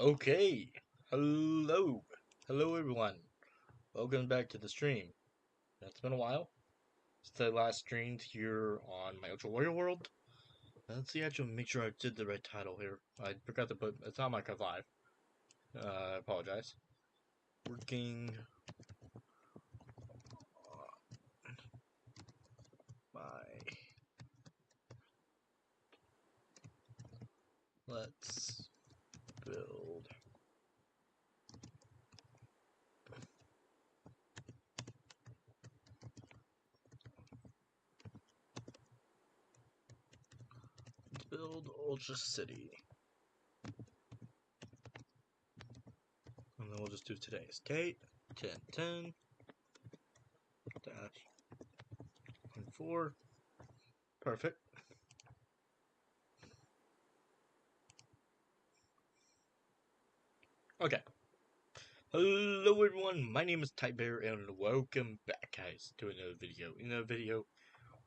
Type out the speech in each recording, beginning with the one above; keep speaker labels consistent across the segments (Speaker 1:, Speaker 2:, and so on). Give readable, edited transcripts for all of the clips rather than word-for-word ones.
Speaker 1: Okay, hello everyone. Welcome back to the stream. It's been a while since I last streamed here on my Ultra Warrior World. Let's see, actually make sure I did the right title here. I forgot to put, it's not Minecraft Live. I apologize. Working my, let's build. Let's build Ultra City. And then we'll just do today's date, 10/10 dash 4. Perfect. Okay. Hello everyone, my name is TyBear and welcome back guys to another video,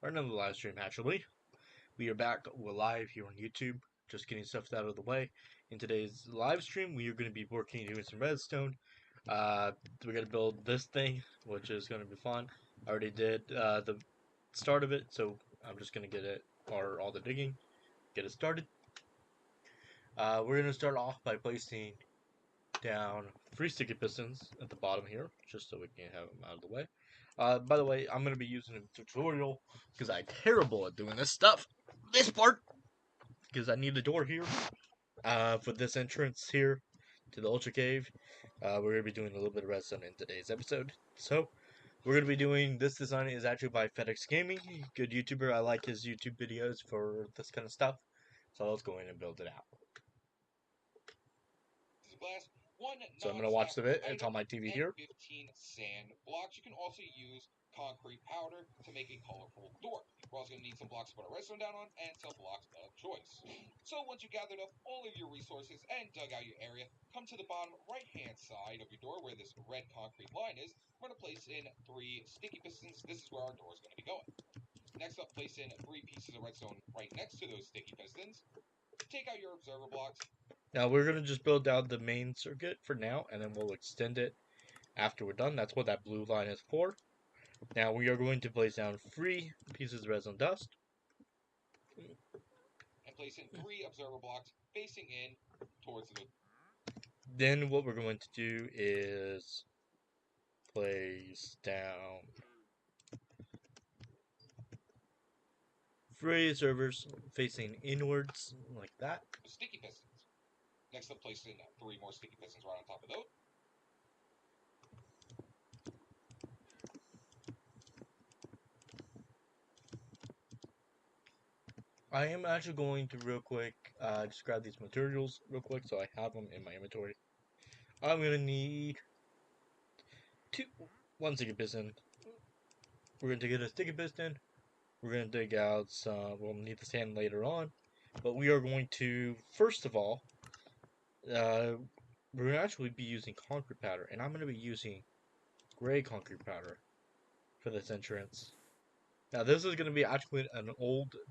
Speaker 1: or another live stream actually. We are back, we're live here on YouTube, just getting stuff out of the way. In today's live stream, we are going to be doing some redstone. We're going to build this thing, which is going to be fun. I already did the start of it, so I'm just going to get it, or all the digging, get it started. We're going to start off by placing down 3 sticky pistons at the bottom here, just so we can have them out of the way. By the way, I'm going to be using a tutorial, because I'm terrible at doing this stuff. This part! Because I need a door here, for this entrance here, to the Ultra Cave. We're going to be doing a little bit of redstone in today's episode. So, we're going to be doing, this design is actually by FedEx Gaming, good YouTuber. I like his YouTube videos for this kind of stuff. So let's go in and build it out. So I'm going to watch the vid. It's on my TV here.
Speaker 2: 15 sand blocks. You can also use concrete powder to make a colorful door. We're also going to need some blocks to put our redstone down on and some blocks of choice. So once you gathered up all of your resources and dug out your area, come to the bottom right-hand side of your door where this red concrete line is. We're going to place in 3 sticky pistons. This is where our door is going to be going. Next up, place in 3 pieces of redstone right next to those sticky pistons. Take out your observer blocks.
Speaker 1: Now we're going to just build out the main circuit for now, and then we'll extend it after we're done. That's what that blue line is for. Now we are going to place down 3 pieces of redstone dust.
Speaker 2: And place in 3 observer blocks facing in towards the...
Speaker 1: Then what we're going to do is place down 3 servers facing inwards, like that.
Speaker 2: sticky pistons. Next up, place in 3 more sticky pistons right on top of those.
Speaker 1: I am actually going to real quick just grab these materials real quick so I have them in my inventory. I'm going to need 1 sticky piston. We're going to get a sticky piston. We're going to dig out some, we'll need the sand later on. But we are going to, first of all, we're going to actually be using concrete powder. And I'm going to be using gray concrete powder for this entrance. Now this is going to be actually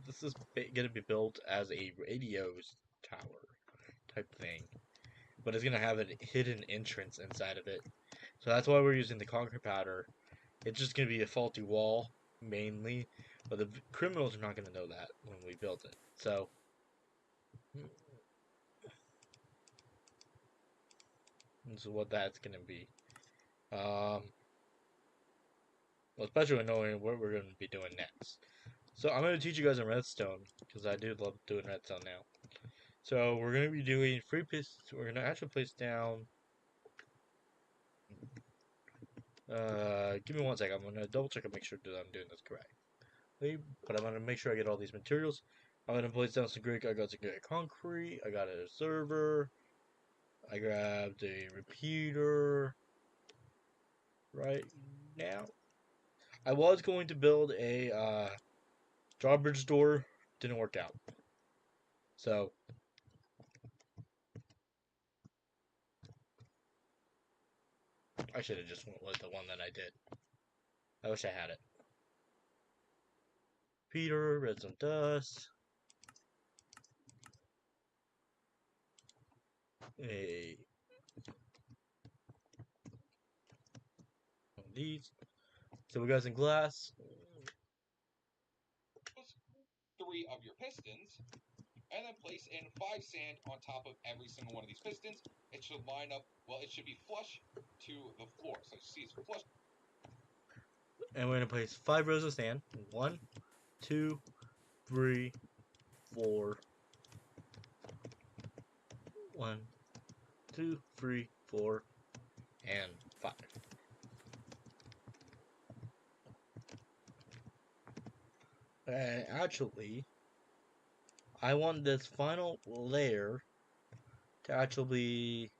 Speaker 1: this is going to be built as a radio tower type thing. But it's going to have a hidden entrance inside of it. So that's why we're using the concrete powder. It's just going to be a faulty wall, mainly. But the criminals are not going to know that when we build it. So, this is what that's going to be. Well, especially knowing what we're going to be doing next. So I'm going to teach you guys in redstone, because I do love doing redstone now. So we're going to be doing 3 pieces. We're going to actually place down... give me 1 second. I'm going to double check and make sure that I'm doing this correctly. But I'm going to make sure I get all these materials. I'm going to place down some gray. I got some gray concrete. I got a server. I grabbed a repeater. Right now. I was going to build a drawbridge door. Didn't work out. So, I should have just went with the one that I did. I wish I had it. Peter, redstone dust. a one of these. So we got some glass.
Speaker 2: 3 of your pistons, and then place in 5 sand on top of every single one of these pistons. It should line up, well, it should be flush to the floor. So you see it's flush.
Speaker 1: And we're gonna place 5 rows of sand. 1, 2, 3, 4. 1, 2, 3, 4, and 5. And actually, I want this final layer to actually be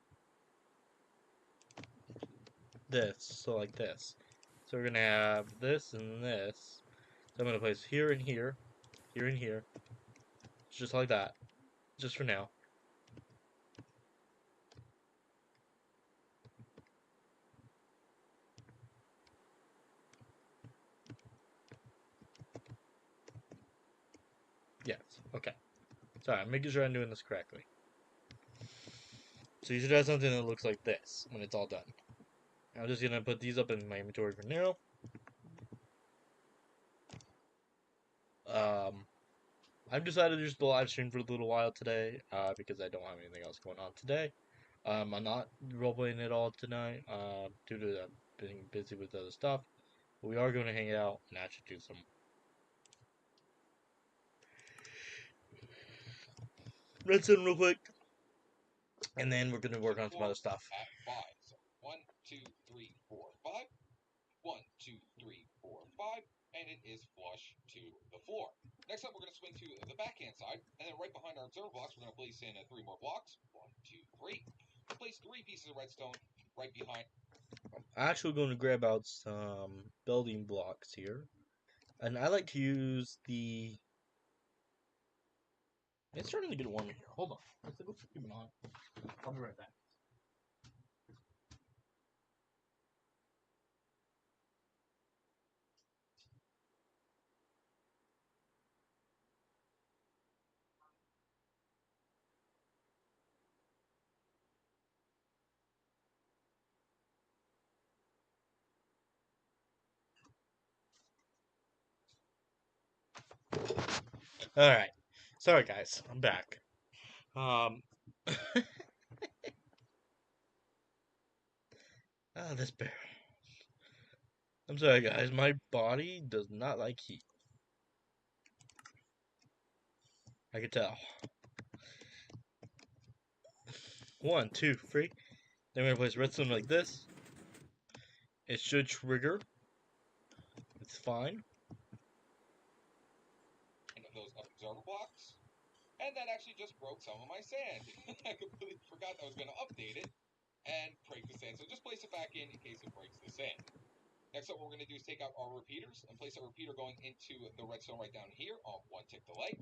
Speaker 1: this, so like this. So we're gonna have this and this. So I'm gonna place here and here, here and here, just like that, just for now. Yes, okay. Sorry, I'm making sure I'm doing this correctly. So you should have something that looks like this when it's all done. I'm just gonna put these up in my inventory for now. I've decided to just live stream for a little while today, because I don't have anything else going on today. I'm not roleplaying at all tonight, due to being busy with other stuff. But we are going to hang out and actually do some redstone real quick, and then we're going to work on some other stuff.
Speaker 2: At 5. So 1, 2, 3, 4, 5. 1, 2, 3, 4, 5. And it is flush to the floor. Next up, we're going to swing to the backhand side, and then right behind our observer blocks, we're going to place in 3 more blocks. 1, 2, 3. Place 3 pieces of redstone right behind.
Speaker 1: I'm actually going to grab out some building blocks here, and I like to use the. It's starting to get warm in here. Hold on. Let's keep it on. I'll be right back. All right. Sorry, guys. I'm back. Um. This bear. I'm sorry, guys. My body does not like heat. I can tell. 1, 2, 3. Then we're gonna place redstone like this. It should trigger. It's fine.
Speaker 2: Of those observer blocks. And that actually just broke some of my sand. I completely forgot I was going to update it and break the sand. So just place it back in case it breaks the sand. Next up, what we're going to do is take out our repeaters and place a repeater going into the redstone right down here on 1 tick delay.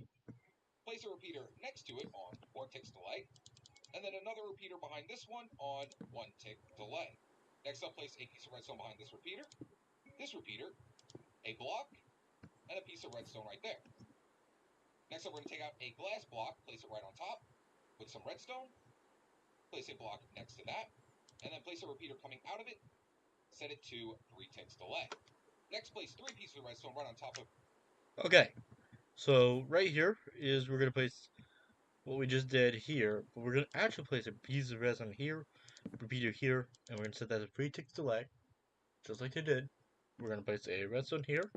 Speaker 2: Place a repeater next to it on 4 ticks delay. And then another repeater behind this one on 1 tick delay. Next up, place a piece of redstone behind this repeater, a block, and a piece of redstone right there. Next up, we're going to take out a glass block, place it right on top with some redstone, place a block next to that, and then place a repeater coming out of it, set it to 3 ticks delay. Next, place 3 pieces of redstone right on top of.
Speaker 1: Okay. So right here is we're gonna place what we just did here, but we're gonna actually place a piece of redstone here, repeater here, and we're gonna set that to 3 ticks delay, just like I did. We're gonna place a redstone here.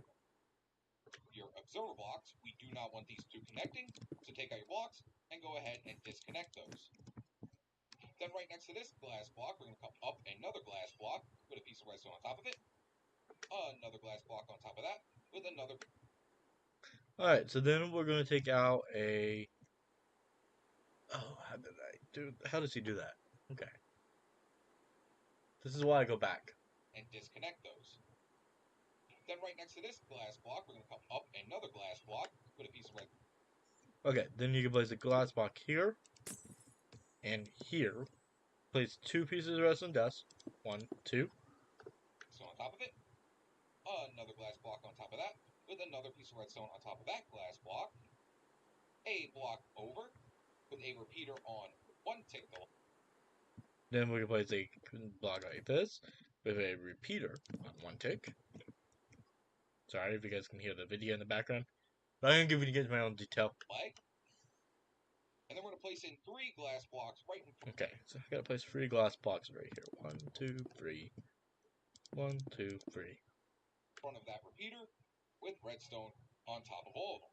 Speaker 2: Your observer blocks, we do not want these two connecting, so take out your blocks and go ahead and disconnect those. Then right next to this glass block, we're going to come up another glass block with a piece of redstone on top of it, another glass block on top of that with another.
Speaker 1: Alright, so then we're gonna take out a. Oh, how does he do that? Okay. This is why I go back.
Speaker 2: And disconnect those. Then right next to this glass block, we're going to come up another glass block with a piece of red.
Speaker 1: Okay, then you can place a glass block here and here. Place 2 pieces of redstone dust. 1, 2.
Speaker 2: So on top of it, another glass block on top of that with another piece of redstone on top of that glass block. A block over with a repeater on 1 tick delay.
Speaker 1: Then we can place a block like this with a repeater on one tick. Sorry if you guys can hear the video in the background, but I'm gonna give you guys my own detail.
Speaker 2: Leg. And then we're going to place in 3 glass blocks right in front.
Speaker 1: Okay, so I gotta place 3 glass blocks right here. 1, 2, 3. 1, 2, 3.
Speaker 2: Front of that repeater with redstone on top of all of them.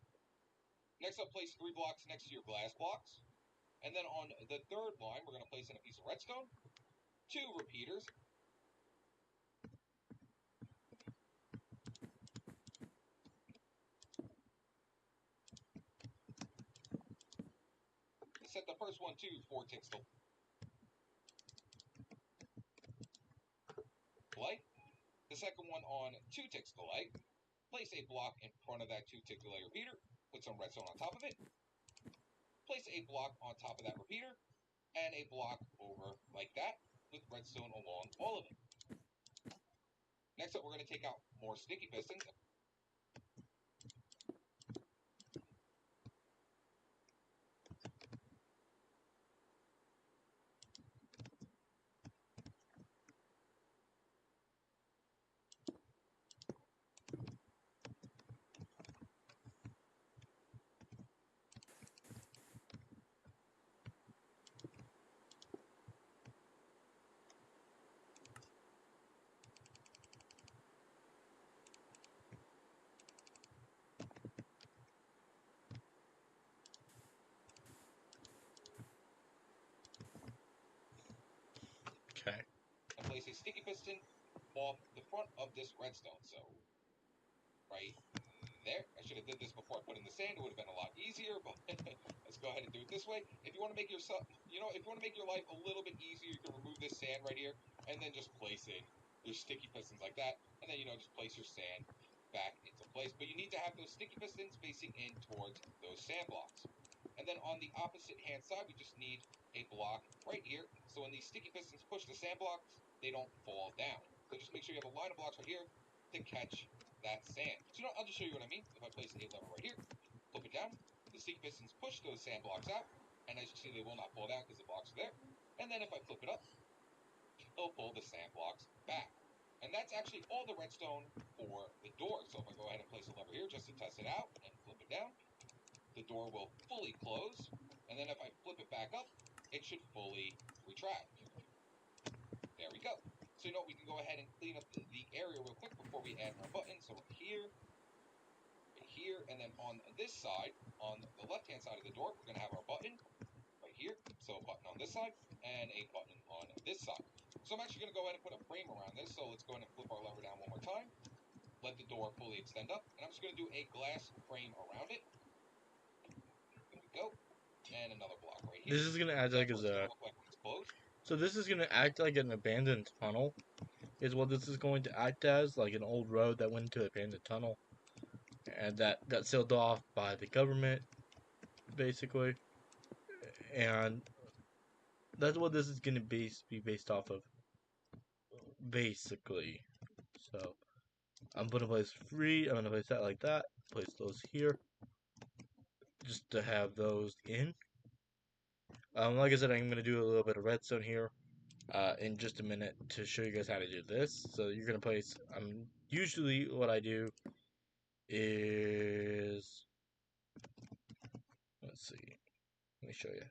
Speaker 2: Next up, place 3 blocks next to your glass blocks. And then on the third line, we're going to place in a piece of redstone, 2 repeaters, set the first one to 4 ticks to light. The second one on 2 ticks to light. Place a block in front of that 2 tick delay repeater. Put some redstone on top of it. Place a block on top of that repeater. And a block over like that with redstone along all of it. Next up, we're going to take out more sticky pistons.
Speaker 1: Okay.
Speaker 2: And place a sticky piston off the front of this redstone. So, right there. I should have did this before I put in the sand. It would have been a lot easier, but let's go ahead and do it this way. If you want to make yourself, if you want to make your life a little bit easier, you can remove this sand right here and then just place in your sticky pistons like that. And then, just place your sand back into place. But you need to have those sticky pistons facing in towards those sand blocks. And then on the opposite hand side, we just need a block right here. So when these sticky pistons push the sand blocks, they don't fall down. So just make sure you have a line of blocks right here to catch that sand. So I'll just show you what I mean. If I place a lever right here, flip it down, the sticky pistons push those sand blocks out, and as you see, they will not fall down because the blocks are there. And then if I flip it up, it'll pull the sand blocks back. And that's actually all the redstone for the door. So if I go ahead and place a lever here just to test it out and flip it down, the door will fully close. And then if I flip it back up, it should fully retract. There we go. So we can go ahead and clean up the area real quick before we add more buttons. So right here, and then on this side, on the left-hand side of the door, we're going to have our button right here. So a button on this side and a button on this side. So I'm actually going to go ahead and put a frame around this. So let's go ahead and flip our lever down one more time. Let the door fully extend up. And I'm just going to do a glass frame around it. There we go. And another block right here.
Speaker 1: This is gonna act like as a.
Speaker 2: Look like when it's closed.
Speaker 1: So this is gonna act like an abandoned tunnel, is what this is going to act as, like an old road that went into an abandoned tunnel, and that got sealed off by the government, basically, and that's what this is gonna be based off of, basically. So I'm gonna place 3. I'm gonna place that like that. Place those here, just to have those in. Like I said, I'm gonna do a little bit of redstone here. In just a minute to show you guys how to do this. So you're gonna place. Usually what I do is, let's see. Let me show you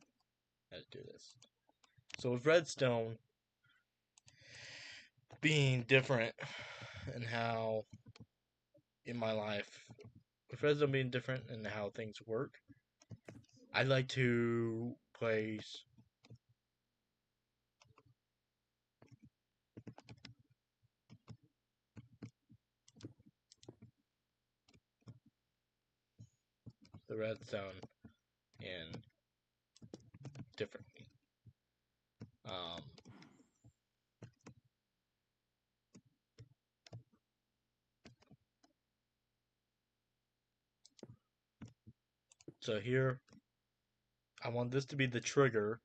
Speaker 1: how to do this. So with redstone being different and how in my life, with redstone being different and how things work, I like to place the redstone in differently. So here, I want this to be the trigger.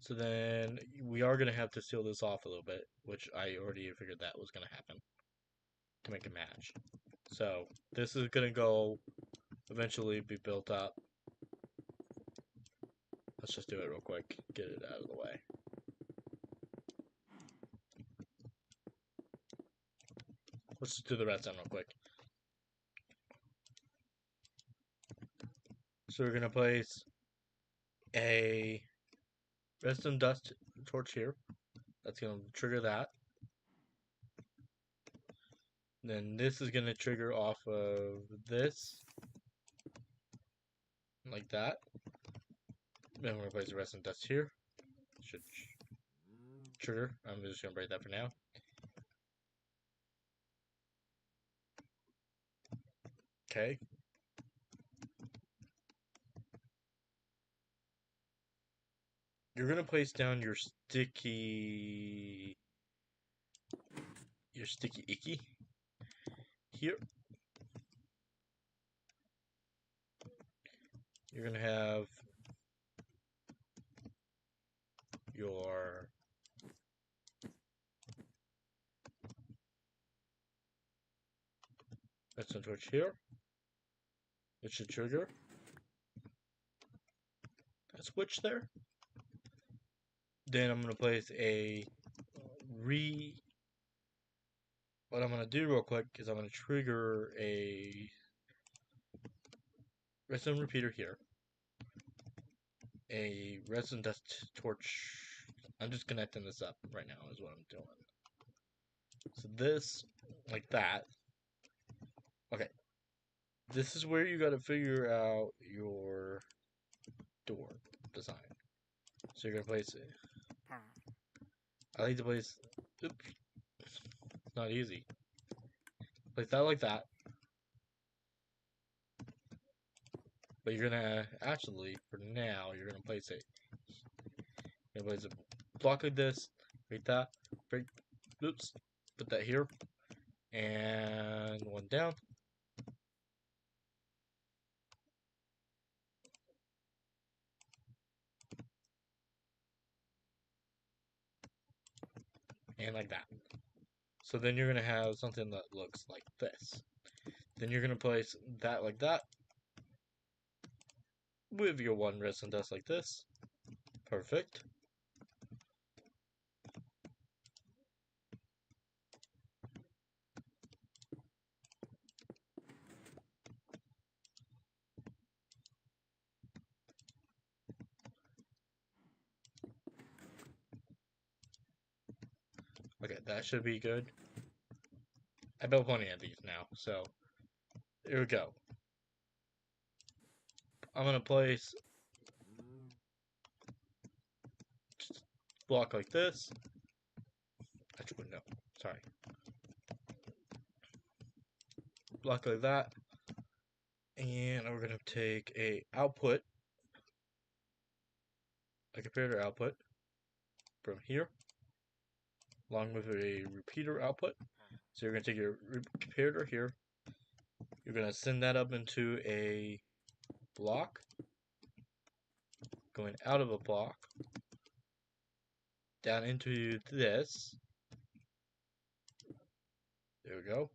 Speaker 1: So then we are going to have to seal this off a little bit, which I already figured that was going to happen to make a match. So this is going to go eventually be built up. Let's just do it real quick, get it out of the way. Let's just do the redstone real quick. So we're gonna place a redstone dust torch here. That's gonna trigger that. Then this is gonna trigger off of this, like that. Then we're gonna place the redstone dust here. Should trigger. I'm just gonna break that for now. Okay. You're gonna place down your sticky icky here. You're gonna have your redstone torch here. It should trigger a switch there. Then I'm gonna place a what I'm gonna do real quick is I'm gonna trigger a redstone repeater here. A redstone dust torch. I'm just connecting this up right now is what I'm doing. So this, like that. Okay. This is where you gotta figure out your door design. So you're gonna place it. I like to place. Oops. It's not easy. Place that like that. But you're gonna actually, for now, you're gonna place it. You're gonna place a block like this, break that, break. Oops. Put that here, and one down. And like that. So then you're gonna have something that looks like this. Then you're gonna place that like that. With your one redstone dust like this. Perfect. Okay, that should be good. I built plenty of these now, so here we go. I'm gonna place block like this. Actually, no, sorry. Block like that. And we're gonna take a output, a comparator output from here, along with a repeater output. So you're gonna take your comparator here. You're gonna send that up into a block, going out of a block, down into this. There we go.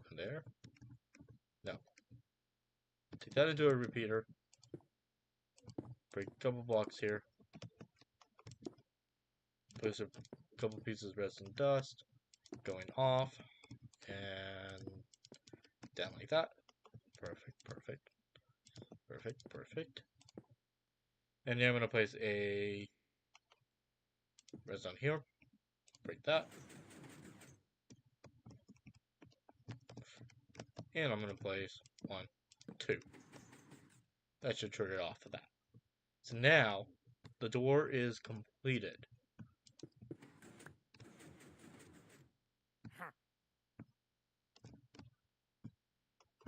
Speaker 1: And there. No. Take that into a repeater. Break a couple blocks here. Place a couple pieces of redstone dust. Going off. And down like that. Perfect, perfect. Perfect, perfect. And then I'm going to place a redstone here. Break that. And I'm going to place 1, 2. That should trigger off of that. So now, the door is completed.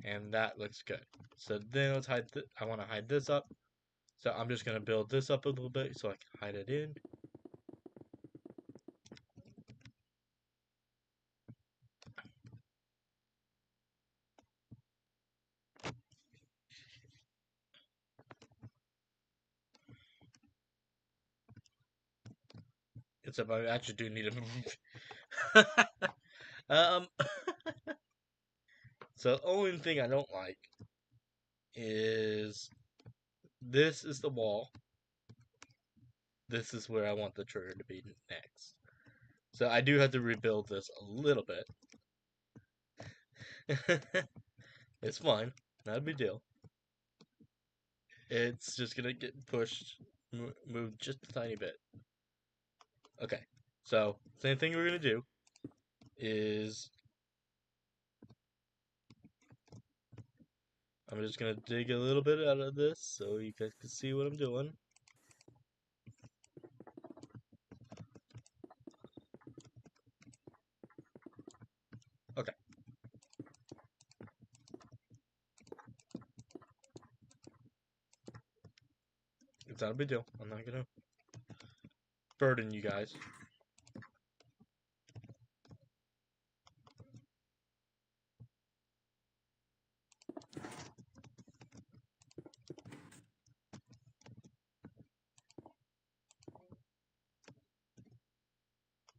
Speaker 1: And that looks good. So then let's hide, I want to hide this up. So I'm just going to build this up a little bit so I can hide it in. Except I actually do need to move. So the only thing I don't like is this is the wall. This is where I want the trigger to be next. So I do have to rebuild this a little bit. It's fine. Not a big deal. It's just gonna get pushed, moved just a tiny bit. Okay. So, same thing we're gonna do is I'm just gonna dig a little bit out of this so you guys can see what I'm doing. Okay. It's not a big deal. I'm not gonna burden you guys.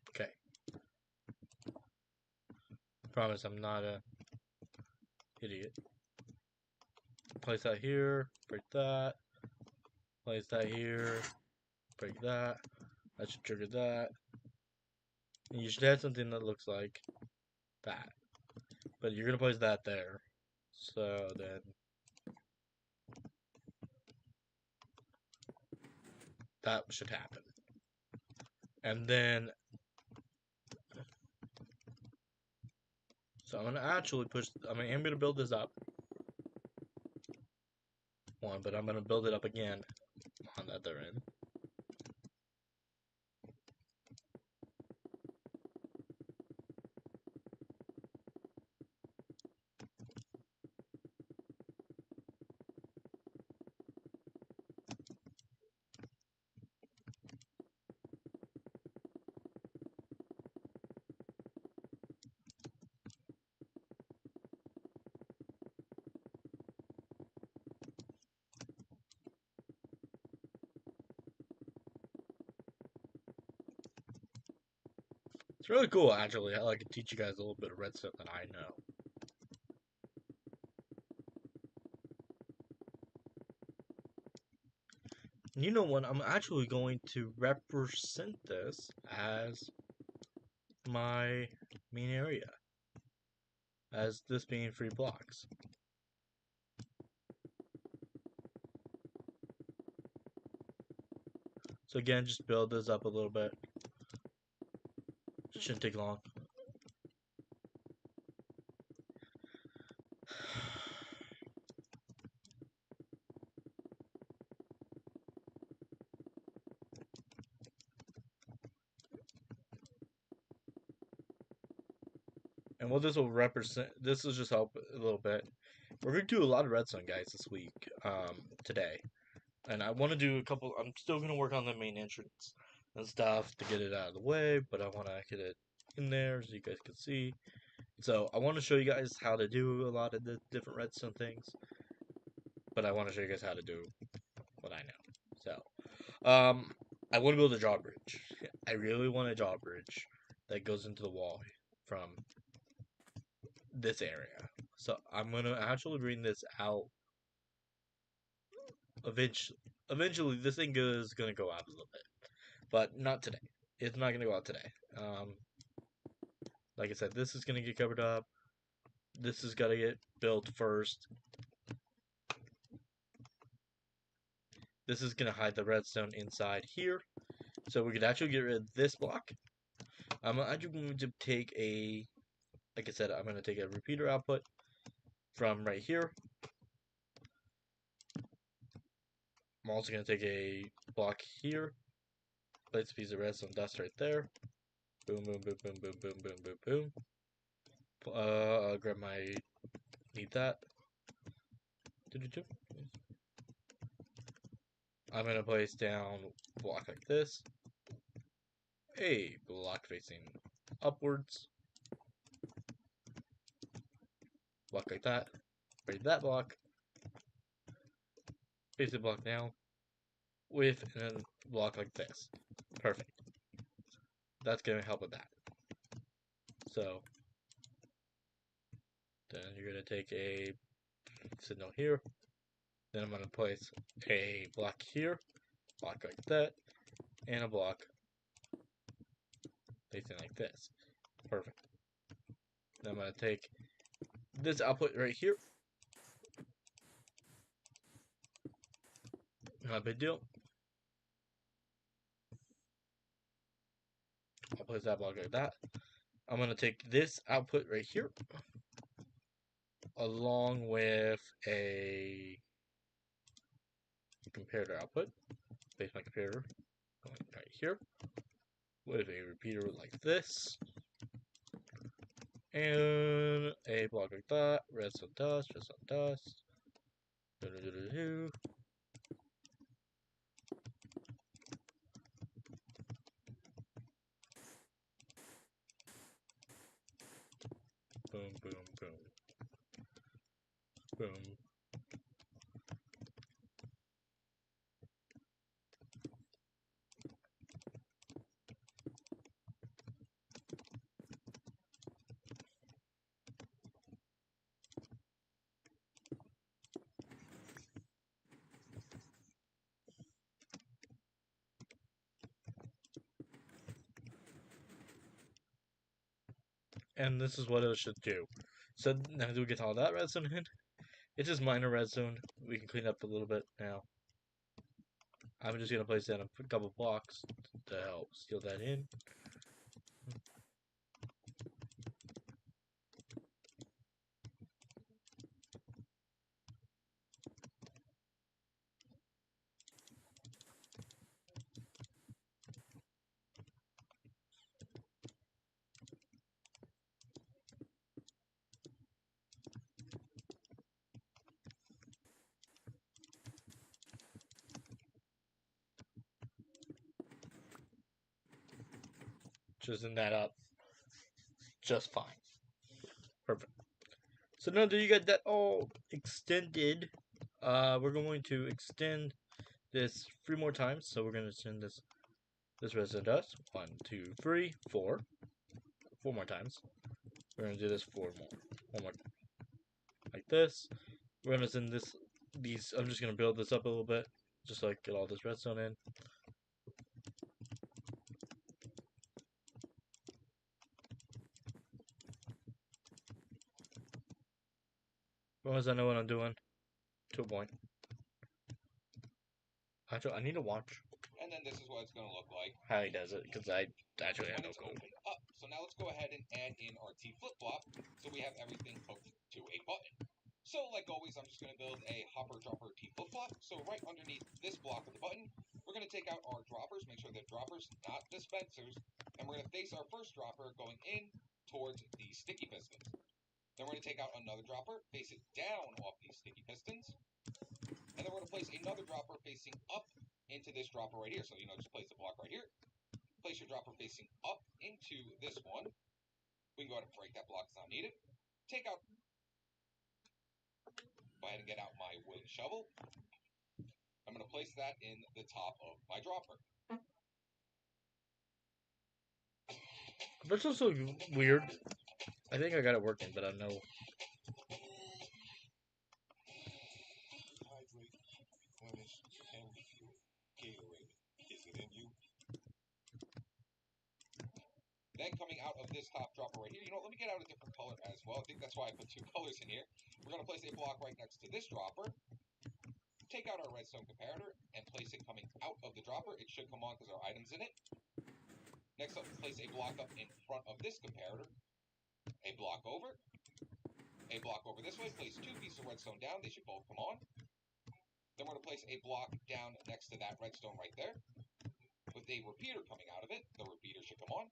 Speaker 1: Okay. Promise I'm not a idiot. Place that here, break that. Place that here, break that. That should trigger that. And you should have something that looks like that. But you're gonna place that there. So then that should happen. And then so I'm gonna actually push I'm gonna build this up. One, but I'm gonna build it up again on the other end. It's really cool, actually. I like to teach you guys a little bit of redstone that I know. You know what? I'm actually going to represent this as my main area, as this being 3 blocks. So again, just build this up a little bit. Shouldn't take long. And what this will represent, this will just help a little bit. We're going to do a lot of redstone, guys, this week, today. And I want to do a couple, I'm still going to work on the main entrance and stuff to get it out of the way, but I want to get it in there so you guys can see. So I want to show you guys how to do a lot of the different redstone things, but I want to show you guys how to do what I know. So, I want to build a drawbridge. I really want a drawbridge that goes into the wall from this area. So I'm gonna actually bring this out eventually. Eventually, this thing is gonna go out a little bit, but not today. It's not gonna go out today. Like I said, this is gonna get covered up. This has got to get built first. This is gonna hide the redstone inside here, so we could actually get rid of this block. I'm actually going to take a, like I said, I'm gonna take a repeater output from right here. I'm also going to take a block here, place a piece of redstone dust right there. Boom, boom, boom, boom, boom, boom, boom, boom, boom. I'll grab my, need that. I'm going to place down a block like this. A block facing upwards. Block like that. Raise that block. Face the block down. With a block like this. Perfect. That's going to help with that. So, then you're going to take a signal here. Then I'm going to place a block here, block like that, and a block facing like this. Perfect. Then I'm going to take this output right here. Not a big deal. I'll place that block like that. I'm going to take this output right here along with a comparator output. Place my comparator going right here with a repeater like this. And a block like that. Redstone dust, redstone dust. Do-do-do-do-do. Boom, boom, boom. Boom. And this is what it should do. So now that we get all that redstone in, it's just minor redstone. We can clean up a little bit now. I'm just gonna place down a couple blocks to help seal that in. Just in that up. Just fine. Perfect. So now that you got that all extended, we're going to extend this 3 more times. So we're going to extend this redstone dust. 1, 2, 3, 4. 4 more times. We're going to do this 4 more. 1 more. Like this. We're going to send these. I'm just going to build this up a little bit. Just so I get all this redstone in. As long as I know what I'm doing. To a point. Actually, I need to watch
Speaker 2: And then this is what it's going to look like
Speaker 1: how he does it, because I actually have
Speaker 2: when
Speaker 1: no
Speaker 2: it's
Speaker 1: clue.
Speaker 2: opened up. So now let's go ahead and add in our T flip-flop so we have everything hooked to a button. So like always, I'm just going to build a hopper dropper T flip-flop. So right underneath this block with the button, we're going to take out our droppers, make sure they're droppers, not dispensers, and we're going to face our first dropper going in towards the sticky pistons. Then we're going to take out another dropper, face it down off these sticky pistons, and then we're going to place another dropper facing up into this dropper right here. So, just place the block right here. Place your dropper facing up into this one. We can go ahead and break that block, it's not needed. Go ahead and get out my wooden shovel. I'm going to place that in the top of my dropper.
Speaker 1: This is so weird. I think I got it working, but I know.
Speaker 2: Hydrate, replenish, and refuel. Gatorade, is it in you? Then coming out of this top dropper right here, let me get out a different color as well. I think that's why I put 2 colors in here. We're going to place a block right next to this dropper. Take out our redstone comparator and place it coming out of the dropper. It should come on because our item's in it. Next up, place a block up in front of this comparator. A block over this way. Place 2 pieces of redstone down. They should both come on. Then we're going to place a block down next to that redstone right there with a repeater coming out of it. The repeater should come on.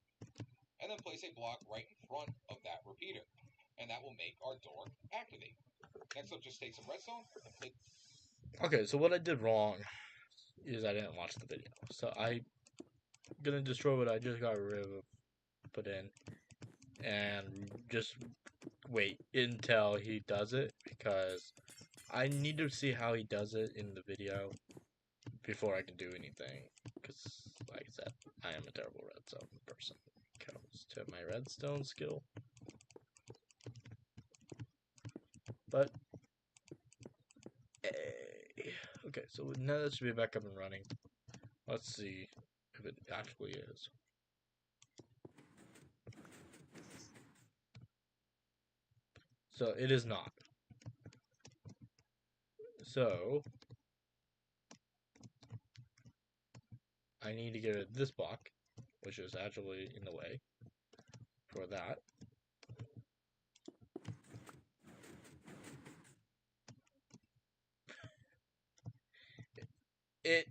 Speaker 2: And then place a block right in front of that repeater. And that will make our door activate. Next up, just take some redstone and place...
Speaker 1: Okay, so what I did wrong is I didn't watch the video. So I'm gonna destroy what I just got rid of, put in, and just wait until he does it, because I need to see how he does it in the video before I can do anything. Because, like I said, I am a terrible redstone person when it comes to my redstone skill. But, okay, so now that should be back up and running. Let's see if it actually is. So it is not. So I need to get rid of this block, which is actually in the way for that. It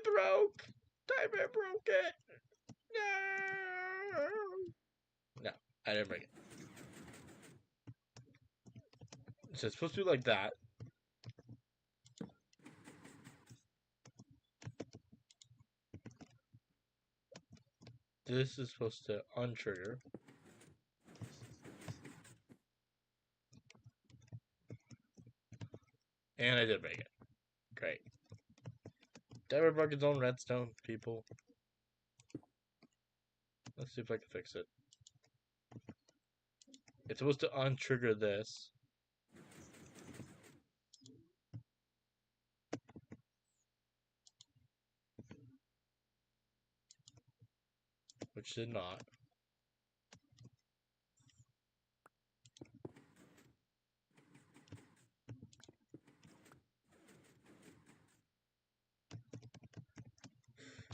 Speaker 1: broke! TyBear broke it! No! No, I didn't break it. So it's supposed to be like that. This is supposed to untrigger. And I did break it. Great. TyBear broke his own redstone, people. Let's see if I can fix it. It's supposed to untrigger this. Which did not.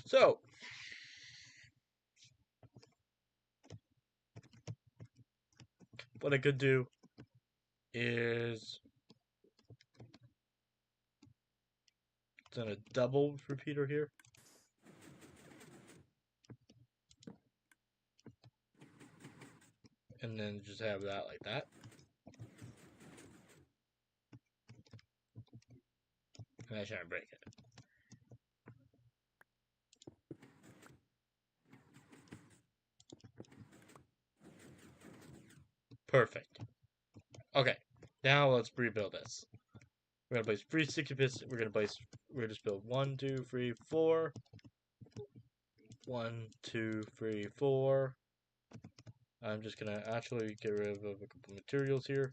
Speaker 1: So, what I could do is send a double repeater here. And then just have that like that. And I shouldn't break it. Perfect. Okay, now let's rebuild this. We're gonna place 3 sticky pistons. We're gonna just build 1, 2, 3, 4. 1, 2, 3, 4. I'm just gonna actually get rid of a couple materials here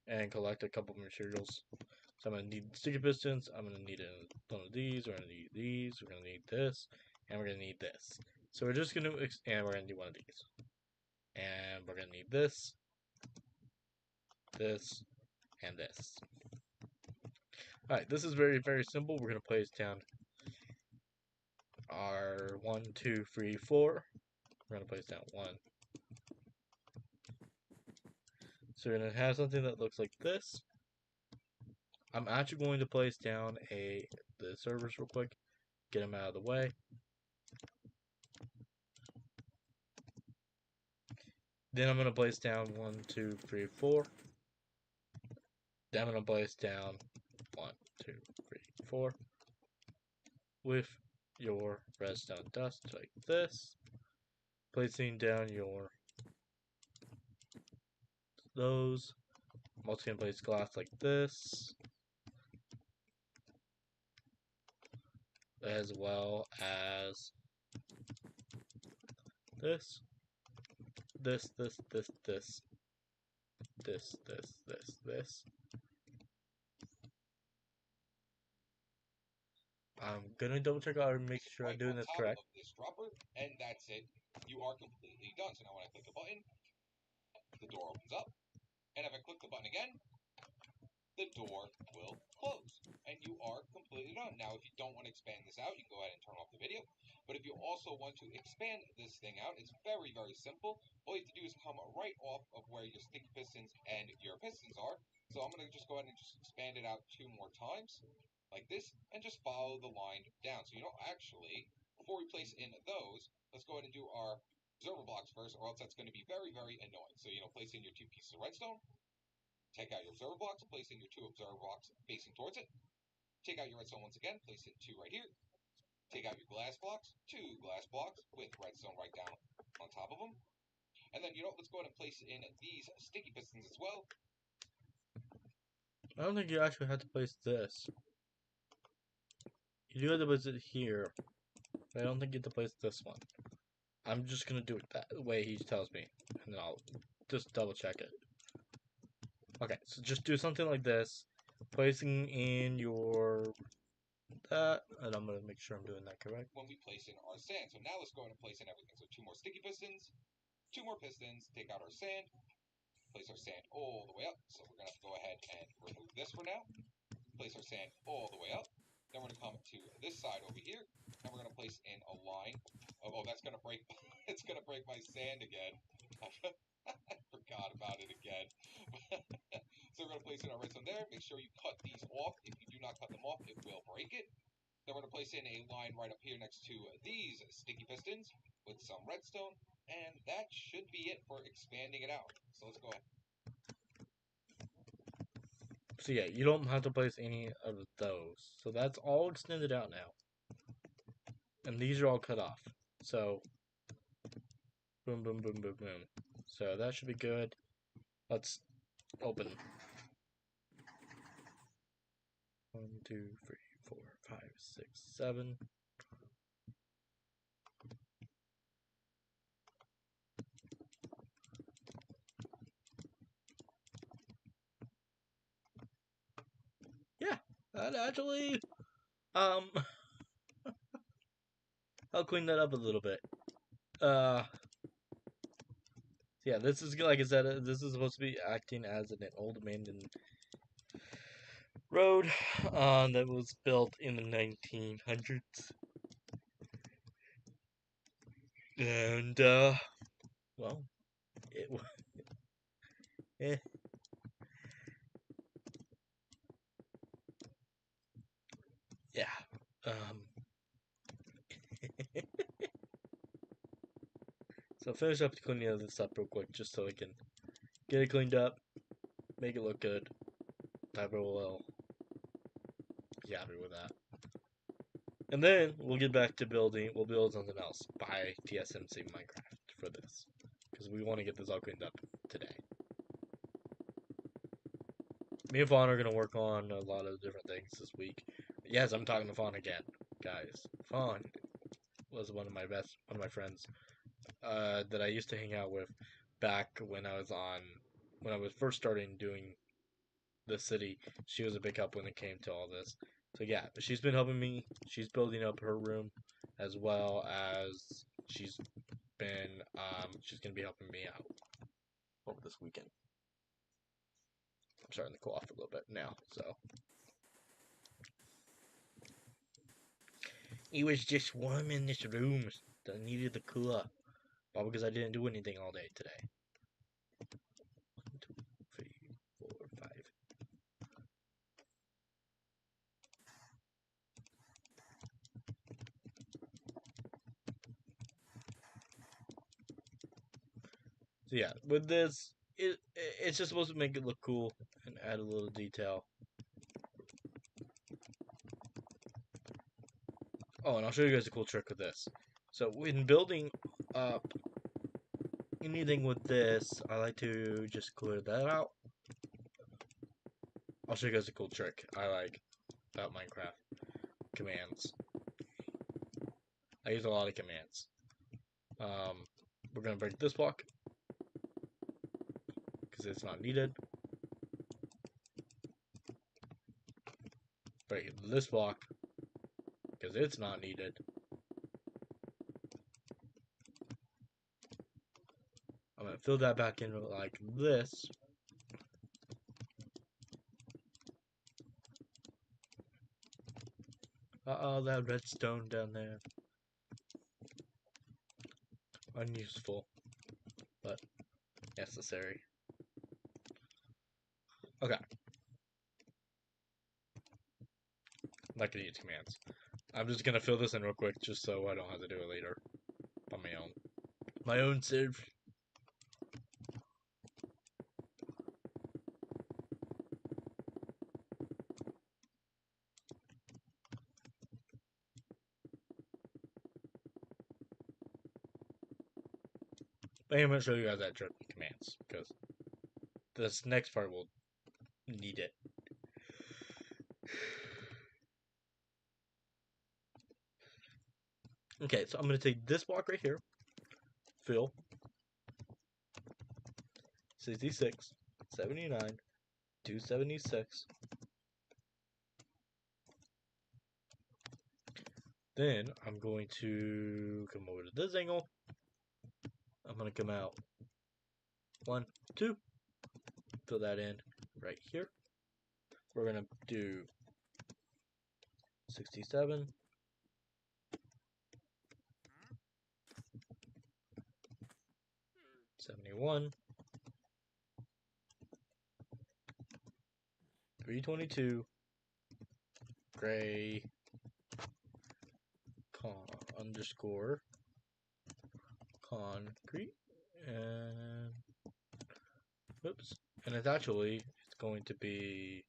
Speaker 1: and collect a couple materials. So I'm gonna need sticky pistons. I'm gonna need one of these. We're gonna need these. We're gonna need this, and we're gonna need this. So we're just gonna and we're gonna need one of these, and we're gonna need this, this, and this. All right, this is very, very simple. We're gonna place down our 1, 2, 3, 4. We're gonna place down 1. So we're gonna have something that looks like this. I'm actually going to place down the servers real quick, get them out of the way. Then I'm gonna place down 1, 2, 3, 4. Then I'm gonna place down 1, 2, 3, 4 with your redstone dust like this. Placing down those. I'm also gonna place glass like this, as well as this, this, this, this, this, this, this, this, this. I'm gonna double check out and make sure I'm doing this correct.
Speaker 2: This dropper, and that's it. You are completely done. So now when I click the button, the door opens up, and if I click the button again, the door will close, and you are completely done. Now, if you don't want to expand this out, you can go ahead and turn off the video. But if you also want to expand this thing out, it's very, very simple. All you have to do is come right off of where your sticky pistons and your pistons are. So I'm going to just go ahead and just expand it out 2 more times, like this, and just follow the line down. So you don't actually, before we place in those, let's go ahead and do our observer blocks first, or else that's going to be very, very annoying. So, place in your 2 pieces of redstone. Take out your observer blocks, place in your 2 observer blocks facing towards it. Take out your redstone once again, place in 2 right here. Take out your glass blocks, 2 glass blocks with redstone right down on top of them. And then, let's go ahead and place in these sticky pistons as well.
Speaker 1: I don't think you actually have to place this. You do have to place it here, but I don't think you have to place this one. I'm just gonna do it that way he tells me, and then I'll just double check it. Okay, so just do something like this, placing in that, and I'm gonna make sure I'm doing that correct.
Speaker 2: When we place in our sand, so now let's go ahead and place in everything. So 2 more sticky pistons, 2 more pistons, take out our sand, place our sand all the way up. So we're going to have to go ahead and remove this for now. Place our sand all the way up. Then we're going to come to this side over here, and we're going to place in a line. Oh, that's going to break. It's going to break my sand again. I forgot about it again. So we're going to place in our redstone there. Make sure you cut these off. If you do not cut them off, it will break it. Then we're going to place in a line right up here next to these sticky pistons with some redstone. And that should be it for expanding it out. So let's go ahead.
Speaker 1: So yeah, you don't have to place any of those. So that's all extended out now. And these are all cut off. So, boom, boom, boom, boom, boom. So that should be good. Let's open. 1, 2, 3, 4, 5, 6, 7. Yeah, that actually, I'll clean that up a little bit. Yeah, this is, like I said, this is supposed to be acting as an old abandoned road that was built in the 1900s. And, well, it was, eh. Yeah, so finish up cleaning this up real quick, just so I can get it cleaned up, make it look good. TyBear will be happy with that. And then we'll get back to building. We'll build something else by TSMC Minecraft for this, because we want to get this all cleaned up today. Me and Fawn are gonna work on a lot of different things this week. Yes, I'm talking to Fawn again, guys. Fawn was one of my friends that I used to hang out with back when I was first starting doing the city. She was a big help when it came to all this. So yeah, she's been helping me. She's building up her room, as well as she's gonna be helping me out over this weekend. I'm starting to cool off a little bit now, so. It was just warm in this room. I needed the cooler. Probably because I didn't do anything all day today. 1, 2, 3, 4, 5. So yeah, with this, it's just supposed to make it look cool and add a little detail. Oh, and I'll show you guys a cool trick with this. So when building up anything with this, I like to just clear that out. I'll show you guys a cool trick I like about Minecraft commands. I use a lot of commands. We're gonna break this block because it's not needed. Break this block because it's not needed. I'm gonna fill that back in like this. Uh-oh, that redstone down there. Unuseful, but necessary. Okay. I'm not gonna use commands. I'm just gonna fill this in real quick just so I don't have to do it later on my own. My own save. But I'm gonna show you guys that trick commands because this next part will need it. Okay, so I'm gonna take this block right here, fill 66, 79, 276. Then I'm going to come over to this angle. I'm gonna come out 1, 2, fill that in right here. We're going to do 67. 71. 322. Gray. Underscore. Concrete. And oops. And it's going to be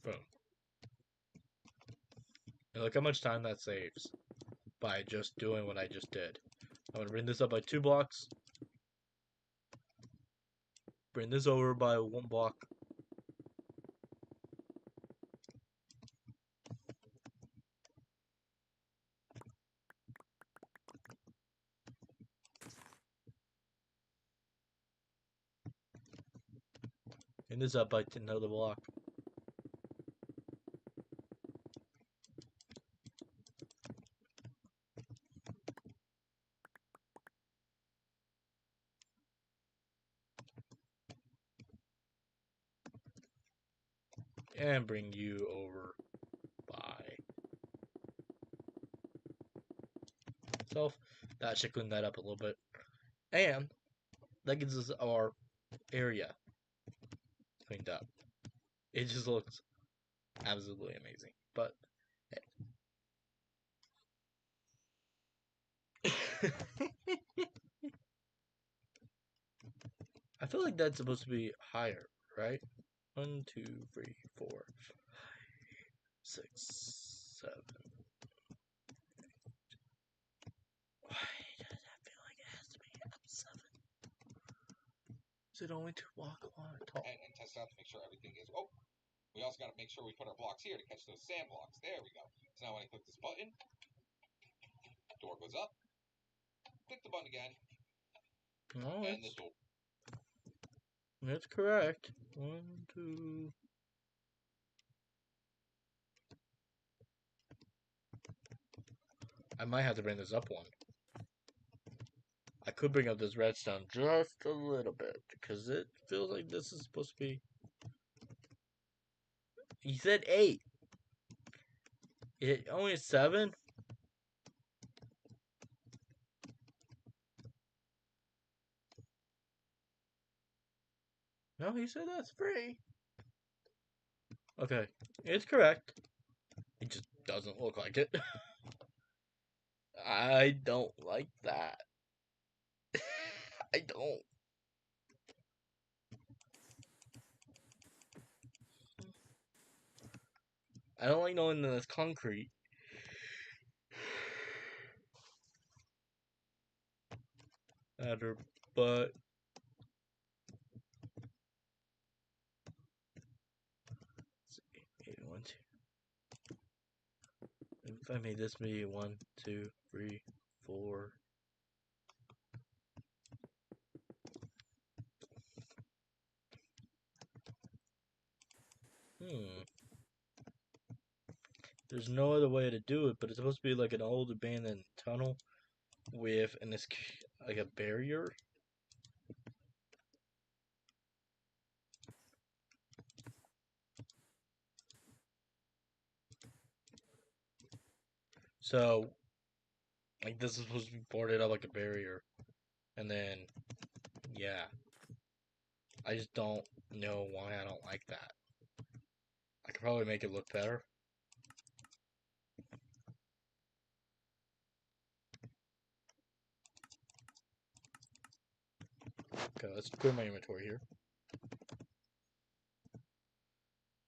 Speaker 1: boom. And look how much time that saves by just doing what I just did. I'm going to bring this up by 2 blocks. Bring this over by 1 block. And this up by another block. And bring you over by itself. That should clean that up a little bit. And that gives us our area cleaned up. It just looks absolutely amazing. But hey. I feel like that's supposed to be higher, right? 1, 2, 3, 4, 5, 6, 7. Why does that feel like it has to be up 7? Is it only 2 block tall?
Speaker 2: And test out to make sure everything is. Oh, we also got to make sure we put our blocks here to catch those sand blocks. There we go. So now when I click this button, door goes up. Click the button again.
Speaker 1: No,
Speaker 2: and the door.
Speaker 1: That's correct. 1, 2. I might have to bring this up 1. I could bring up this redstone just a little bit because it feels like this is supposed to be. He said 8. It only 7. No, he said that's 3. Okay, it's correct. It just doesn't look like it. I don't like that. I don't. I don't like knowing that it's concrete. Matter, but maybe 1, 2. If I made this maybe 1, 2, 3, 4. There's no other way to do it, but it's supposed to be like an old abandoned tunnel with like a barrier. So, like this is supposed to be boarded up like a barrier, and then yeah, I just don't know why I don't like that. I could probably make it look better. Okay, let's clear my inventory here.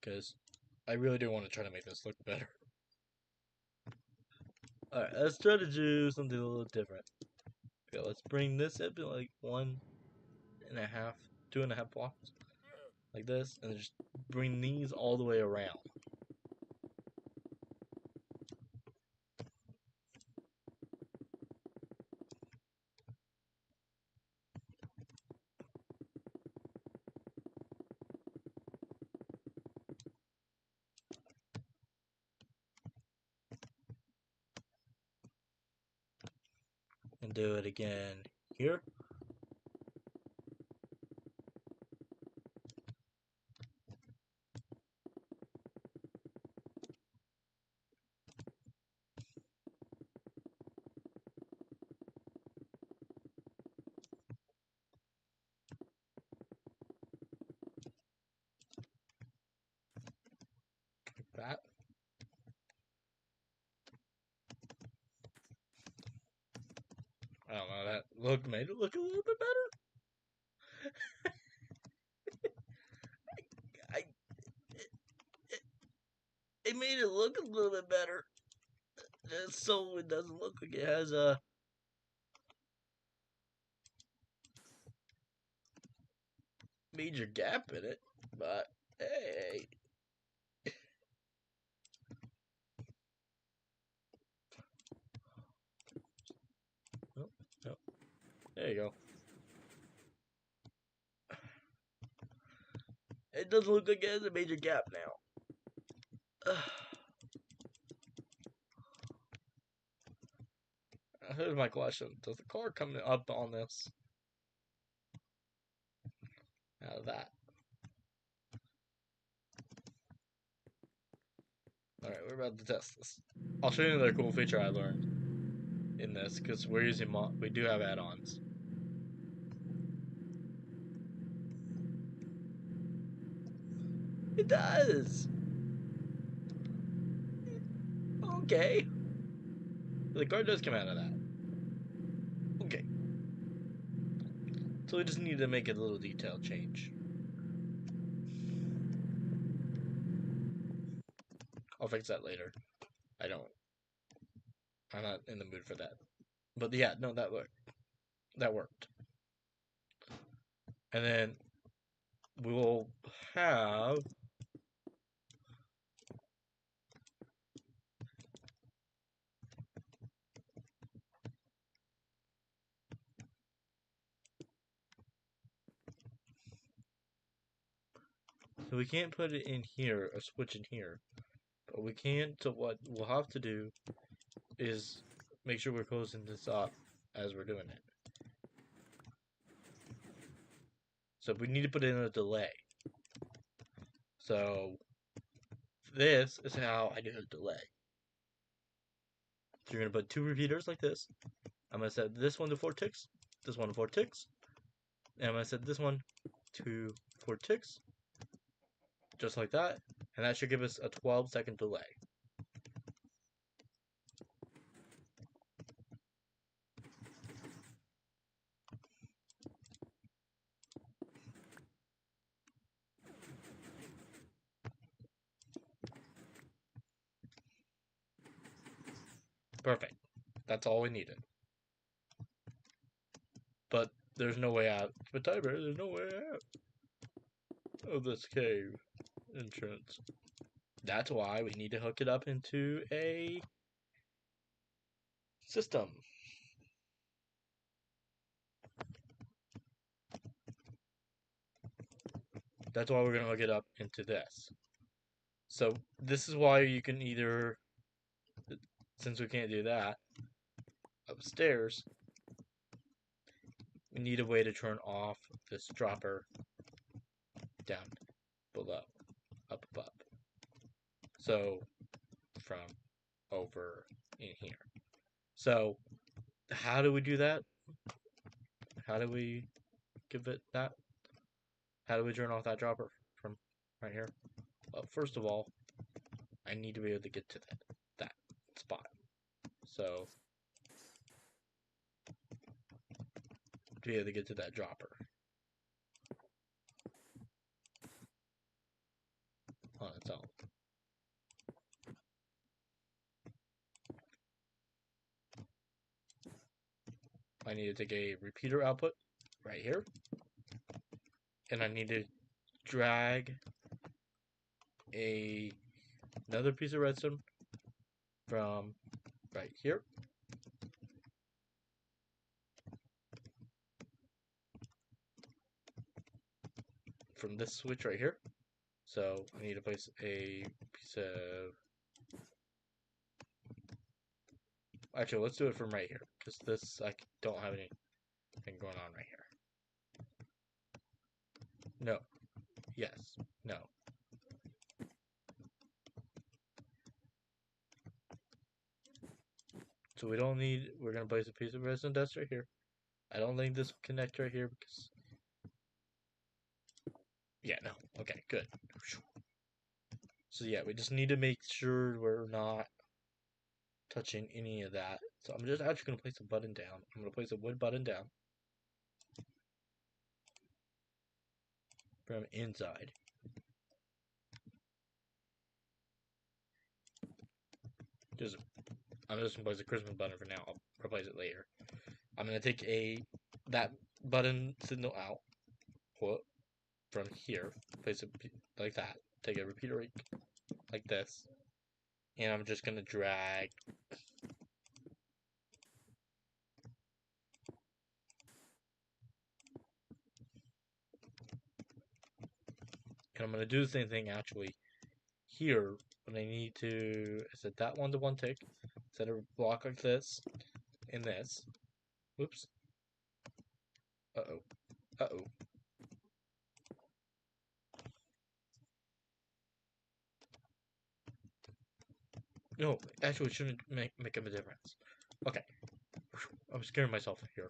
Speaker 1: Because I really do want to try to make this look better. Alright, let's try to do something a little different. Okay, let's bring this up to like 1.5, 2.5 blocks. Like this, and just bring these all the way around. And do it again here. Like that. I don't know, that made it look a little bit better. I it made it look a little bit better, so it doesn't look like it has a major gap in it. But hey, oh, oh, there you go. It doesn't look like it has a major gap now. Here's my question: does the car come up on this? Out of that. Alright, we're about to test this. I'll show you another cool feature I learned in this, because we're using we do have add-ons. It does! Okay. The car does come out of that. Okay. So we just need to make a little detail change. I'll fix that later. I'm not in the mood for that. But yeah, no, that worked. That worked. And then we will have so we can't put it in here, a switch in here. But we can, so what we'll have to do is make sure we're closing this up as we're doing it. So we need to put in a delay. So this is how I do a delay. So you're going to put 2 repeaters like this. I'm going to set this one to 4 ticks, this one to 4 ticks, and I'm going to set this one to 4 ticks, just like that, and that should give us a 12-second delay. Perfect. That's all we needed. But there's no way out. But TyBear, there's no way out of this cave entrance. That's why we need to hook it up into a system. That's why we're going to hook it up into this. So this is why you can either, since we can't do that, upstairs, we need a way to turn off this dropper down below, up above. So from over in here. So how do we do that? How do we give it that? How do we turn off that dropper from right here? Well, first of all, I need to be able to get to that spot. So to be able to get to that dropper on its own. I need to take a repeater output right here, and I need to drag another piece of redstone from right here from this switch right here. So I need to place a piece of, actually let's do it from right here, because this I don't have any thing going on right here. No. Yes. No. So we don't need, we're going to place a piece of resin dust right here. I don't think this will connect right here because, yeah, no. Okay, good. So yeah, we just need to make sure we're not touching any of that. So I'm just actually going to place a button down. I'm going to place a wood button down from inside. I'm just going to place a Christmas button for now. I'll replace it later. I'm going to take that button signal out, pull it from here, place it like that, take a repeater like this, and I'm just going to drag and I'm going to do the same thing actually here when I need to set that one to one tick, set a block like this, and this. Whoops. Uh-oh. Uh-oh. No, actually it shouldn't make a difference. Okay. I was scaring myself here.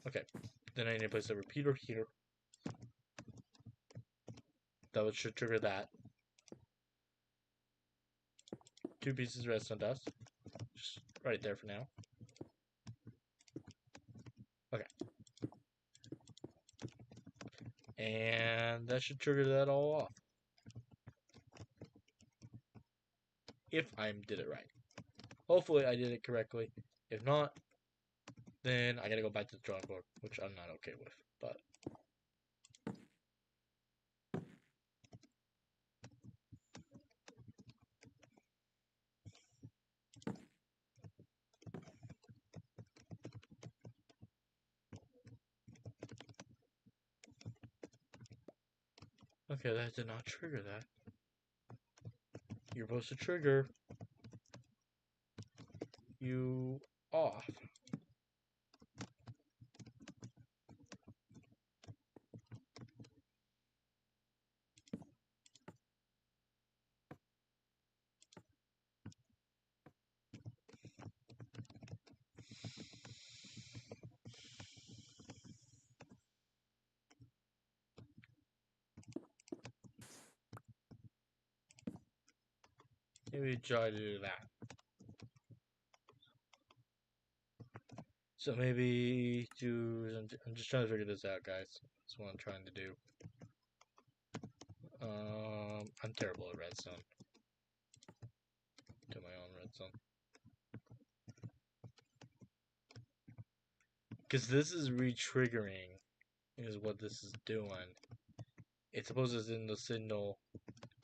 Speaker 1: Okay. Then I need to place a repeater here. That should trigger that. 2 pieces of redstone dust. Just right there for now. Okay. And that should trigger that all off. If I did it right. Hopefully I did it correctly. If not, then I gotta go back to the drawing board, which I'm not okay with, but okay, that did not trigger that. You're supposed to trigger you off. Maybe try to do that. So maybe I'm just trying to figure this out, guys. That's what I'm trying to do. I'm terrible at redstone. Do my own redstone. Because this is re-triggering, is what this is doing. It's supposed to send the signal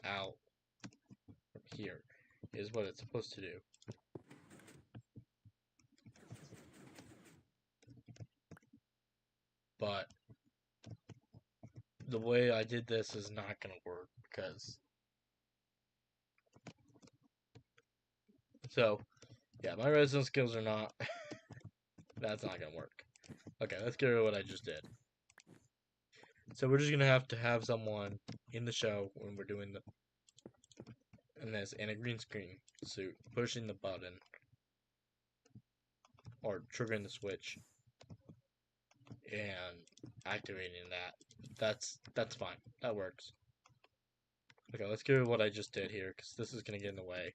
Speaker 1: out from here, is what it's supposed to do. But the way I did this is not going to work because... So, yeah, my redstone skills are not... That's not going to work. Okay, let's get rid of what I just did. So we're just going to have someone in the show when we're doing this in a green screen suit, pushing the button or triggering the switch and activating that. That's fine. That works. Okay, let's get rid of what I just did here because this is going to get in the way.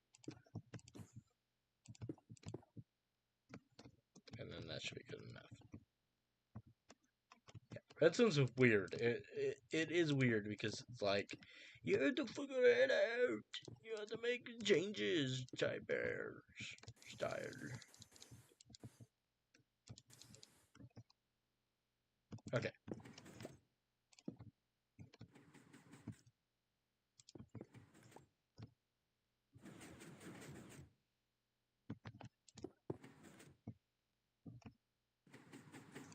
Speaker 1: And then that should be good enough. Yeah, redstone's weird. It is weird because it's like you have to figure it out. You have to make changes. TYBear style. Okay.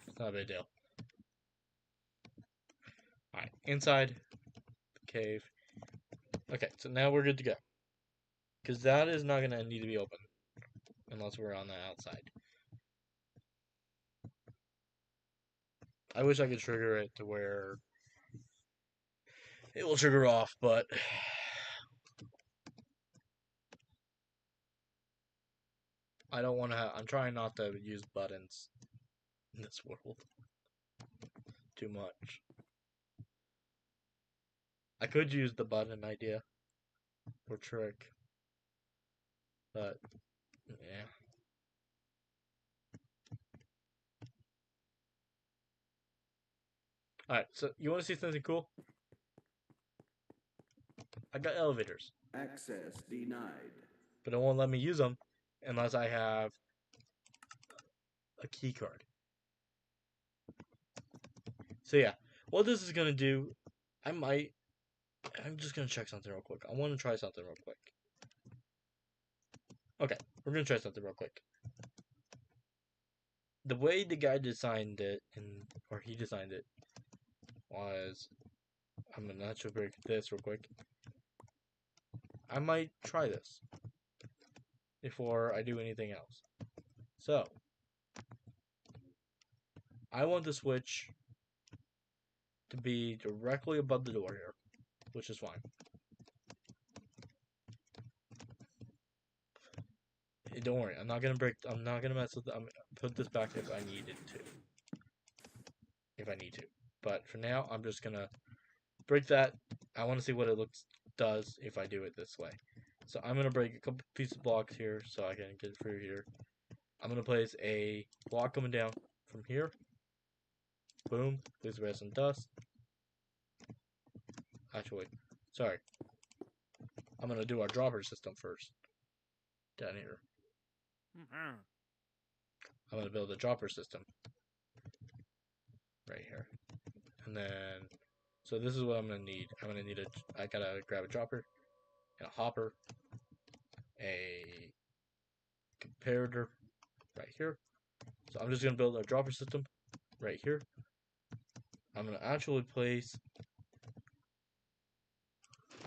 Speaker 1: It's not a big deal. Alright, inside the cave. Okay, so now we're good to go. Because that is not going to need to be open unless we're on the outside. I wish I could trigger it to where it will trigger off, but I don't want to. I'm trying not to use buttons in this world too much. I could use the button idea or trick, but yeah. Alright, so you want to see something cool? I got elevators.
Speaker 3: Access denied.
Speaker 1: But it won't let me use them unless I have a key card. So yeah, what this is gonna do, I'm just gonna check something real quick. I want to try something real quick. Okay, we're gonna try something real quick. The way the guy designed it, or he designed it, was I'm gonna actually break this real quick. I might try this before I do anything else. So I want the switch to be directly above the door here, which is fine. Don't worry, I'm not gonna mess with. I'm gonna put this back if I needed to, if I need to. But for now, I'm just gonna break that. I want to see what it does if I do it this way. So I'm gonna break a couple pieces of blocks here so I can get through here. I'm gonna place a block coming down from here. Boom. Place the rest in dust. Actually, sorry. I'm gonna do our dropper system first. Down here. I'm gonna build a dropper system right here, and then so this is what I'm gonna need. I gotta grab a dropper and a hopper, a comparator right here. So I'm just gonna build a dropper system right here. I'm gonna actually place.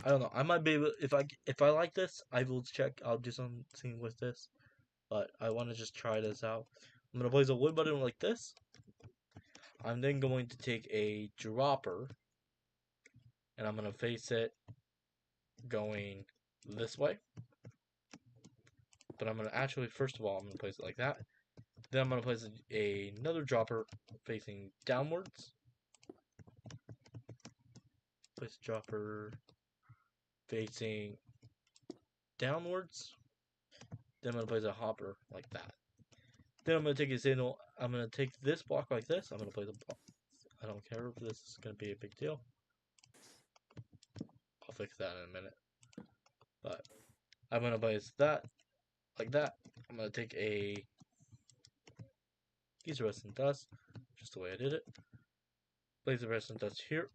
Speaker 1: I don't know. I might be able if I like this, I will check. I'll do something with this, but I want to just try this out. I'm gonna place a wood button like this. I'm then going to take a dropper and I'm gonna face it going this way. But I'm gonna actually, first of all, I'm gonna place it like that. Then I'm gonna place another dropper facing downwards. Place a dropper facing downwards. Then I'm gonna place a hopper like that. Then I'm gonna take a signal. I'm gonna take this block like this. I'm gonna place a block. I don't care if this is gonna be a big deal. I'll fix that in a minute. But I'm gonna place that like that. I'm gonna take a piece of resin dust, just the way I did it. Place the resin dust here.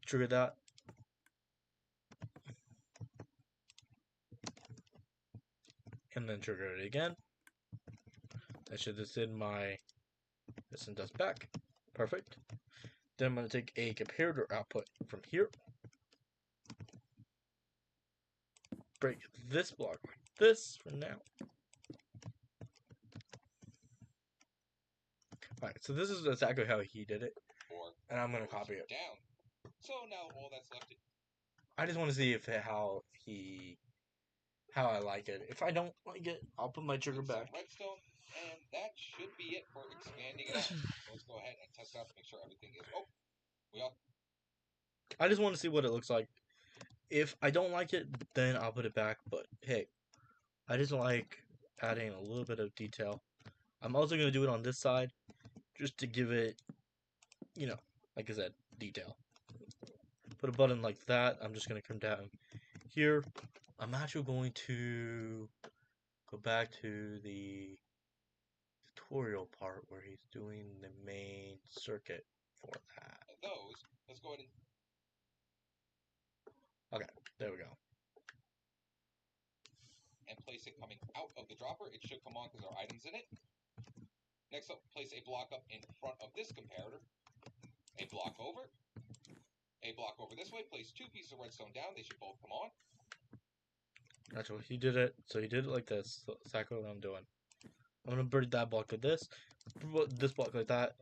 Speaker 1: Trigger that. And then trigger it again. I should have send my resin dust back. Perfect. Then I'm going to take a comparator output from here. Break this block like this for now. Alright, so this is exactly how he did it. And I'm going to copy it.
Speaker 2: Down. So now all that's left is
Speaker 1: I just want to see how I like it. If I don't like it, I'll put my trigger back.
Speaker 2: redstone, and that should be it for expanding it out. Let's go ahead and test out to make sure everything is. Oh, we all.
Speaker 1: I just want to see what it looks like. If I don't like it, then I'll put it back. But hey, I just like adding a little bit of detail. I'm also going to do it on this side, just to give it, you know, like I said, detail. Put a button like that. I'm just going to come down here. I'm actually going to go back to the tutorial part where he's doing the main circuit for that.
Speaker 2: Those. Let's go ahead and.
Speaker 1: Okay, there we go.
Speaker 2: And place it coming out of the dropper. It should come on because there are items in it. Next up, place a block up in front of this comparator. A block over. A block over this way. Place two pieces of redstone down. They should both come on.
Speaker 1: Actually, he did it. So he did it like this. So exactly what I'm doing. I'm gonna break that block with this. this block like that,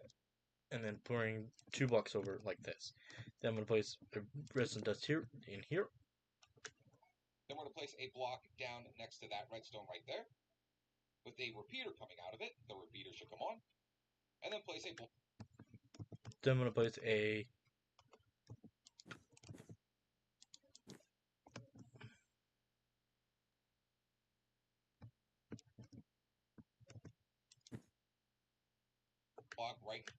Speaker 1: and then pouring 2 blocks over like this. Then I'm going to place a redstone dust here, in here.
Speaker 2: Then we're going to place a block down next to that redstone right there, with a repeater coming out of it. The repeater should come on. And then place a block.
Speaker 1: Then I'm going to place a
Speaker 2: block right.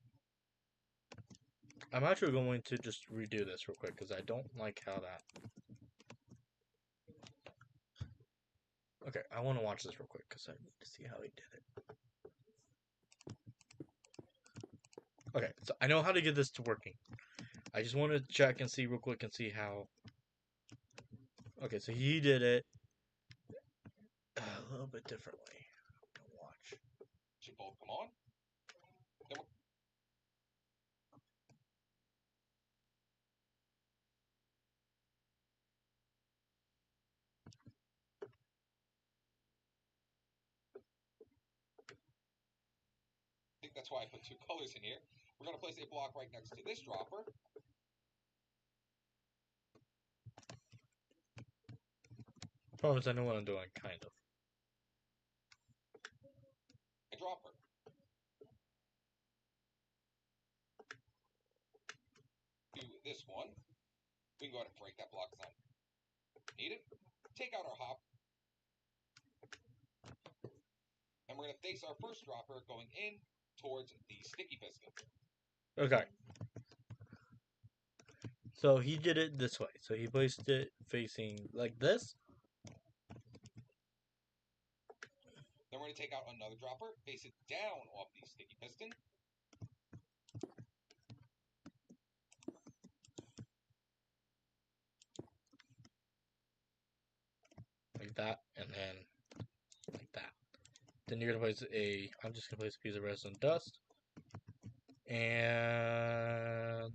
Speaker 1: I'm actually going to just redo this real quick because I don't like how that. Okay, I want to watch this real quick because I need to see how he did it. Okay, so I know how to get this to working. I just want to check and see real quick and see how. Okay, so he did it a little bit differently. Watch.
Speaker 2: Should both come on. I think that's why I put 2 colors in here. We're going to place a block right next to this dropper.
Speaker 1: Promise I know what I'm doing, kind of.
Speaker 2: A dropper. Do this one. We can go ahead and break that block. It's not needed. Take out our hop. And we're going to face our first dropper going in towards the sticky piston.
Speaker 1: Okay. So he did it this way. So he placed it facing like this.
Speaker 2: Then we're going to take out another dropper, face it down off the sticky piston.
Speaker 1: Like that, and then like that. Then you're gonna place a. I'm just gonna place a piece of redstone dust, and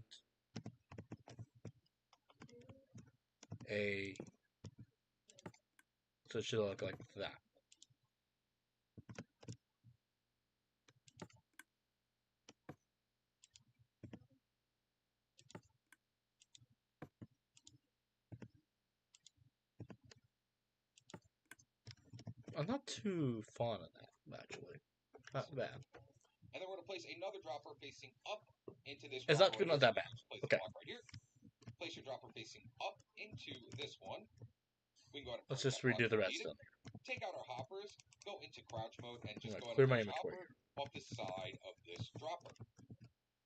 Speaker 1: a. So it should look like that. I'm not too fond of that, actually. Not bad.
Speaker 2: And then we're going to place another dropper facing up into this.
Speaker 1: It's not good, not that bad.
Speaker 2: Place
Speaker 1: Okay.
Speaker 2: a block right here. Place your dropper facing up into this one. We can go ahead and
Speaker 1: let's just redo the redstone.
Speaker 2: Take out our hoppers, go into crouch mode, and just go ahead
Speaker 1: clear
Speaker 2: and
Speaker 1: my
Speaker 2: place
Speaker 1: inventory
Speaker 2: hopper off the side of this dropper.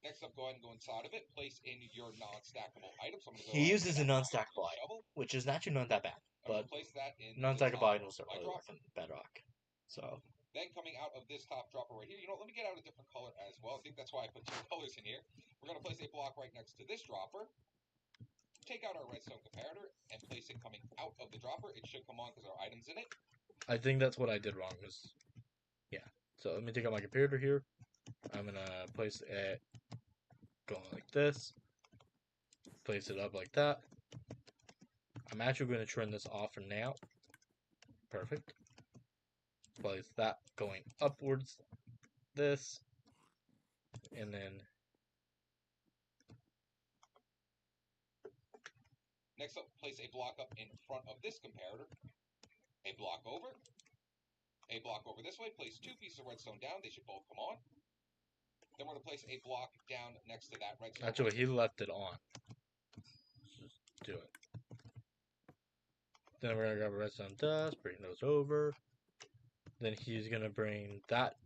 Speaker 2: Next up, go ahead and go inside of it. Place in your non-stackable items. So
Speaker 1: he uses a non-stackable item, which is actually not that bad. But
Speaker 2: place that in
Speaker 1: non-stackable items are really working bedrock. So.
Speaker 2: Then coming out of this top dropper right here, you know, let me get out a different color as well. I think that's why I put 2 colors in here. We're going to place a block right next to this dropper. Take out our redstone comparator and place it coming out of the dropper. It should come on because there are items in it.
Speaker 1: I think that's what I did wrong. Yeah. So let me take out my comparator here. I'm going to place it going like this. Place it up like that. I'm actually going to turn this off for now. Perfect. Place that going upwards. This. And then.
Speaker 2: Next up, place a block up in front of this comparator. A block over. A block over this way. Place 2 pieces of redstone down. They should both come on. Then we're going to place a block down next to that redstone.
Speaker 1: Actually, he left it on. Just do it. Then we're going to grab a redstone dust, bring those over. Then he's going to bring that.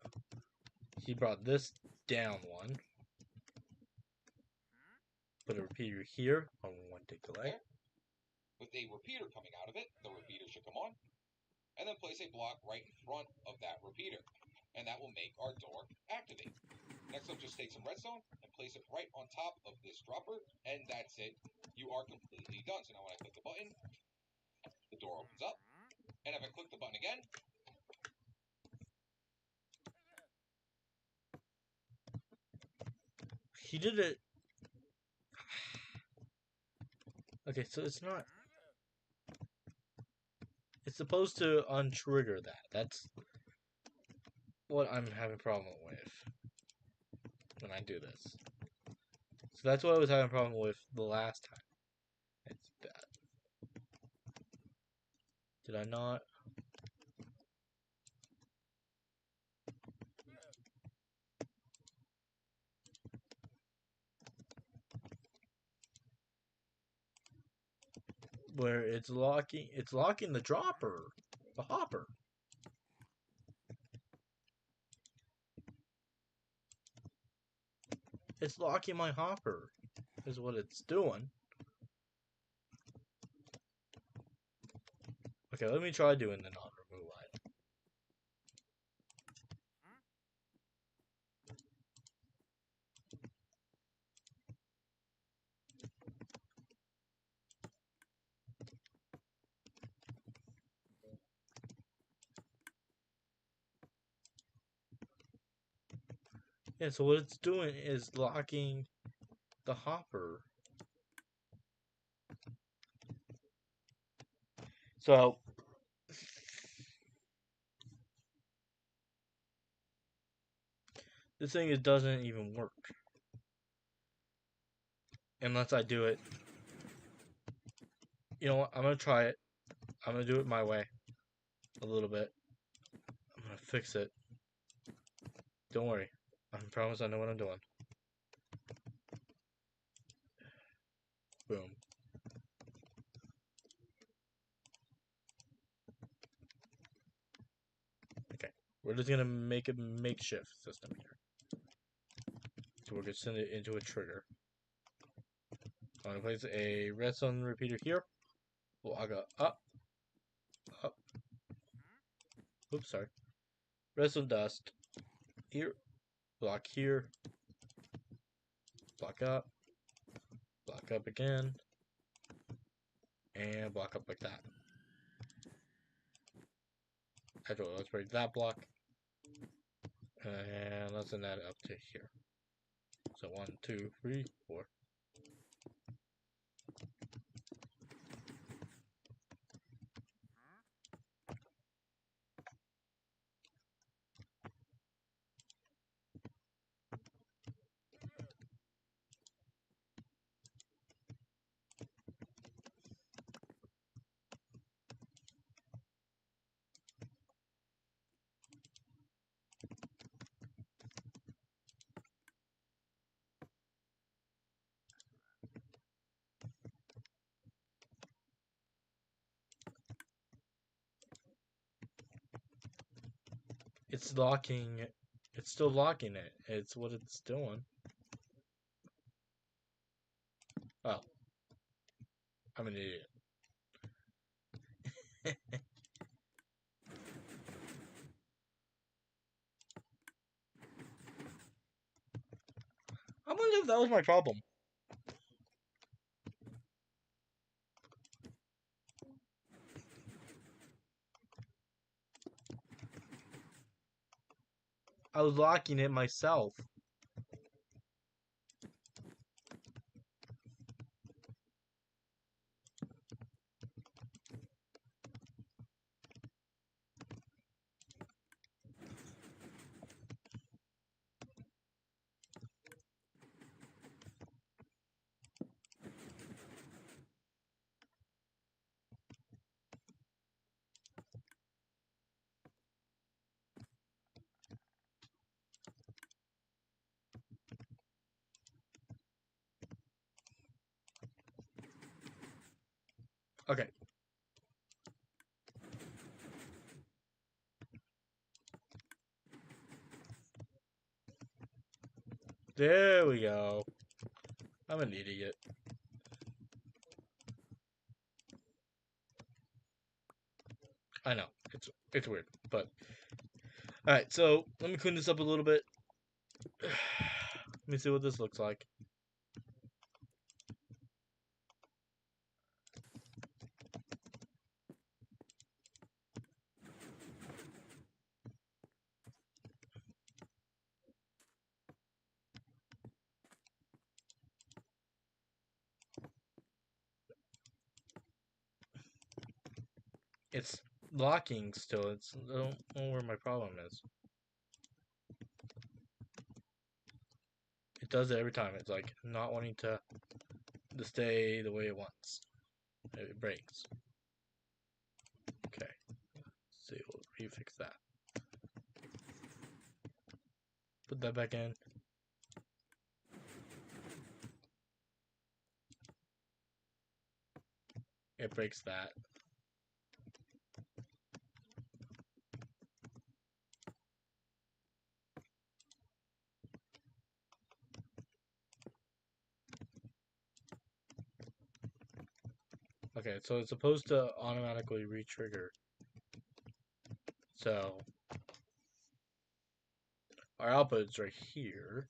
Speaker 1: He brought this down one. Put a repeater here on one tick delay.
Speaker 2: With a repeater coming out of it, the repeater should come on. And then place a block right in front of that repeater. And that will make our door activate. Next up, just take some redstone and place it right on top of this dropper. And that's it. You are completely done. So now when I click the button, the door opens up. And if I click the button again,
Speaker 1: he did it. Okay, so it's not. It's supposed to untrigger that. That's what I'm having a problem with. when I do this. So that's what I was having a problem with the last time. It's that. Did I not? Where it's locking the dropper, the hopper. It's locking my hopper, is what it's doing. Okay, let me try doing the non-remove item. Yeah, so what it's doing is locking the hopper. So this thing, it doesn't even work unless I do it. You know what? I'm gonna try it. I'm gonna do it my way a little bit. I'm gonna fix it. Don't worry. I promise I know what I'm doing. Boom. Okay. We're just gonna make a makeshift system here. So we're gonna send it into a trigger. I'm gonna place a redstone repeater here. I'll go up, up. Oops, sorry. Redstone dust here. Block here. Block up again, and block up like that. Actually, let's break that block, and let's send that up to here. So 1, 2, 3, 4. It's locking. It's still locking it. It's what it's doing. Oh, I'm an idiot. I wonder if that was my problem. I was locking it myself. Okay. There we go. I'm an idiot. I know. It's weird, but alright, so let me clean this up a little bit. Let me see what this looks like. It's locking still. I don't know where my problem is. does it every time. It's like not wanting to stay the way it wants. It breaks. Okay. Let's see, we'll refix that. Put that back in. It breaks that. Okay, so it's supposed to automatically re-trigger. So our output's right here.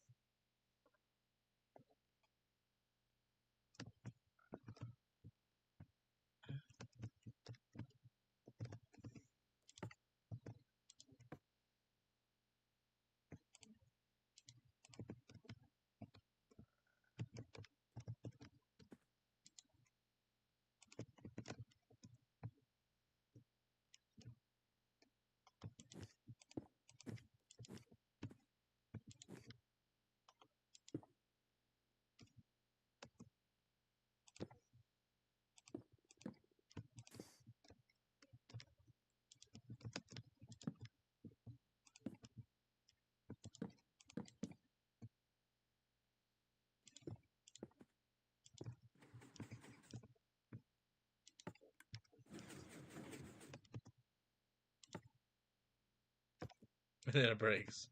Speaker 1: And then it breaks.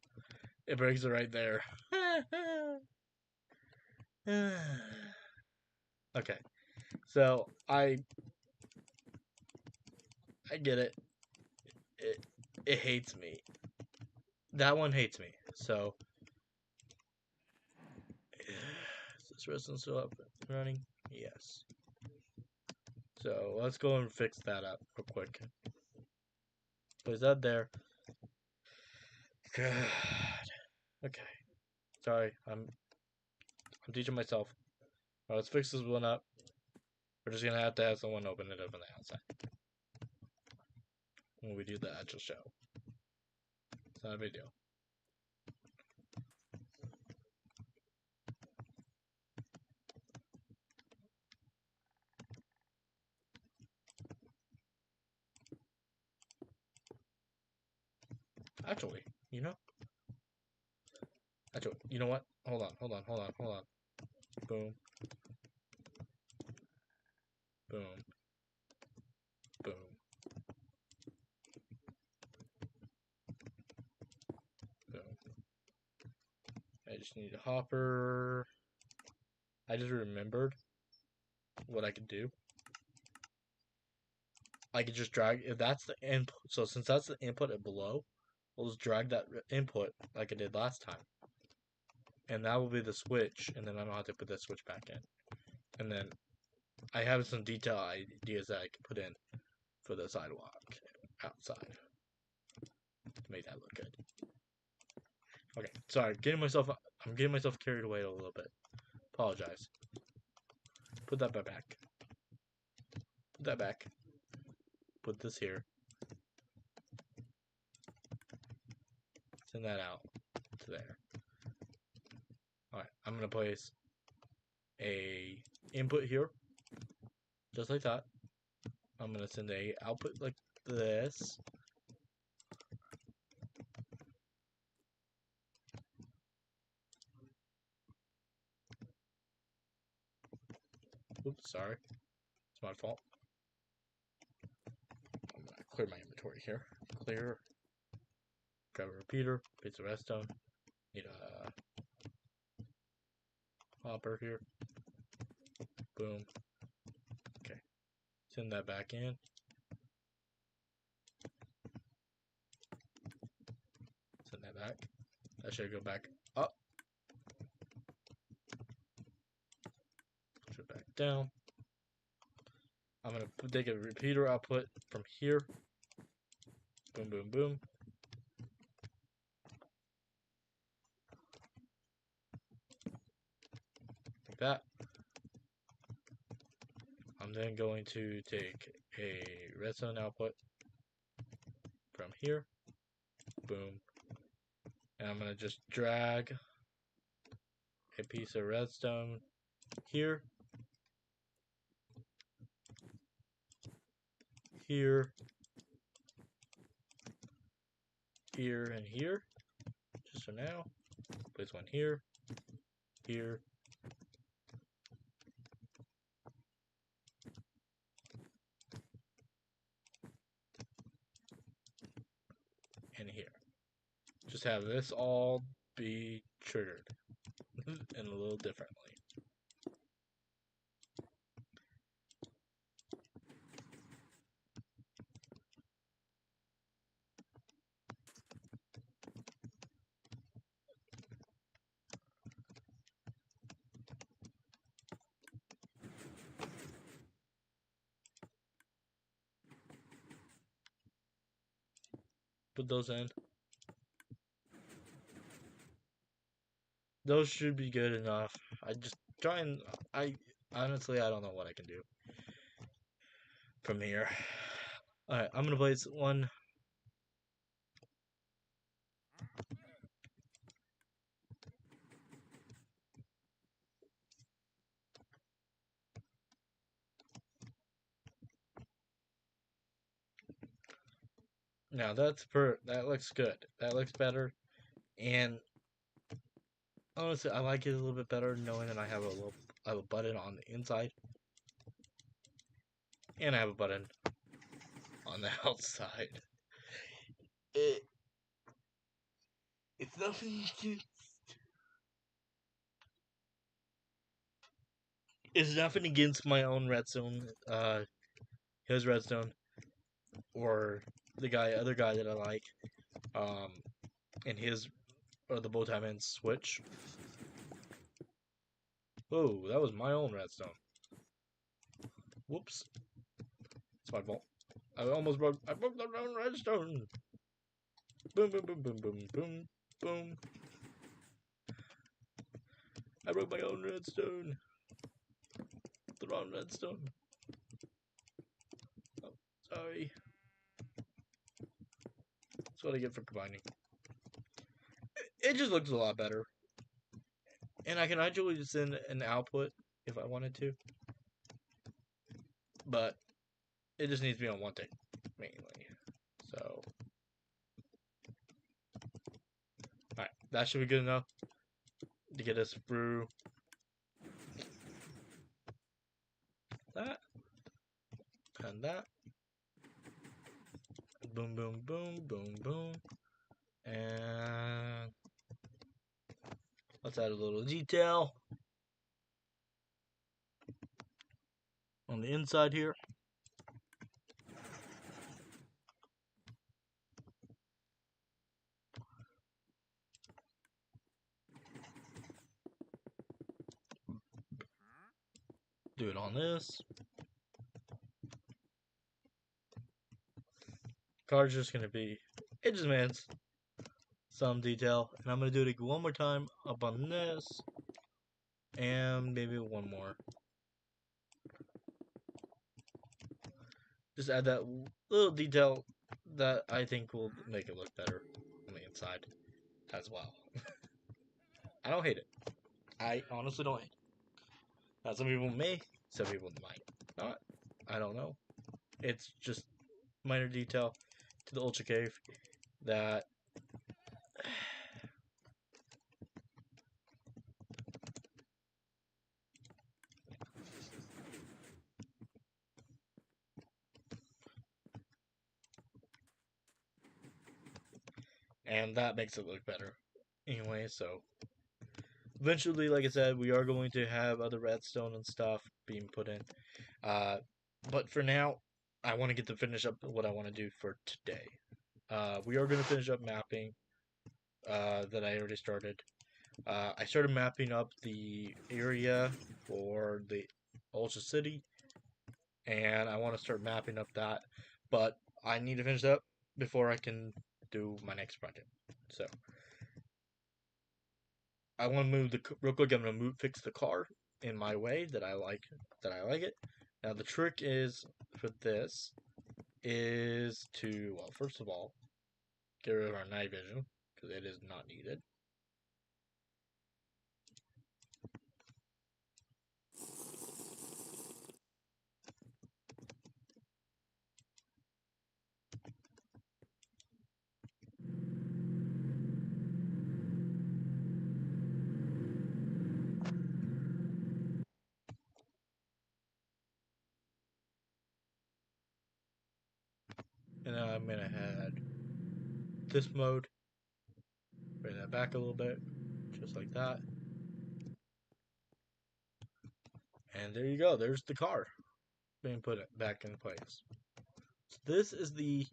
Speaker 1: It breaks it right there. Okay. So I get it. It hates me. That one hates me. So is this redstone still up and running? Yes. So let's go and fix that up real quick. Place that there. God. Okay. Sorry, I'm teaching myself. Alright, let's fix this one up. We're just gonna have to have someone open it up on the outside when we do the actual show. It's not a big deal. Actually, you know what? Hold on. Boom. Boom. Boom. Boom. I just need a hopper. I just remembered what I could do. I could just drag, if that's the input, so since that's the input at below, we'll just drag that input like I did last time. And that will be the switch, and then I don't have to put that switch back in. And then I have some detail ideas that I can put in for the sidewalk outside to make that look good. Okay, sorry, I'm getting myself carried away a little bit. Apologize. Put that back. Put that back. Put this here. Send that out to there. Alright, I'm gonna place a input here, just like that. I'm gonna send a output like this. Oops, sorry. It's my fault. I'm gonna clear my inventory here. Clear. Grab a repeater. Piece of redstone. Need a hopper here. Boom. Okay. Send that back in. Send that back. That should go back up. Push it back down. I'm gonna take a repeater output from here. Boom, boom, boom. Like that. I'm then going to take a redstone output from here. Boom. And I'm gonna just drag a piece of redstone here, here, here, and here, just for now. Place one here, here, and here. Just have this all be triggered and a little differently. Put those in. Those should be good enough. I honestly, I don't know what I can do from here. Alright, I'm gonna place one. Now that looks good. That looks better. And honestly, I like it a little bit better knowing that I have a button on the inside. And I have a button on the outside. It's nothing against. It's nothing against my own redstone, his redstone, or other guy that I like, and his, or the Bowtieman switch. Oh, that was my own redstone. Whoops. It's my fault. I broke the own redstone. Boom, boom, boom, boom, boom, boom, boom. I broke my own redstone. The wrong redstone. Oh, sorry. That's what I get for combining. It just looks a lot better. And I can actually just send an output if I wanted to. But it just needs to be on one thing, mainly. So, alright, that should be good enough to get us through that. And that. Boom, boom, boom, boom, boom. And let's add a little detail on the inside here. Do it on this. Card's just gonna be, it just means some detail. And I'm gonna do it one more time up on this. And maybe one more. Just add that little detail that I think will make it look better on the inside as well. I don't hate it. I honestly don't hate it. Now, some people may, some people might not. I don't know. It's just minor detail to the Ultra Cave that and that makes it look better. Anyway, so eventually, like I said, we are going to have other redstone and stuff being put in. But for now, I want to get to finish up what I want to do for today. We are going to finish up mapping that I already started. I started mapping up the area for the Ultra City, and I want to start mapping up that, but I need to finish that before I can do my next project. So I want to move real quick. I'm gonna fix the car in my way that I like it. Now the trick is for this is to, well, first of all, get rid of our night vision because it is not needed. I'm gonna add this mode. Bring that back a little bit, just like that. And there you go. There's the car being put back in place. So this is the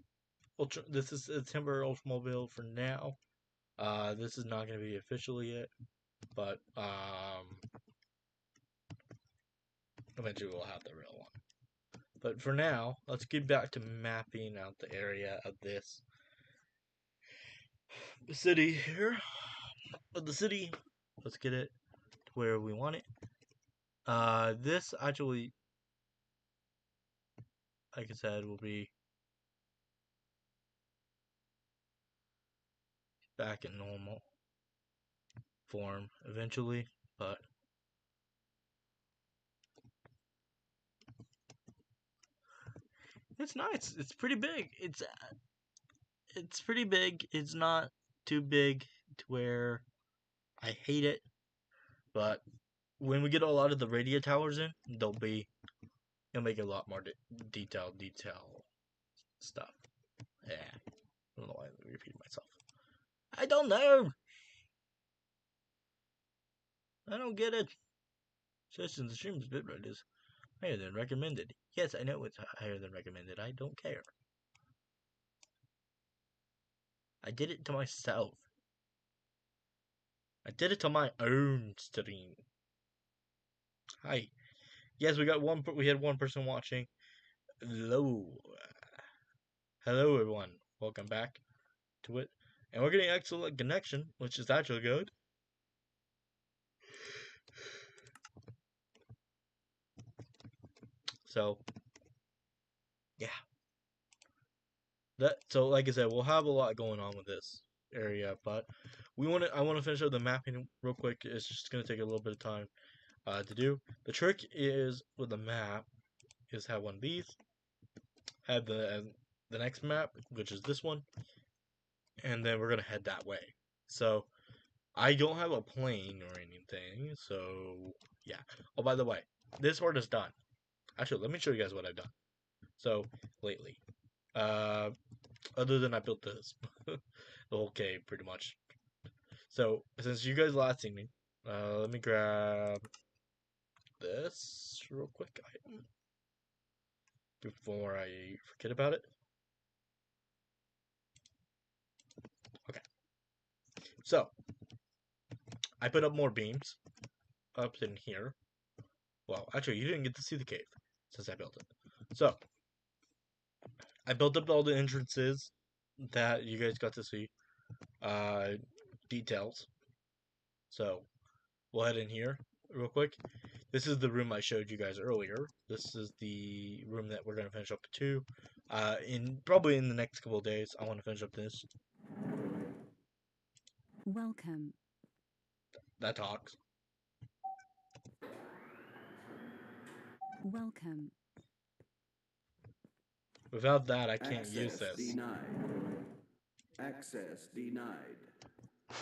Speaker 1: ultra. This is a temporary Ultramobile for now. This is not going to be official yet, but eventually we'll have the real one. But for now, let's get back to mapping out the area of this city here. Of the city, let's get it to where we want it. This actually, like I said, will be back in normal form eventually, but it's nice. It's pretty big. It's pretty big. It's not too big to where I hate it, but when we get a lot of the radio towers in, it'll make a lot more detail stuff. Yeah, I don't know why I repeated myself. I don't know. I don't get it. Sessions streams bitrate is higher than recommended. Yes, I know it's higher than recommended. I don't care. I did it to myself. I did it to my own stream. Hi. Yes, we had one person watching. Hello. Hello everyone. Welcome back to it. And we're getting excellent connection, which is actually good. So yeah. So like I said, we'll have a lot going on with this area, but I want to finish up the mapping real quick. It's just gonna take a little bit of time to do. The trick is with the map is have one of these, have the next map, which is this one, and then we're gonna head that way. So I don't have a plane or anything, so yeah. Oh, by the way, this part is done. Actually, let me show you guys what I've done. So lately, other than I built this, the whole cave pretty much. So since you guys last seen me, let me grab this real quick item before I forget about it. Okay. So I put up more beams up in here. Well, actually, you didn't get to see the cave since I built it. So I built up all the entrances that you guys got to see. Details. So we'll head in here real quick. This is the room I showed you guys earlier. This is the room that we're gonna finish up to. Probably in the next couple of days, I want to finish up this.
Speaker 4: Welcome.
Speaker 1: That talks.
Speaker 4: Welcome.
Speaker 1: Without that, I can't use this.
Speaker 3: Denied. Access denied.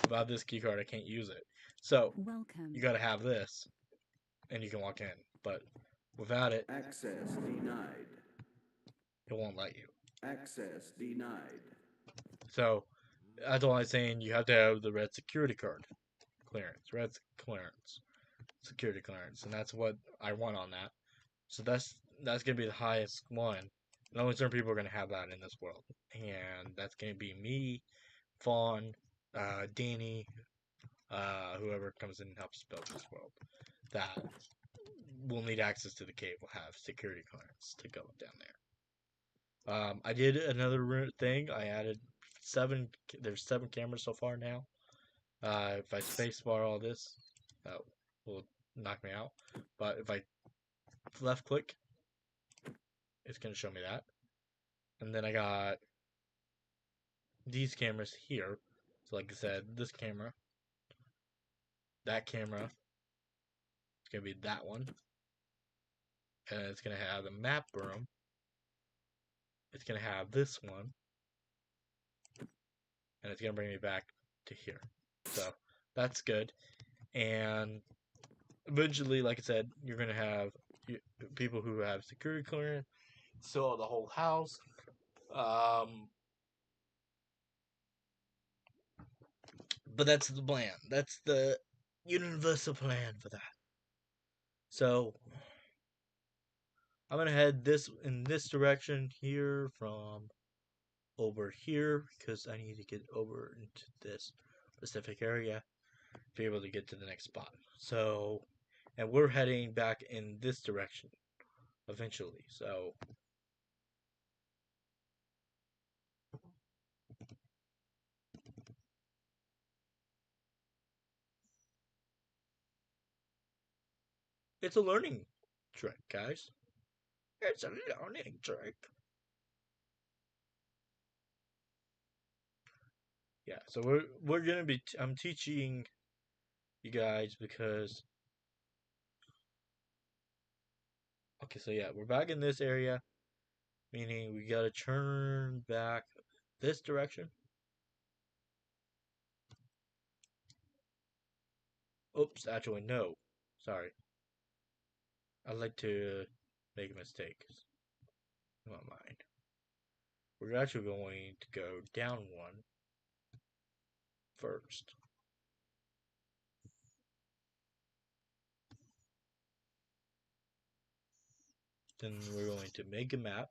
Speaker 1: Without this keycard, I can't use it. So
Speaker 4: Welcome.
Speaker 1: you gotta have this, and you can walk in. But without it,
Speaker 3: Access denied.
Speaker 1: it won't let you.
Speaker 3: Access denied.
Speaker 1: So that's all I'm saying. You have to have the red security card clearance, security clearance, and that's what I want on that. So that's gonna be the highest one. And only certain people are gonna have that in this world, and that's gonna be me, Fawn, Danny, whoever comes in and helps build this world. That will need access to the cave will have security clearance to go down there. I did another thing. I added there's 7 cameras so far now. If I spacebar all this, that will knock me out. But if I left click, it's going to show me that. And then I got these cameras here. So like I said, this camera, that camera, it's going to be that one. And it's going to have the map room. It's going to have this one. And it's going to bring me back to here. So that's good. And eventually, like I said, you're going to have people who have security clearance, so the whole house. But that's the plan. That's the universal plan for that. So I'm gonna head in this direction here from over here because I need to get over into this specific area to be able to get to the next spot. So, and we're heading back in this direction eventually. So, it's a learning trick, guys. It's a learning trick. Yeah, so we're gonna be. I'm teaching you guys because. Okay, so yeah, we're back in this area, meaning we gotta turn back this direction. Oops, actually no. Sorry. I like to make mistakes. Not mind. We're actually going to go down one first. Then we're going to make a map.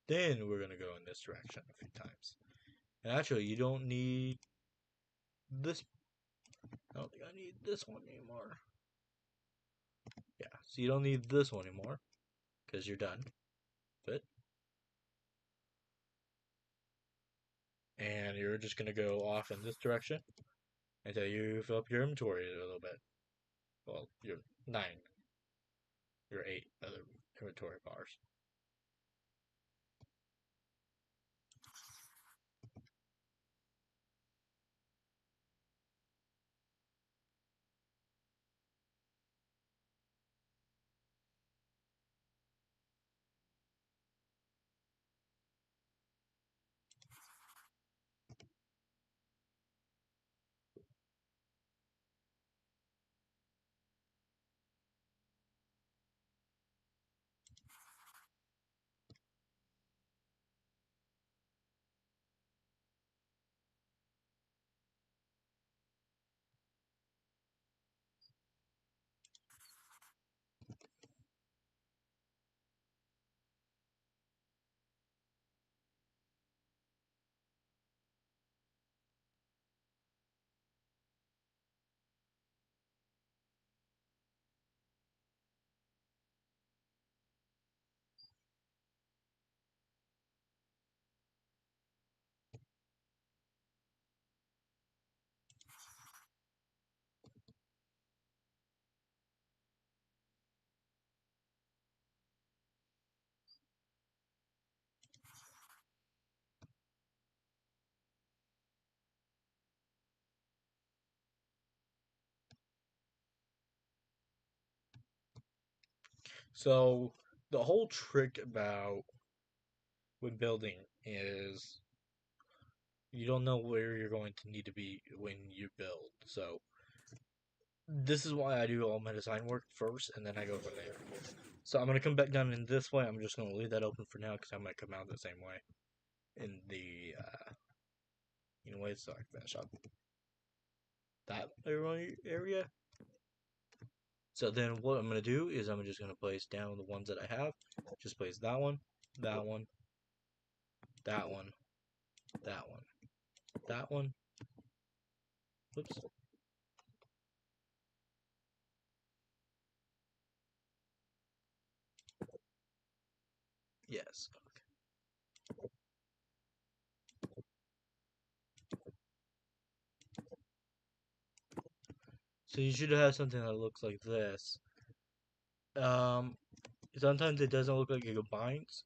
Speaker 1: Then we're going to go in this direction a few times. And actually, you don't need this. I don't think I need this one anymore. Yeah, so you don't need this one anymore because you're done with it. And you're just going to go off in this direction until you fill up your inventory a little bit. Well, your 9, your 8 other inventory bars. So the whole trick about with building is you don't know where you're going to need to be when you build. So this is why I do all my design work first, and then I go from there. So I'm gonna come back down in this way. I'm just gonna leave that open for now because I might come out the same way in the wait, so I can finish up that area. So then what I'm gonna do is I'm just gonna place down the ones that I have. Just place that one, that one, that one, that one, that one. Whoops. Yes. So you should have something that looks like this. Um, Sometimes it doesn't look like it combines,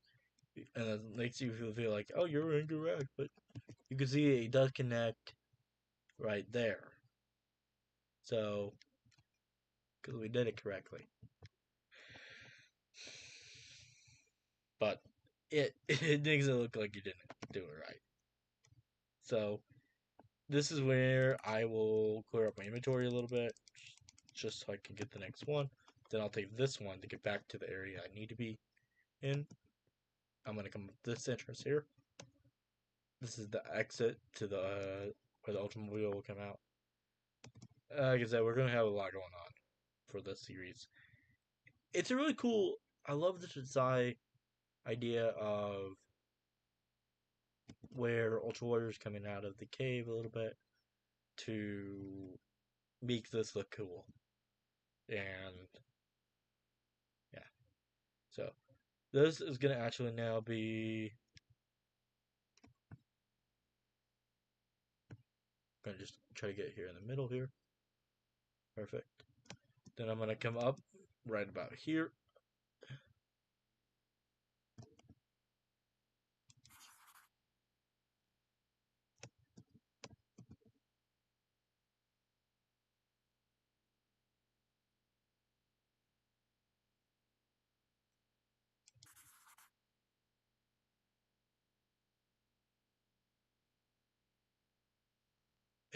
Speaker 1: and it makes you feel like, oh, you're incorrect. But you can see it does connect right there. So, because we did it correctly. But it makes it look like you didn't do it right. So, this is where I will clear up my inventory a little bit, just so I can get the next one. Then I'll take this one to get back to the area I need to be in. I'm gonna come up this entrance here. This is the exit to the where the automobile will come out. Like I said, we're gonna have a lot going on for this series. It's a really cool. I love the design idea of where Ultra Warrior's coming out of the cave a little bit to make this look cool. And yeah, so this is gonna actually now be. I'm gonna just try to get here in the middle here. Perfect. Then I'm gonna come up right about here.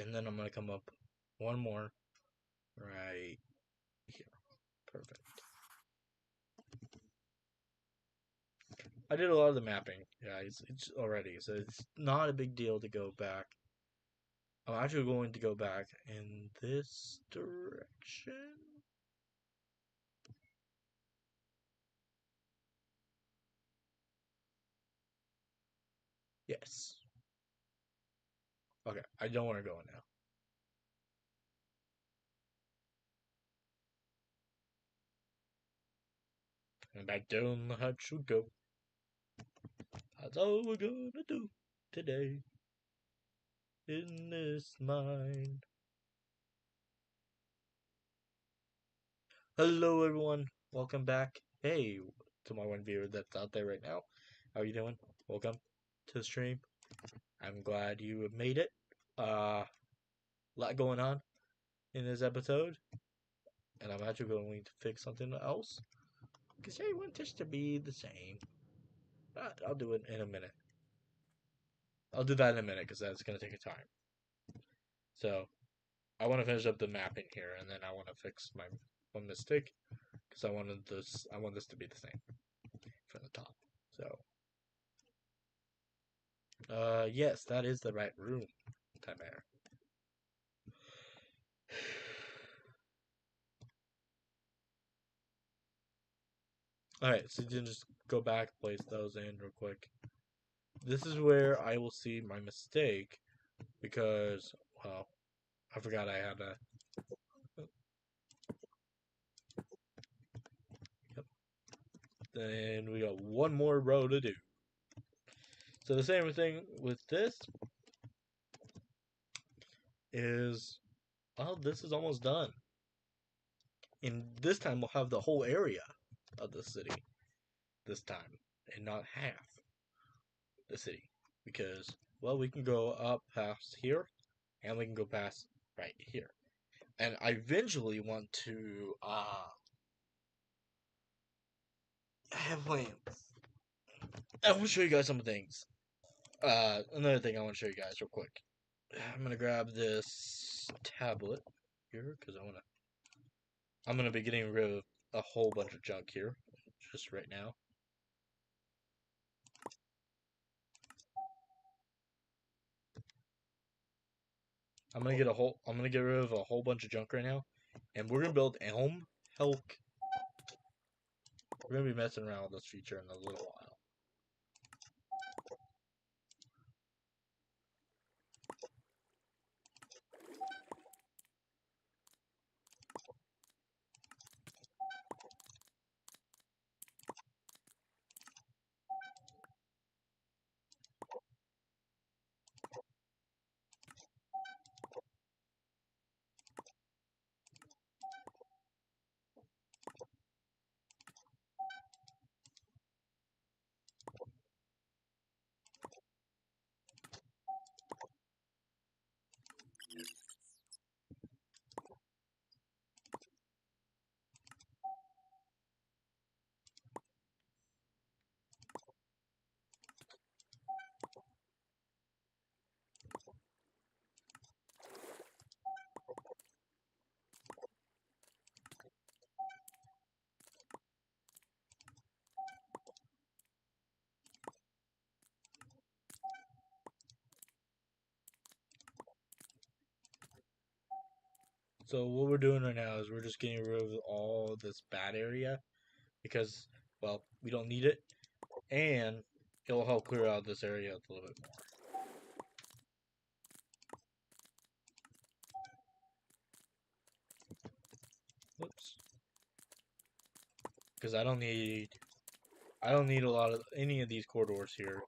Speaker 1: And then I'm gonna come up one more right here. Perfect. I did a lot of the mapping, guys. It's already, so it's not a big deal to go back. I'm actually going to go back in this direction. Yes. Okay, I don't want to go in now. And back down the hatch we go. That's all we're gonna do today in this mine. Hello, everyone. Welcome back. Hey, to my one viewer that's out there right now. How are you doing? Welcome to the stream. I'm glad you have made it. Lot going on in this episode, and I'm actually going to fix something else because I want this to be the same. I'll do it in a minute. I'll do that in a minute because that's going to take a time. So I want to finish up the mapping here, and then I want to fix my one mistake because I want this to be the same from the top. So yes, that is the right room, TyBear. Alright, so you can just go back, place those in real quick. This is where I will see my mistake because, well, I forgot I had a. Yep. Then we got one more row to do. So the same thing with this is, well, this is almost done. And this time we'll have the whole area of the city this time, and not half the city. Because, well, we can go up past here, and we can go past right here. And I eventually want to, I have plans. I want to show you guys some things. Another thing I want to show you guys real quick. I'm gonna grab this tablet here because I'm gonna be getting rid of a whole bunch of junk here just right now. I'm gonna get rid of a whole bunch of junk right now, and we're gonna build Elm Helk. We're gonna be messing around with this feature in a little while. So what we're doing right now is we're just getting rid of all this bad area because, well, we don't need it, and it'll help clear out this area a little bit more. Whoops. Because I don't need a lot of any of these corridors here.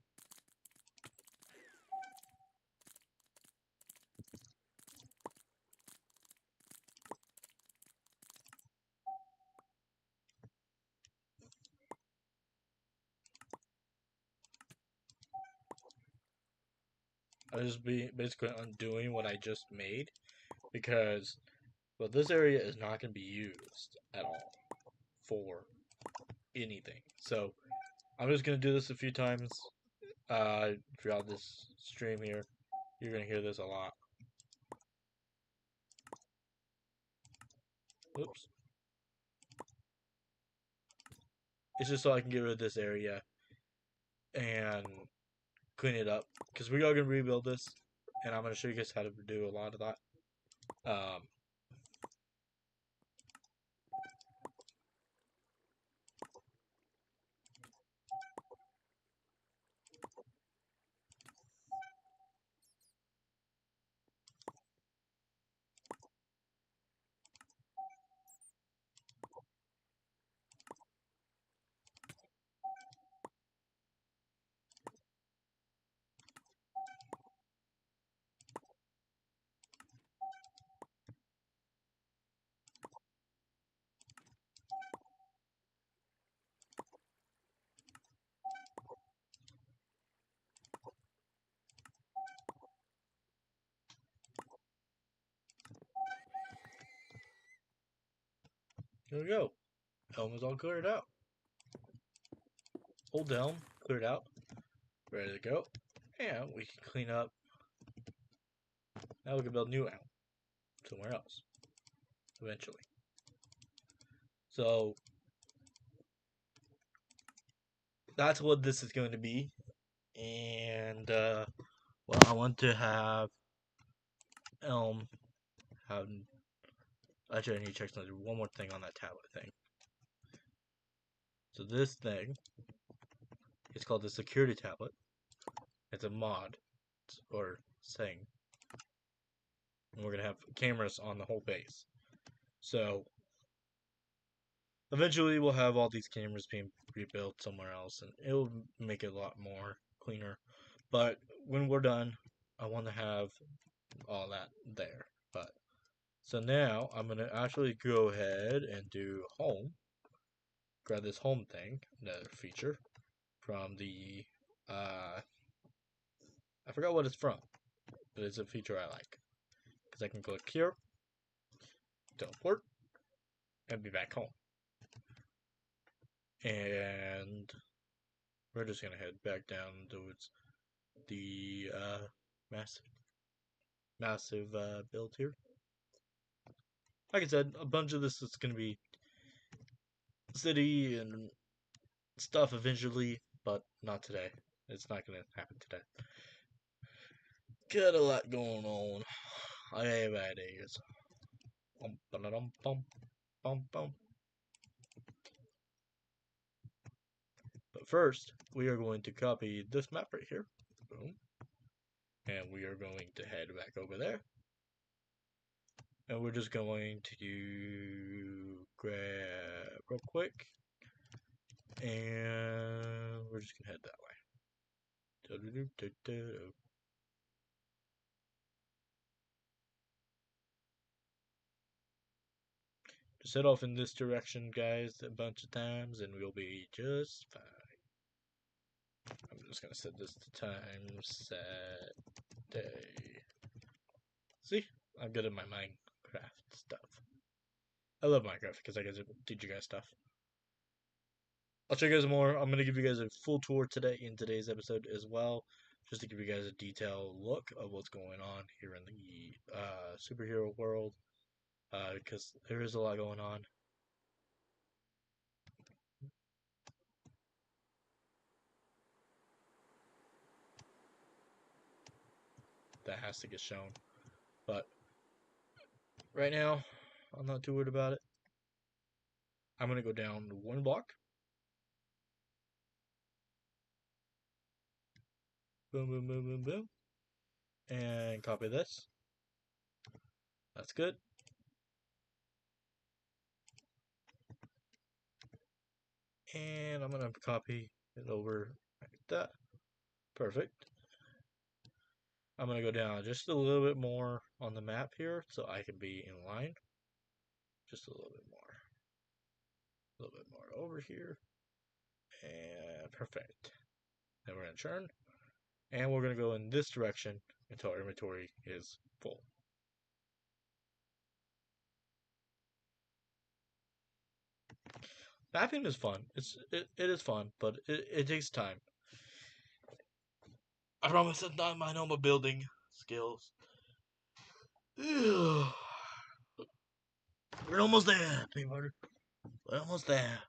Speaker 1: I'll just be basically undoing what I just made because, well, this area is not going to be used at all for anything. So I'm just going to do this a few times throughout this stream here. You're going to hear this a lot. Oops. It's just so I can get rid of this area and clean it up because we are going to rebuild this, and I'm going to show you guys how to do a lot of that. There we go. Helm is all cleared out. Old helm cleared out. Ready to go. And we can clean up. Now we can build new helm somewhere else. Eventually. So that's what this is going to be. And well, I want to have Elm have. Actually, I need to check something. One more thing on that tablet thing. So this thing is called the security tablet. It's a mod or thing. And we're gonna have cameras on the whole base. So eventually we'll have all these cameras being rebuilt somewhere else, and it'll make it a lot more cleaner. But when we're done, I want to have all that there. But so now I'm gonna actually go ahead and do home. Grab this home thing, another feature from the I forgot what it's from, but it's a feature I like because I can click here, teleport, and be back home. And we're just gonna head back down towards the massive build here. Like I said, a bunch of this is gonna be city and stuff eventually, but not today. It's not gonna happen today. Got a lot going on. I have ideas. But first, we are going to copy this map right here. Boom. And we are going to head back over there. And we're just going to grab real quick. And we're just going to head that way. Just head off in this direction, guys, a bunch of times, and we'll be just fine. I'm just going to set this to time set day. See? I'm good at my Minecraft stuff. I love Minecraft because I get to teach you guys stuff. I'll show you guys more. I'm going to give you guys a full tour today in today's episode as well, just to give you guys a detailed look of what's going on here in the superhero world, because there is a lot going on. That has to get shown. But right now. I'm not too worried about it. I'm going to go down one block. Boom, boom, boom, boom, boom. And copy this. That's good. And I'm going to copy it over like that. Perfect. I'm going to go down just a little bit more on the map here so I can be in line. Just a little bit more. A little bit more over here. And perfect. Then we're going to turn. And we're going to go in this direction until our inventory is full. Mapping is fun. It is fun, but it takes time. I promise it's not my normal building skills. We're almost there, people. We're almost there.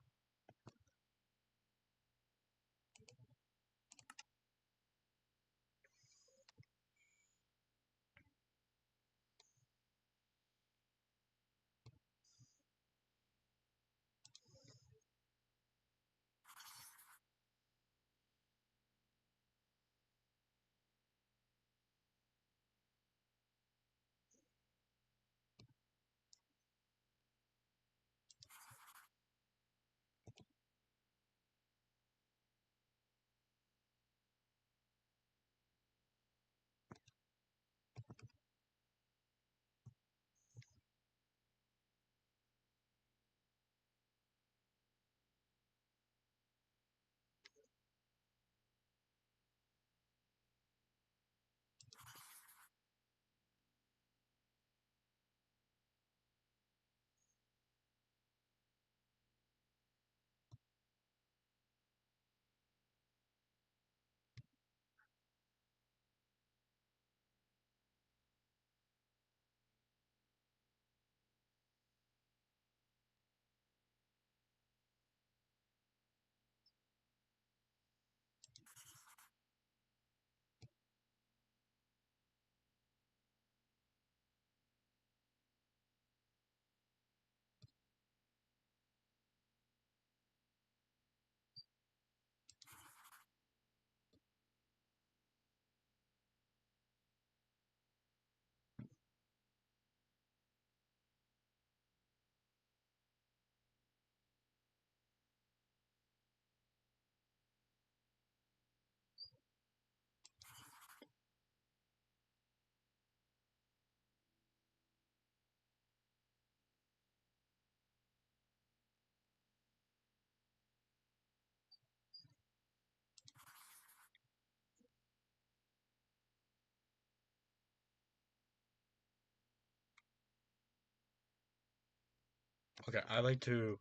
Speaker 1: Okay, I like to,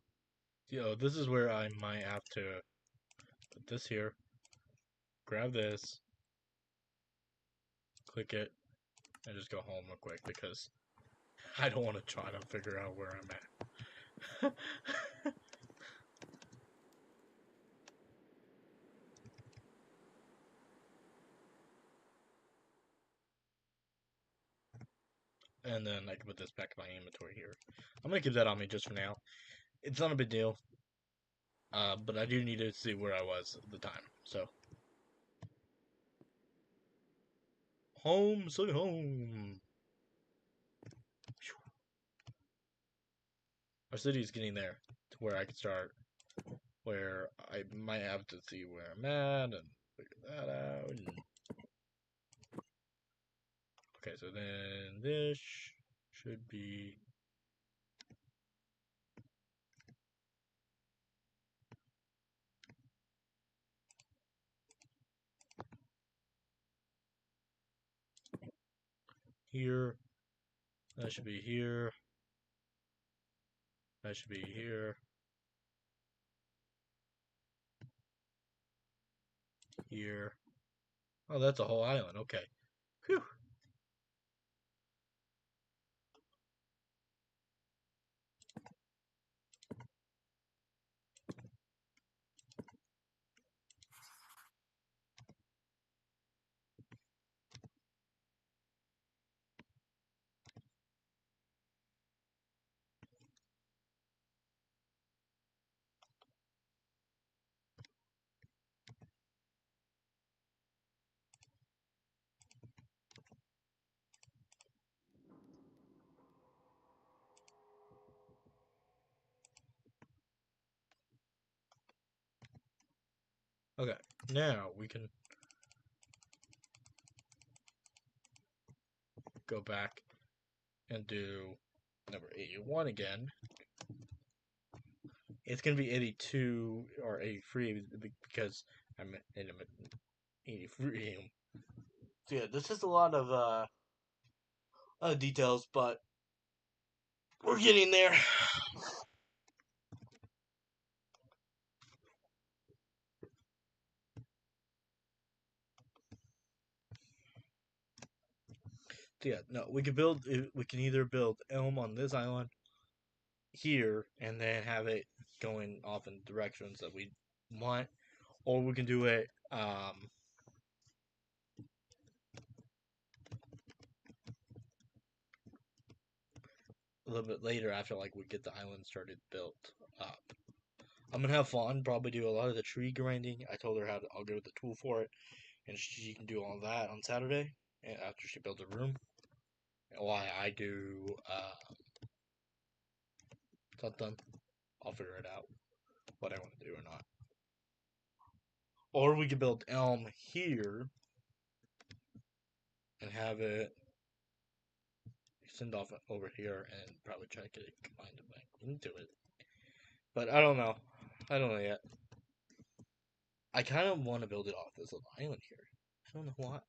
Speaker 1: this is where I might have to put this here, grab this, click it, and just go home real quick because I don't want to try to figure out where I'm at. And then I can put this back in my inventory here. I'm going to keep that on me just for now. It's not a big deal. But I do need to see where I was at the time. So, home, sweet home. Our city is getting there to where I can start. Where I might have to see where I'm at and figure that out. And... Okay, so then this should be here. That should be here. That should be here. Here. Oh, that's a whole island. Okay. Whew. Okay, now we can go back and do number 81 again. It's going to be 82 or 83 because I'm in 83. So yeah, this is a lot of details, but we're getting there. So yeah, no, we can either build Elm on this island here and then have it going off in directions that we want, or we can do it a little bit later after like we get the island started built up. I'm gonna have fun, probably do a lot of the tree grinding. I told her I'll give her the tool for it, and she can do all that on Saturday and after she builds a room. Why I do something, I'll figure it out what I want to do or not. Or we could build Elm here and have it send off over here and probably try to get it combined back into it. But I don't know. I don't know yet. I kind of want to build it off this little island here. I don't know why.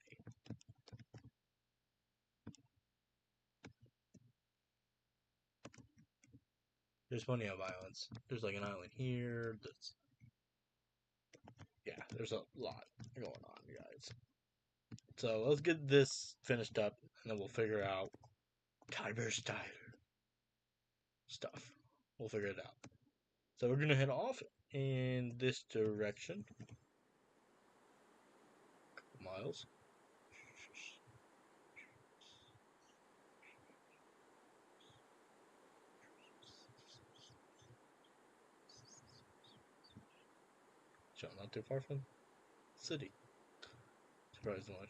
Speaker 1: There's plenty of islands. There's like an island here. That's yeah. There's a lot going on, guys. So let's get this finished up, and then we'll figure out TYBEAR style stuff. We'll figure it out. So we're gonna head off in this direction. Miles. So not too far from the city. Surprisingly.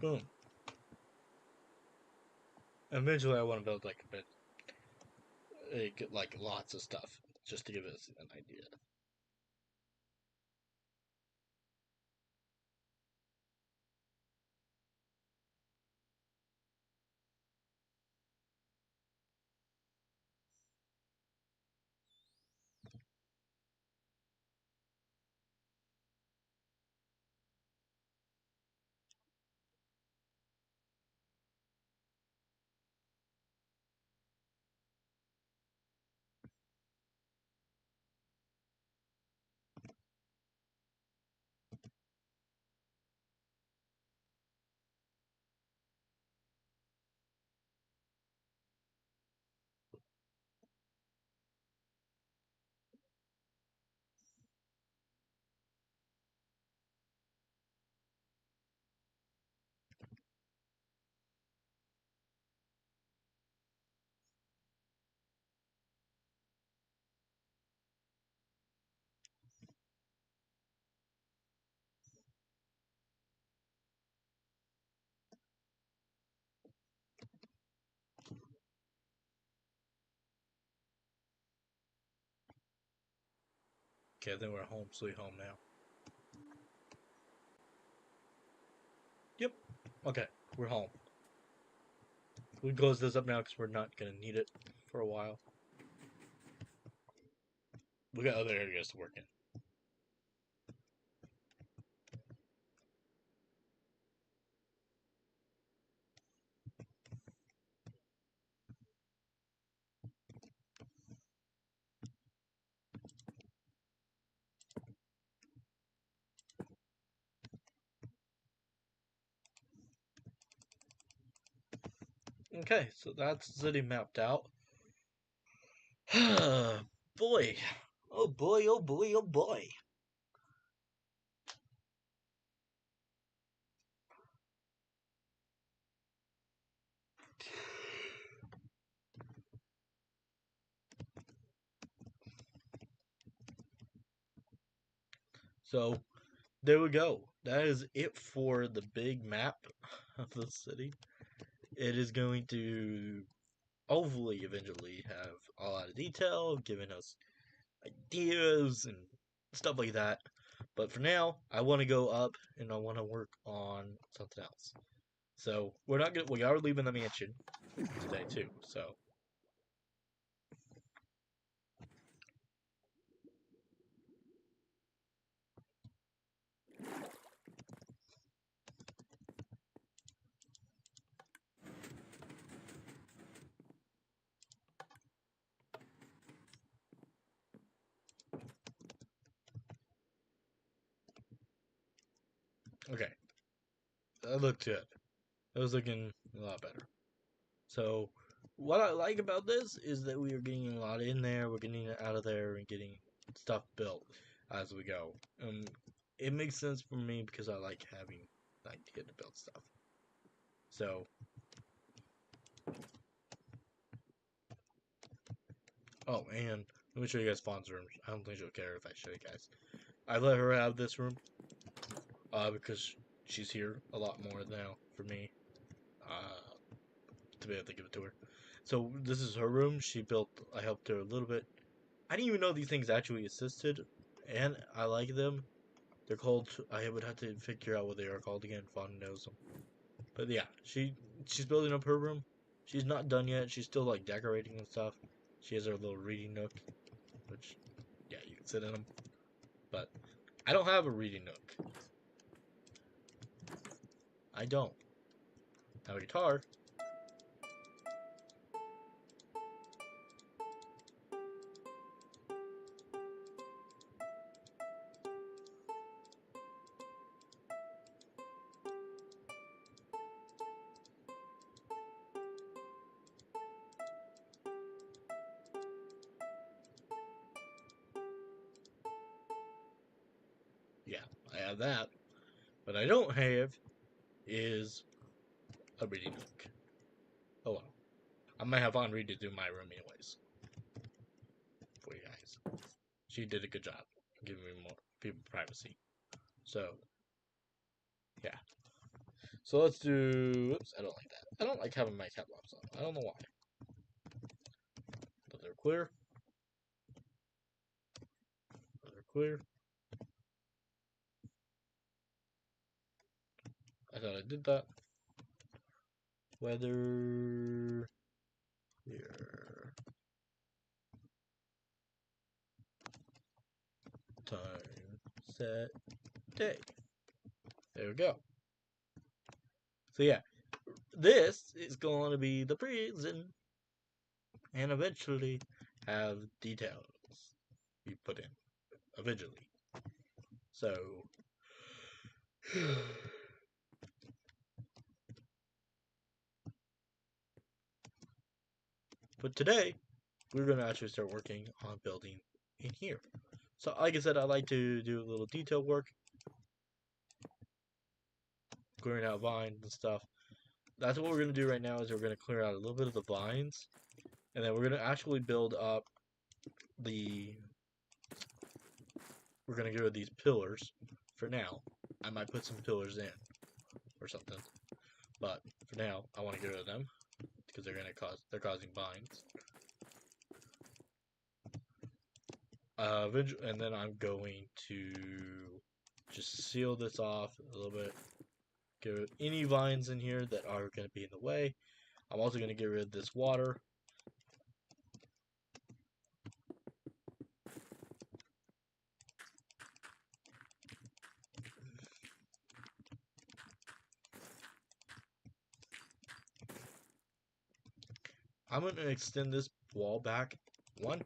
Speaker 1: Boom. Eventually, I want to build like a bit, get like lots of stuff just to give us an idea. Okay, then we're home, sweet home now. Yep. Okay, we're home. We close this up now because we're not gonna need it for a while. We got other areas to work in. Okay, so that's the city mapped out. Boy. Oh boy, oh boy, oh boy. So, there we go. That is it for the big map of the city. It is going to hopefully eventually have a lot of detail, giving us ideas and stuff like that. But for now, I want to go up and I want to work on something else. So we are leaving the mansion today too. So okay, that looked good. That was looking a lot better. So what I like about this is that we are getting a lot in there. We're getting it out of there and getting stuff built as we go. It makes sense for me because I like having the idea to build stuff. So oh, and let me show you guys Fawn's room. I don't think she'll care if I show you guys. I let her have this room because she's here a lot more now for me to be able to give it to her. So this is her room. She built. I helped her a little bit. I didn't even know these things actually assisted, and I like them. They're called. I would have to figure out what they are called again. Fawn knows them. But yeah, she's building up her room. She's not done yet. She's still like decorating and stuff. She has her little reading nook, which yeah, you can sit in them. But I don't have a reading nook. I don't have a guitar. Yeah, I have that. What I don't have is a reading nook. Oh well. I might have on read it in my room anyways. For you guys. She did a good job giving me more people privacy. So yeah. So let's do oops, I don't like that. I don't like having my cap locks on. I don't know why. But they're clear. They're clear. I thought I did that. Weather here. Time set day. There we go. So yeah, this is going to be the prison, and eventually have details be put in. Eventually. So, but today we're going to actually start working on building in here. So, like I said, I like to do a little detail work, clearing out vines and stuff. That's what we're going to do right now. Is we're going to clear out a little bit of the vines, and then we're going to actually build up the. We're going to get rid of these pillars for now. I might put some pillars in or something, but for now I want to get rid of them because they're causing vines. And then I'm going to just seal this off a little bit. Get rid of any vines in here that are going to be in the way. I'm also going to get rid of this water. I'm going to extend this wall back 1,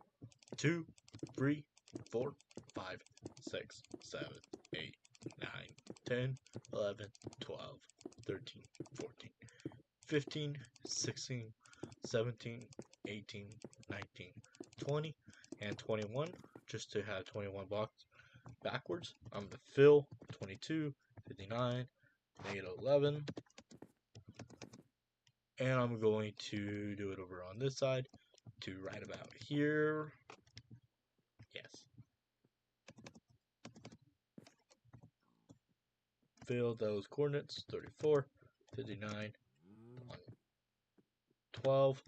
Speaker 1: 2, 3, 4, 5, 6, 7, 8, 9, 10, 11, 12, 13, 14. 15, 16, 17, 18, 19, 20, and 21, just to have 21 blocks backwards. I'm going to fill 22, 59, -11, and I'm going to do it over on this side to right about here. Yes. Fill those coordinates, 34, 59, 12.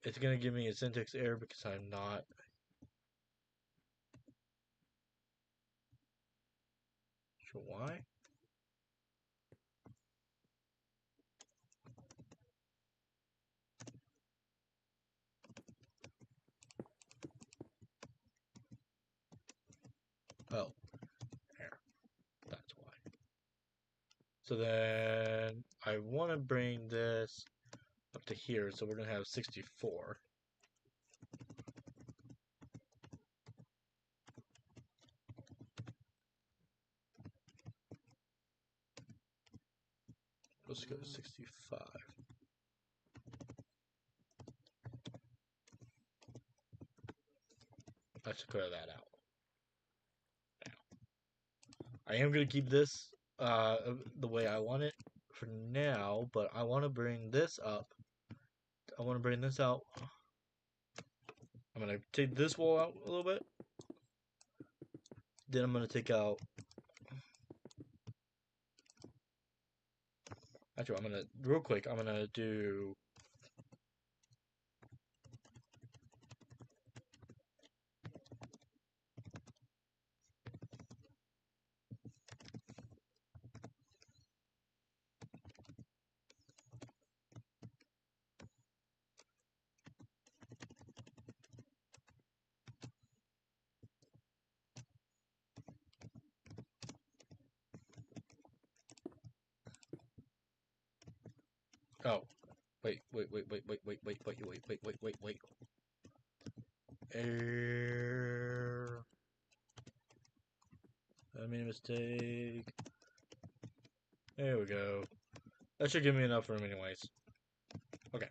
Speaker 1: It's going to give me a syntax error because I'm not sure why. Oh, there. That's why. So then I want to bring this up to here, so we're going to have 64. Let's go to 65. I should clear that out. I am going to keep this the way I want it for now, but I want to bring this up. I want to bring this out. I'm going to take this wall out a little bit. Then I'm going to take out... Actually, I'm going to, real quick, I'm going to do... Oh, wait. Error. I made a mistake. There we go. That should give me enough room anyways. Okay.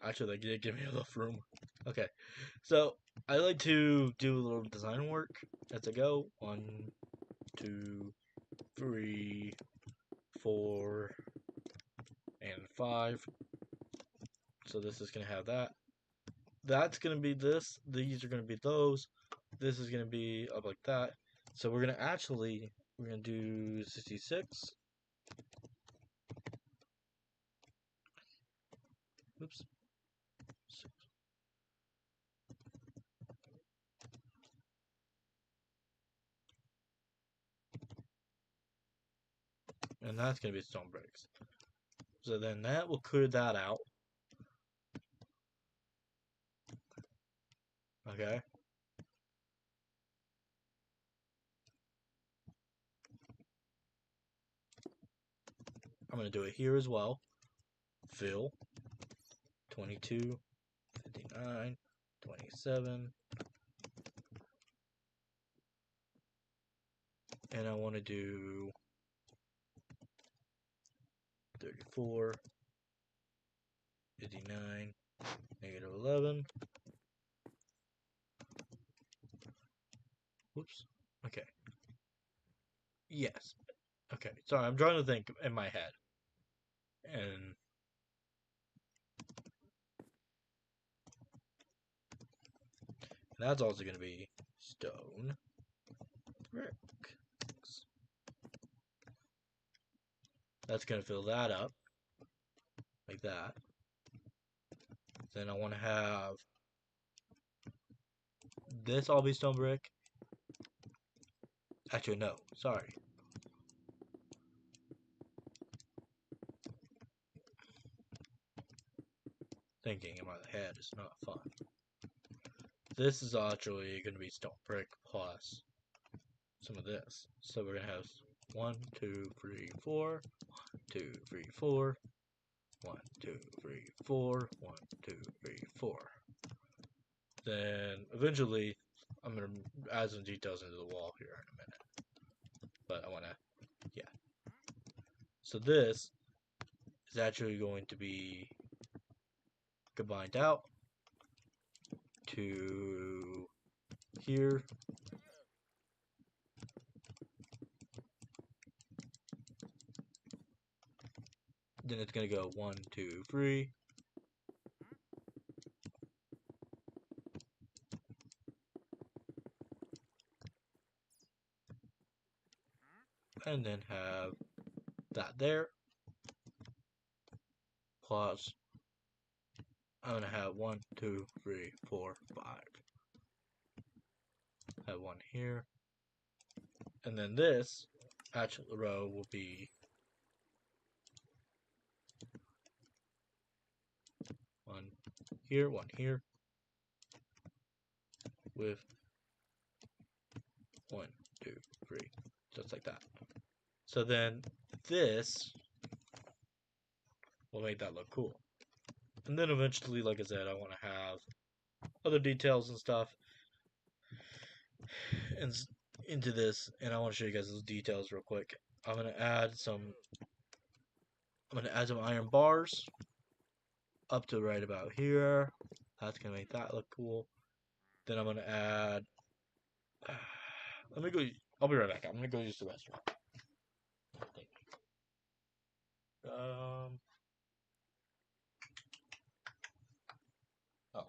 Speaker 1: Actually, they did give me enough room. Okay. So, I like to do a little design work as I go. 1, 2, 3, 4, and 5. So this is going to have that. That's going to be this. These are going to be those. This is going to be up like that. So we're going to do 66. Oops. And that's going to be stone bricks. So then that will clear that out. Okay. I'm going to do it here as well. Fill. 22, 59, 27. And I want to do 34, 59, -11. Whoops. Okay. Yes. Okay. Sorry, I'm trying to think in my head. And that's also going to be stone bricks. That's going to fill that up like that. Then I want to have this all be stone brick. Actually, no. Sorry. Thinking in my head is not fun. This is actually going to be stone brick plus some of this. So we're going to have 1, 2, 3, 4, 1, 2, 3, 4, 1, 2, 3, 4, 1, 2, 3, 4. Then eventually I'm gonna add some details into the wall here in a minute. But I wanna, yeah. So this is actually going to be combined out to here. Then it's gonna go 1, 2, 3. And then have that there. Plus, I'm gonna have 1, 2, 3, 4, 5. Have one here. And then this actual row will be one here, with 1, 2, 3, just like that. So then this will make that look cool. And then eventually, like I said, I want to have other details and stuff and into this, and I want to show you guys those details real quick. I'm gonna add some iron bars up to right about here. That's gonna make that look cool. Then I'm gonna add. Let me go. I'll be right back. I'm gonna go use the restroom. Um. Oh.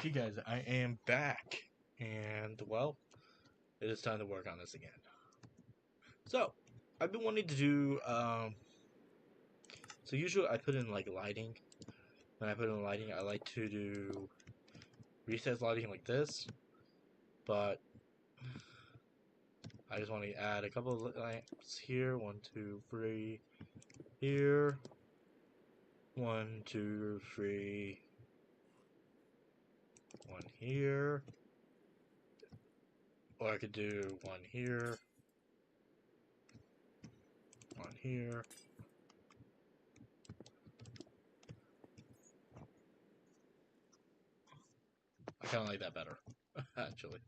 Speaker 1: Okay guys, I am back, and well, it is time to work on this again. So, I've been wanting to do, so usually I put in like lighting. When I put in lighting, I like to do recessed lighting like this, but I just want to add a couple of lamps here, 1, 2, 3, here, 1, 2, 3, 1 here, or I could do 1 here, 1 here. I kind of like that better, actually.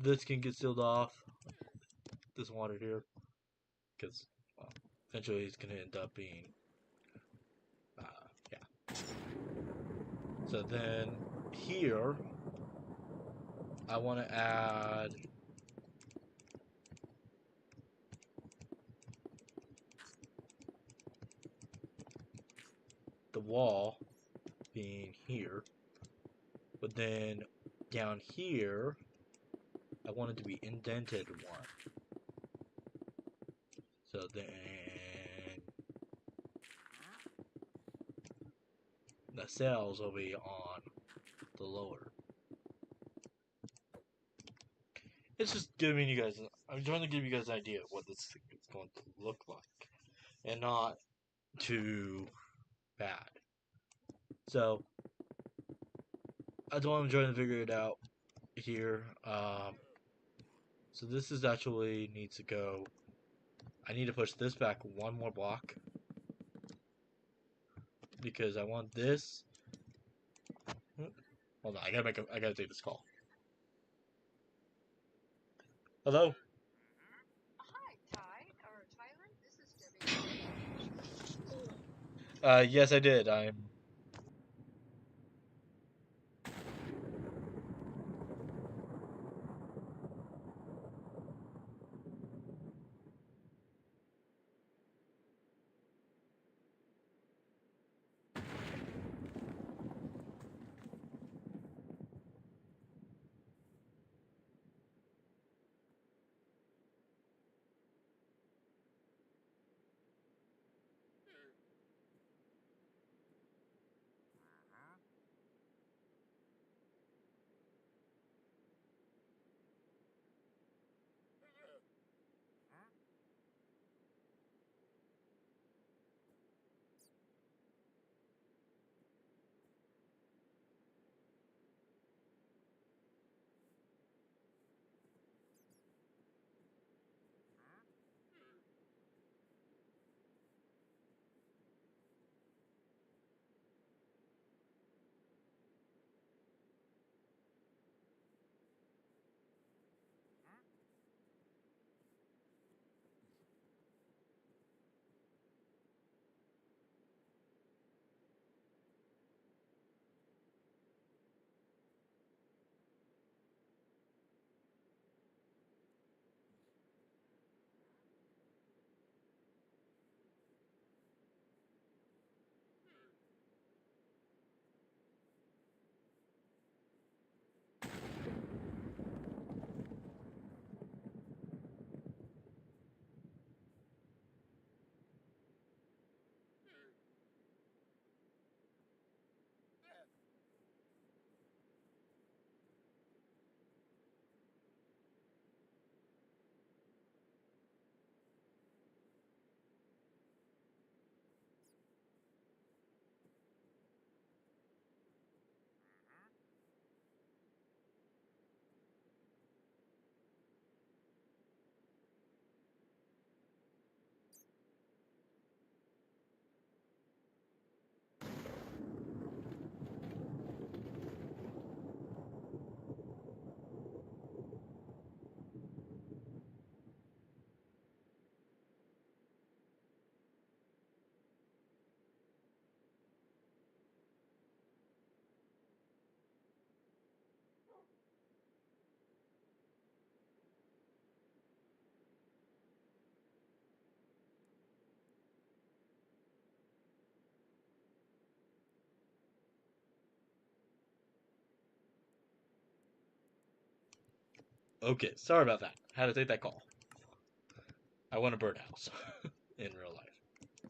Speaker 1: This can get sealed off, this water here, because, well, eventually it's going to end up being, yeah. So then, here, I want to add the wall being here, but then down here, I want it to be indented 1. So then the cells will be on the lower. It's just giving you guys, I'm trying to give you guys an idea of what this thing is going to look like, and not too bad. So that's why I'm trying to figure it out here. So this is actually needs to go. I need to push this back 1 more block because I want this. Hold on, I gotta take this call. Hello.
Speaker 4: Hi, Tyler. This is Debbie.
Speaker 1: Yes, I did. Okay, sorry about that. Had to take that call. I want a birdhouse in real life.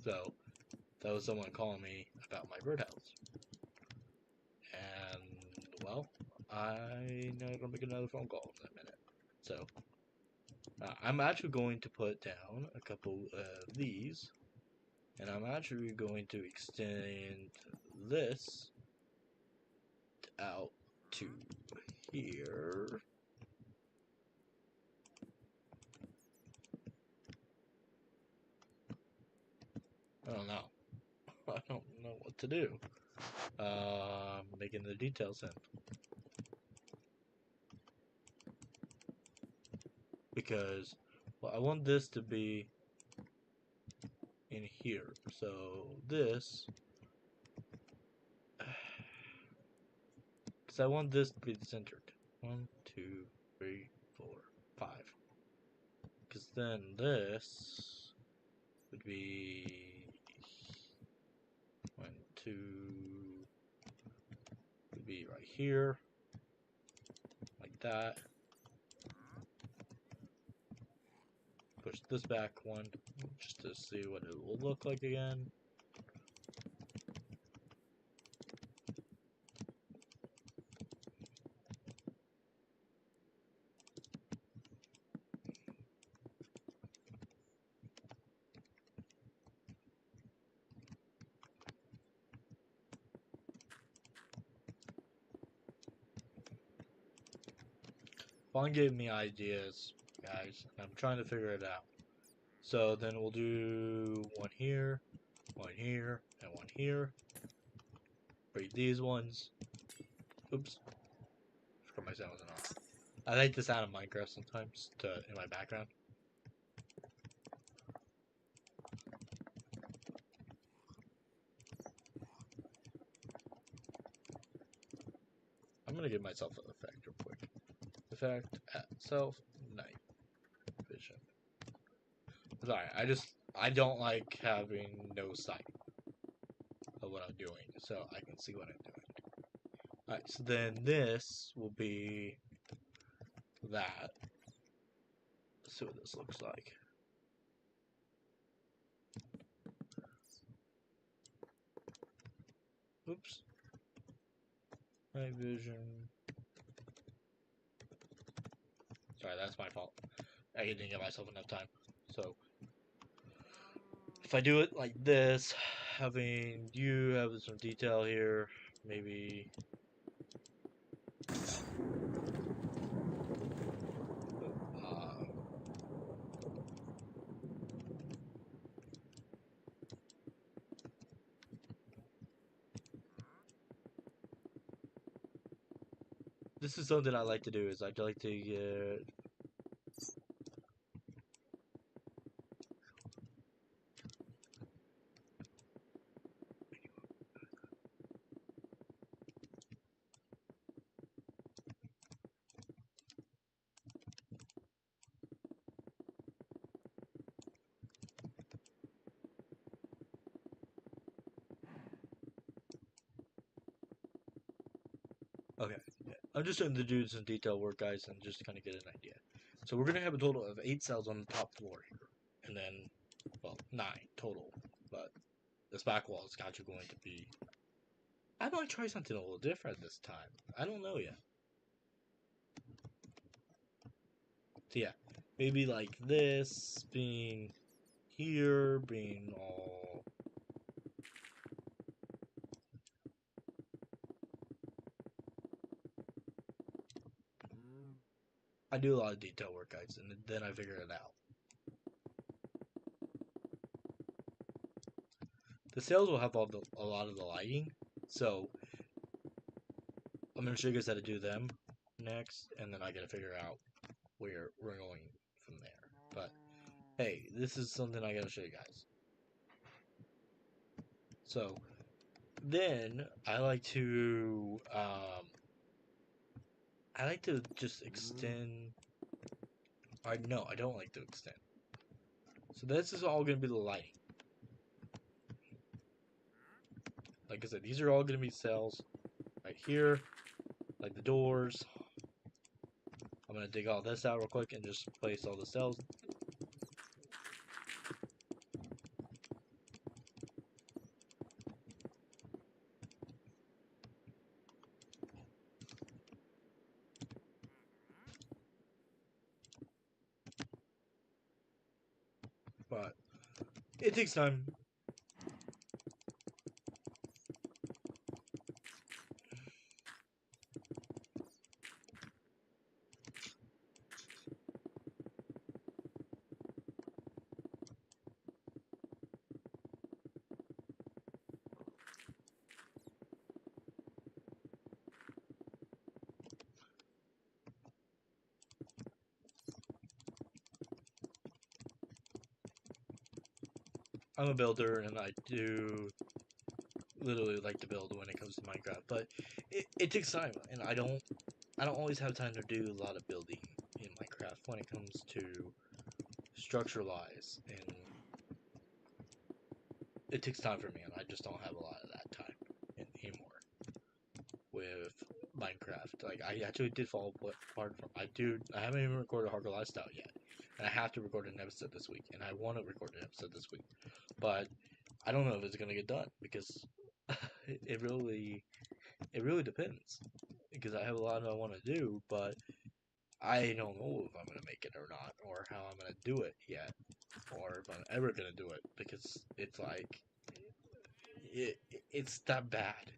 Speaker 1: So, that was someone calling me about my birdhouse. And, well, I know I'm going to make another phone call in a minute. So, I'm actually going to put down a couple of these. And I'm actually going to extend this out to here. I don't know. I don't know what to do. Making the details in. Because, well, I want this to be in here. So, this... Because I want this to be centered. 1, 2, 3, 4, 5. Because then this would be 1, 2, would be right here, like that. Push this back one, just to see what it will look like again. Vaughn gave me ideas, guys, and I'm trying to figure it out. So then we'll do one here, and one here. Break these ones. Oops. Forgot my sound wasn't on. I like the sound of Minecraft sometimes in my background. I'm gonna give myself an effect real quick. Effect at self night vision. Sorry, I don't like having no sight of what I'm doing, so I can see what I'm doing. Alright, so then this will be that. Let's see what this looks like. Oops. Night vision. Sorry, that's my fault. I didn't give myself enough time. So, if I do it like this, having you have some detail here, maybe... this is something I like to do, is I'd like to get... Okay, yeah. I'm just going to do some detail work, guys, and just kind of get an idea. So we're going to have a total of 8 cells on the top floor here. And then, well, 9 total. But this back wall is actually going to be... I might try something a little different this time. I don't know yet. So yeah, maybe like this being here, being all... I do a lot of detail work, guys, and then I figure it out. The cells will have a lot of the lighting, so I'm going to show you guys how to do them next, and then I got to figure out where we're going from there. But, hey, this is something I got to show you guys. So, then, I like to just extend... No, I don't like to extend. So this is all going to be the lighting. Like I said, these are all going to be cells right here, like the doors. I'm gonna dig all this out real quick and just place all the cells. But it takes time. I'm a builder, and I do literally like to build when it comes to Minecraft, but it takes time, and I don't always have time to do a lot of building in Minecraft when it comes to structure-wise, and it takes time for me, and I just don't have a lot of that time anymore with Minecraft. Like, I actually did fall apart from I haven't even recorded Hardcore Lifestyle yet, and I have to record an episode this week, and I want to record an episode this week, but I don't know if it's gonna get done because it really depends, because I have a lot I want to do, but I don't know if I'm gonna make it or not, or how I'm gonna do it yet, or if I'm ever gonna do it, because it's like it's that bad.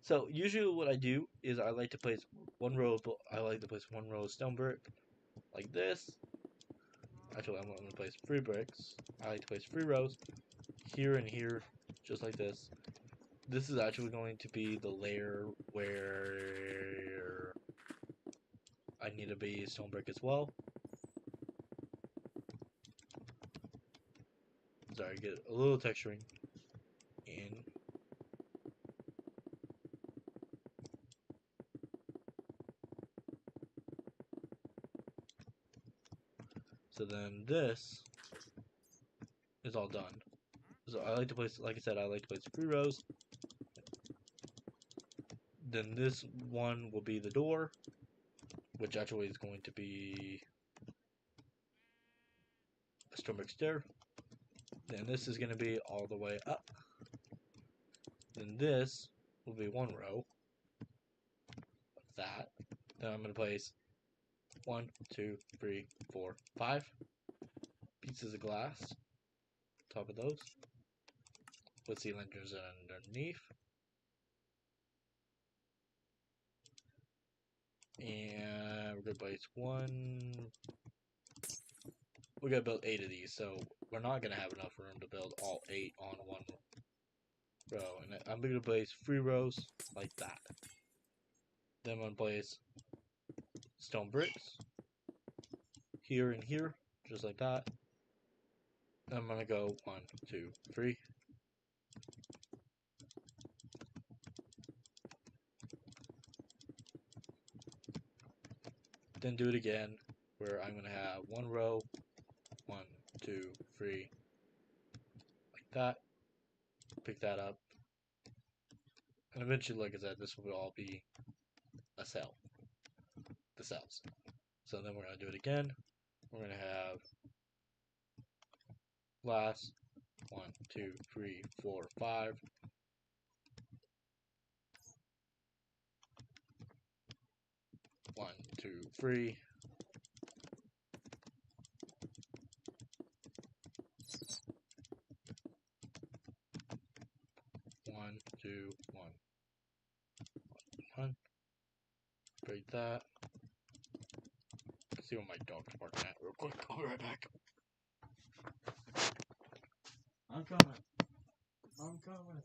Speaker 1: So usually what I do is I like to place one row of stone brick like this. Actually, I'm gonna place 3 bricks. I like to place 3 rows here and here, just like this. This is actually going to be the layer where I need to be stone brick as well. Sorry, get a little texturing in. So then this is all done. So I like to place, like I said, I like to place 3 rows. Then this one will be the door, which actually is going to be a stone brick stair. Then this is going to be all the way up. Then this will be 1 row of that. Then I'm going to place 1, 2, 3, 4, 5 pieces of glass on top of those with cylinders underneath. And we're going to place 1. We're going to build 8 of these, so we're not going to have enough room to build all 8 on 1 row. And I'm going to place 3 rows like that. Then I'm going to place stone bricks here and here, just like that. And I'm going to go 1, 2, 3. Then do it again, where I'm going to have 1 row, 1, 2, 3, like that. Pick that up. And eventually, like I said, this will all be a cell. The cells. So then we're going to do it again. We're going to have glass, 1, 2, 3, 4, 5. One, two, three. 1, 2, 1. 1. Break that. Let's see what my dog's barking at real quick. I'll be right back. I'm coming. I'm coming.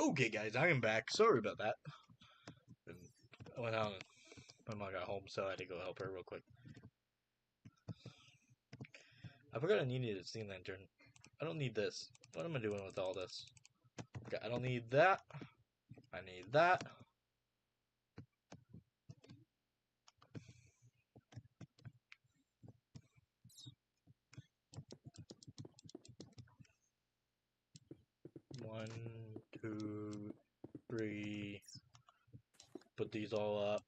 Speaker 1: Okay, guys, I am back. Sorry about that. I went out and my mom got home, so I had to go help her real quick. I forgot I needed a sea lantern. I don't need this. What am I doing with all this? Okay, I don't need that. I need that. One, two, three. Put these all up.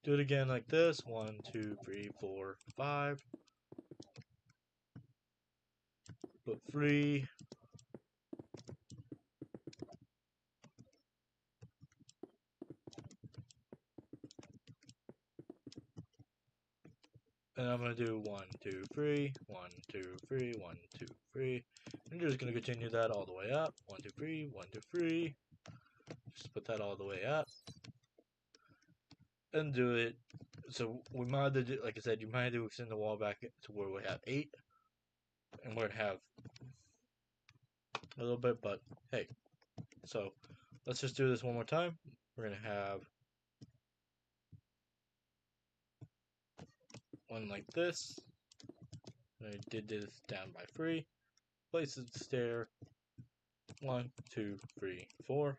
Speaker 1: Do it again like this. 1, 2, 3, 4, 5. Put 3. And I'm gonna do 1, 2, 3, 1, 2, 3, 1, 2, 3. And you're just gonna continue that all the way up. 1, 2, 3, 1, 2, 3. Just put that all the way up. And do it. So we might have to do, like I said, you might have to extend the wall back to where we have 8. And we're gonna have a little bit, but hey. So let's just do this one more time. We're gonna have one like this. I did this down by 3. Place the stair. 1, 2, 3, 4.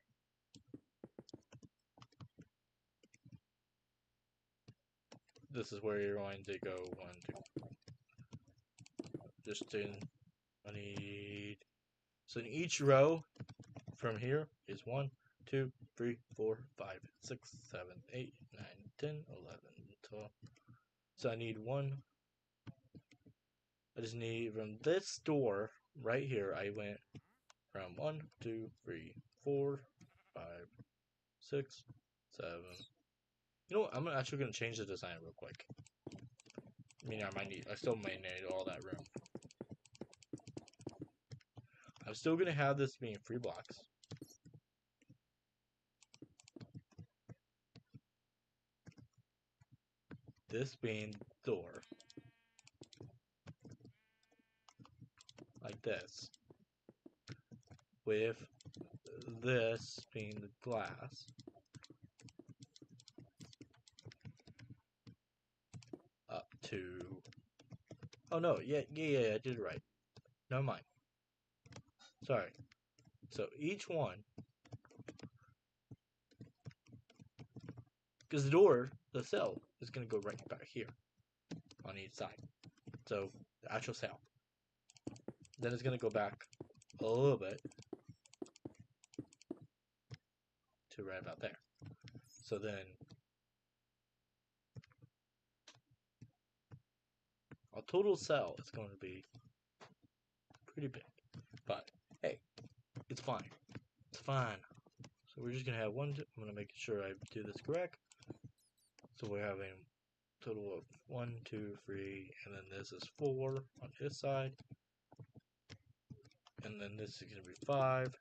Speaker 1: This is where you're going to go 1, 2. Just in, I need. So in each row from here is 1, 2, 3, 4, 5, 6, 7, 8, 9, 10, 11, 12. So I need 1. I just need from this door right here. I went from 1, 2, 3, 4, 5, 6, 7. You know what? I'm actually gonna change the design real quick. I mean, I still might need all that room. I'm still gonna have this being 3 blocks. This being the door. Like this. With this being the glass. Up to... Oh no, yeah, I did it right. Never mind. Sorry. So each one... Because the door, the cell, is going to go right back here. On each side. So, the actual cell. Then it's going to go back a little bit. To right about there. So then... Our total cell is going to be pretty big. But, hey, it's fine. It's fine. So we're just going to have one, I'm going to make sure I do this correct. So we're having a total of 1, 2, 3, and then this is 4 on this side. And then this is going to be 5.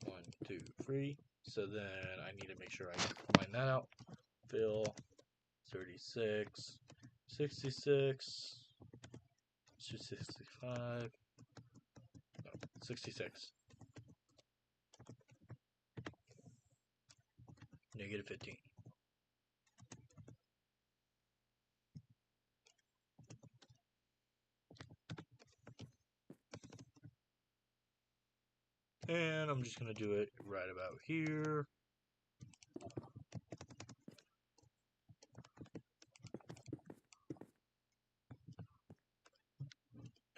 Speaker 1: 1, 2, 3. So then I need to make sure I line that out. Fill 36, 66, 65, no, 66. Negative 15. And I'm just going to do it right about here.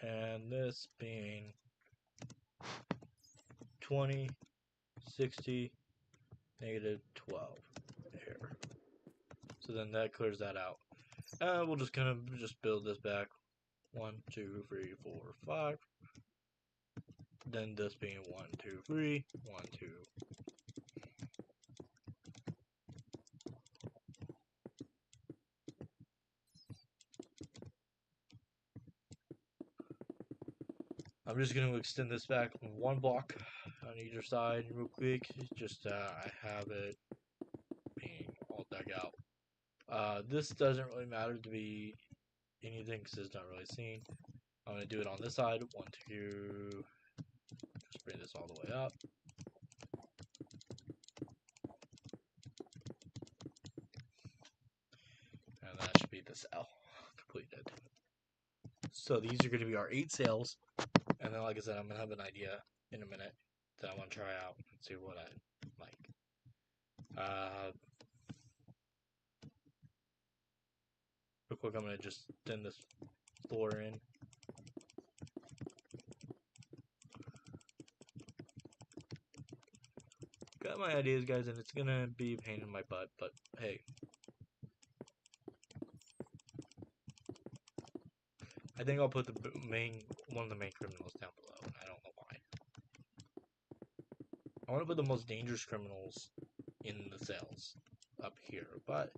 Speaker 1: And this being 20, 60, negative 12 there. So then that clears that out. And we'll just kind of just build this back. 1, 2, 3, 4, 5. Then this being 1, 2, 3, 1, 2. I'm just going to extend this back 1 block on either side real quick. Just I have it being all dug out. This doesn't really matter to me anything because it's not really seen. I'm going to do it on this side. 1, 2. Just bring this all the way up. And that should be the cell completed. So these are going to be our 8 sails. And then, like I said, I'm going to have an idea in a minute that I want to try out and see what I like. Real quick, I'm going to just thin this floor in. Got my ideas, guys, and it's going to be a pain in my butt, but hey. I think I'll put one of the main criminals down below. I don't know why. I want to put the most dangerous criminals in the cells up here, but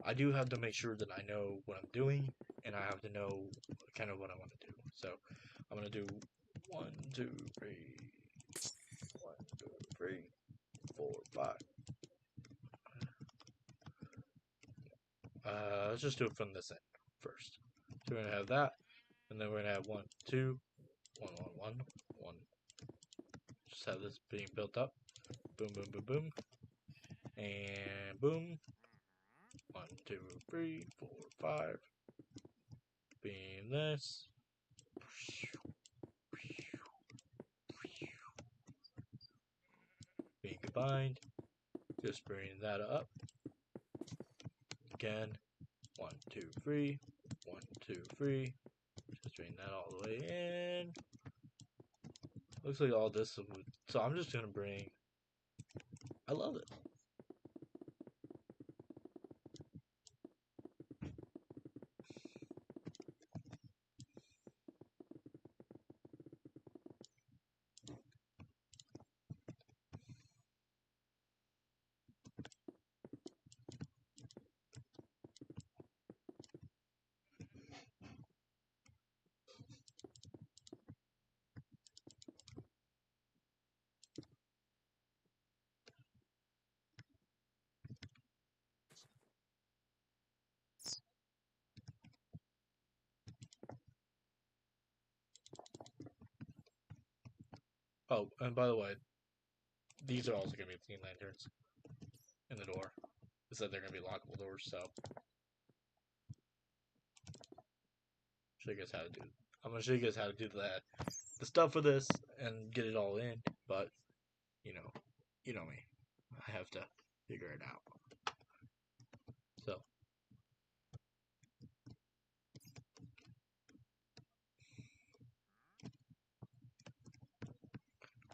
Speaker 1: I do have to make sure that I know what I'm doing, and I have to know kind of what I want to do. So I'm gonna do 1, 2, 3, 1, 2, 3, 4, 5. Let's just do it from this end first. So we're gonna have that, and then we're gonna have 1, 2, 1, 1, 1, 1. Just have this being built up. Boom, boom, boom, boom, and boom. 1, 2, 3, 4, 5. Being this. Being combined. Just bring that up. Again. 1, 2, 3. 1, 2, 3. Just bring that all the way in. Looks like all this. So I'm just gonna bring. I love it. Oh, and by the way, these are also gonna be clean lanterns in the door. It said they're gonna be lockable doors, so show you guys how to do. I'm gonna show you guys how to do the stuff for this and get it all in. But you know me, I have to figure it out. So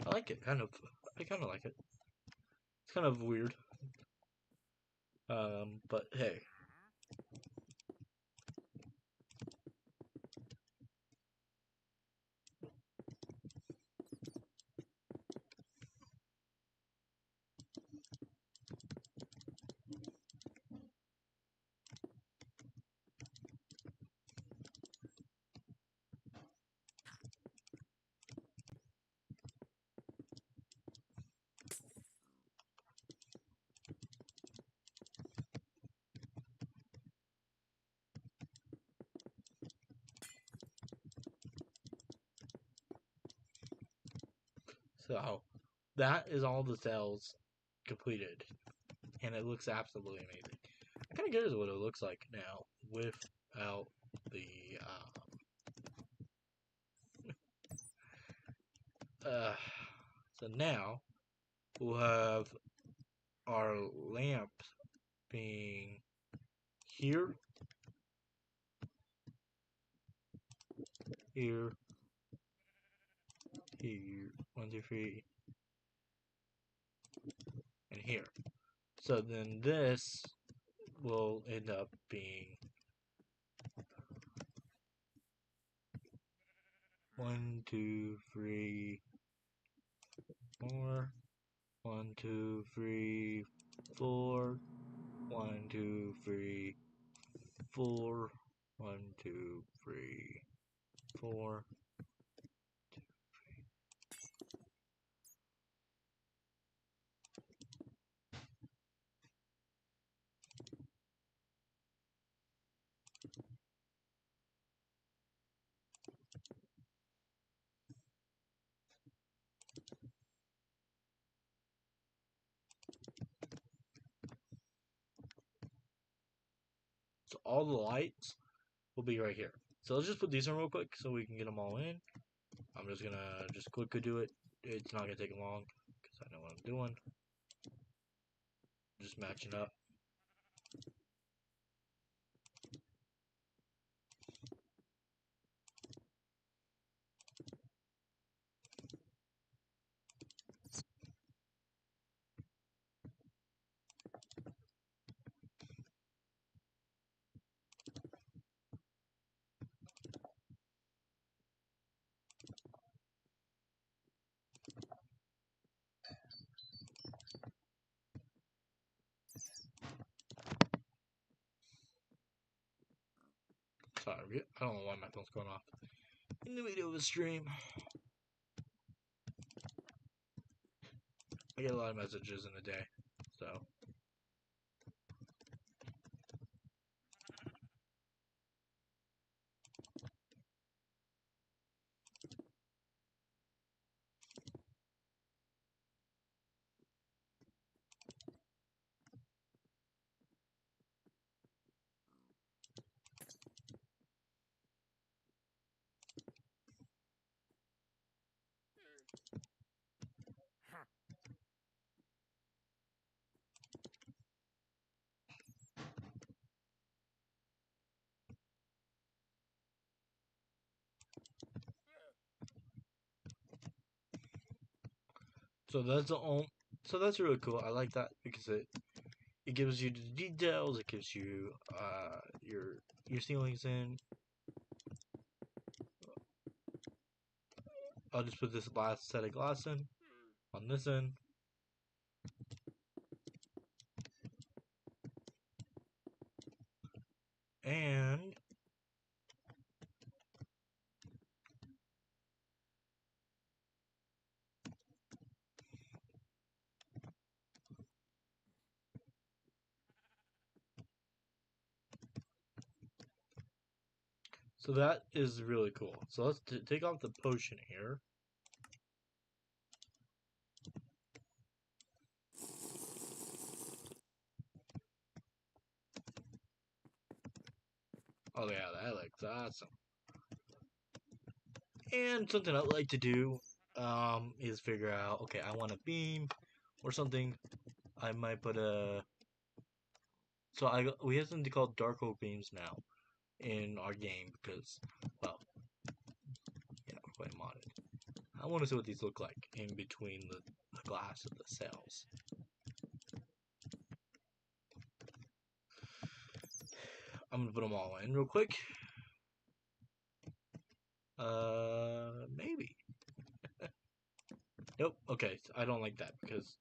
Speaker 1: I like it, kind of. I kind of like it. It's kind of weird. But hey. So that is all the cells completed, and it looks absolutely amazing. I'm kind of curious what it looks like now without the so now we'll have our lamp being here, here, here, 1, 2, 3, and here. So then this will end up being 1, 2, 3, 4, 1, 2, 3, 4, 1, 2, 3, 4, 1, 2, 3, 4. all the lights will be right here. So let's just put these in real quick so we can get them all in. I'm just gonna quickly do it. It's not gonna take long because I know what I'm doing. Just matching up. Sorry, I don't know why my phone's going off in the middle of a stream. I get a lot of messages in a day, so. So that's the only. So that's really cool. I like that because it gives you the details. It gives you your ceilings in. I'll just put this last set of glass in on this end. And so that is really cool. So let's take off the potion here. Oh yeah, that looks awesome. And something I like to do is figure out, okay, I want a beam or something. I might put a. So we have something called dark oak beams now in our game because, well, we're playing modded. I want to see what these look like in between the glass of the cells. I'm gonna put them all in real quick. Maybe. Nope. Okay, so I don't like that because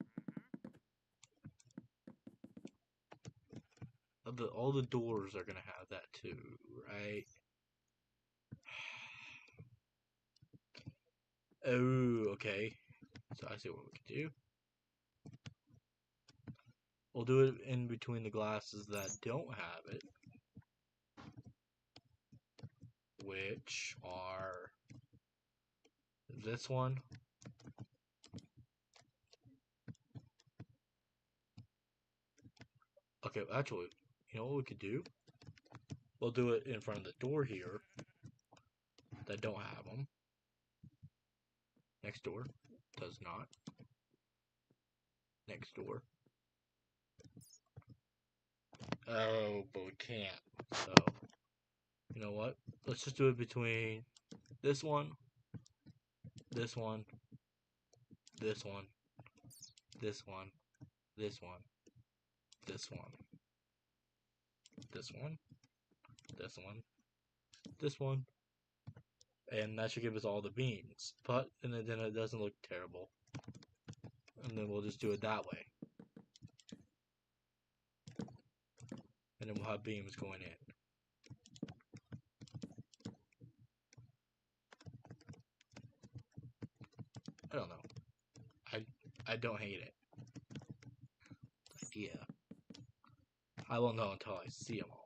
Speaker 1: all the doors are gonna have that too, right? Oh, okay. So I see what we can do. We'll do it in between the glasses that don't have it, which are this one. Okay, actually, you know what we could do? We'll do it in front of the door here that don't have them. Next door does not. Next door. Oh, but we can't. So, you know what? Let's just do it between this one, this one, this one, this one, this one, this one, this one, this one, this one, and that should give us all the beams. But and then it doesn't look terrible. And then we'll just do it that way. And then we'll have beams going in. I don't know. I don't hate it. Yeah. I won't know until I see them all.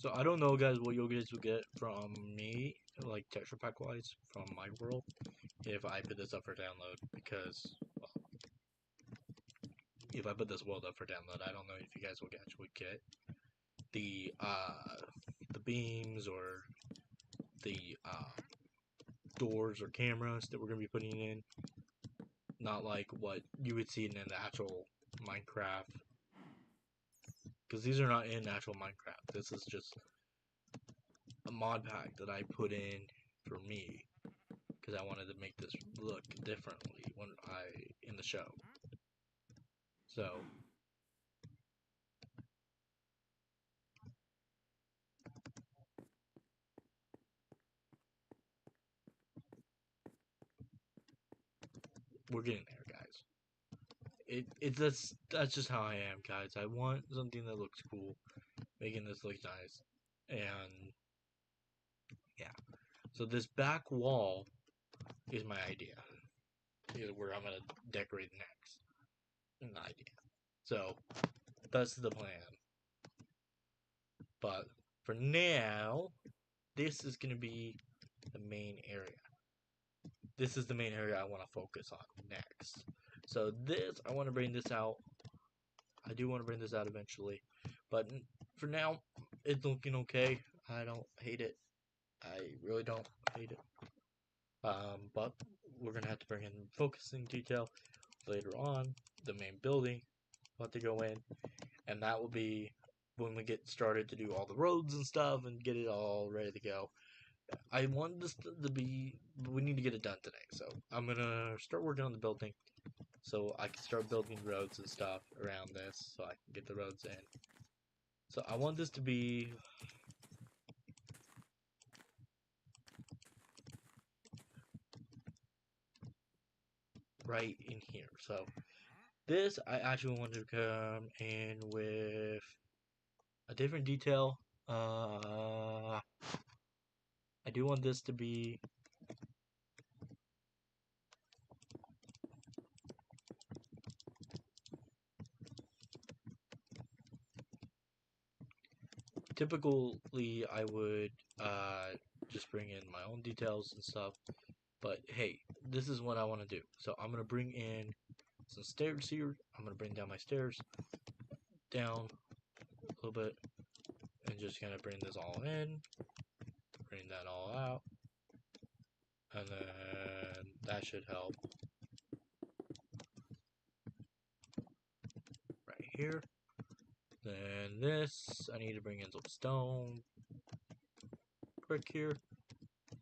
Speaker 1: So I don't know, guys, what you guys will get from me, like texture pack wise, from my world, if I put this up for download, because well, if I put this world up for download, I don't know if you guys will actually get the beams or the doors or cameras that we're gonna be putting in. Not like what you would see in the actual Minecraft, because these are not in actual Minecraft. This is just a mod pack that I put in for me, because I wanted to make this look differently when in the show. So we're getting there, guys. That's just how I am, guys. I want something that looks cool, making this look nice, and yeah. So this back wall is my idea. Is where I'm gonna decorate next. An idea. So that's the plan. But for now, this is gonna be the main area. This is the main area I want to focus on next. So this, I want to bring this out. I do want to bring this out eventually, but for now, it's looking okay. I don't hate it. I really don't hate it. But we're gonna have to bring in focusing detail later on. The main building, we'll have to go in, and that will be when we get started to do all the roads and stuff and get it all ready to go. I want this to be, we need to get it done today, so I'm gonna start working on the building so I can start building roads and stuff around this so I can get the roads in. So I want this to be right in here. So this, I actually want to come in with a different detail. I do want this to be typically I would just bring in my own details and stuff, but hey, this is what I want to do. So I'm gonna bring in some stairs here. I'm gonna bring down my stairs down a little bit and just gonna bring this all in, bring that all out, and then that should help right here. Then this, I need to bring in some stone brick here.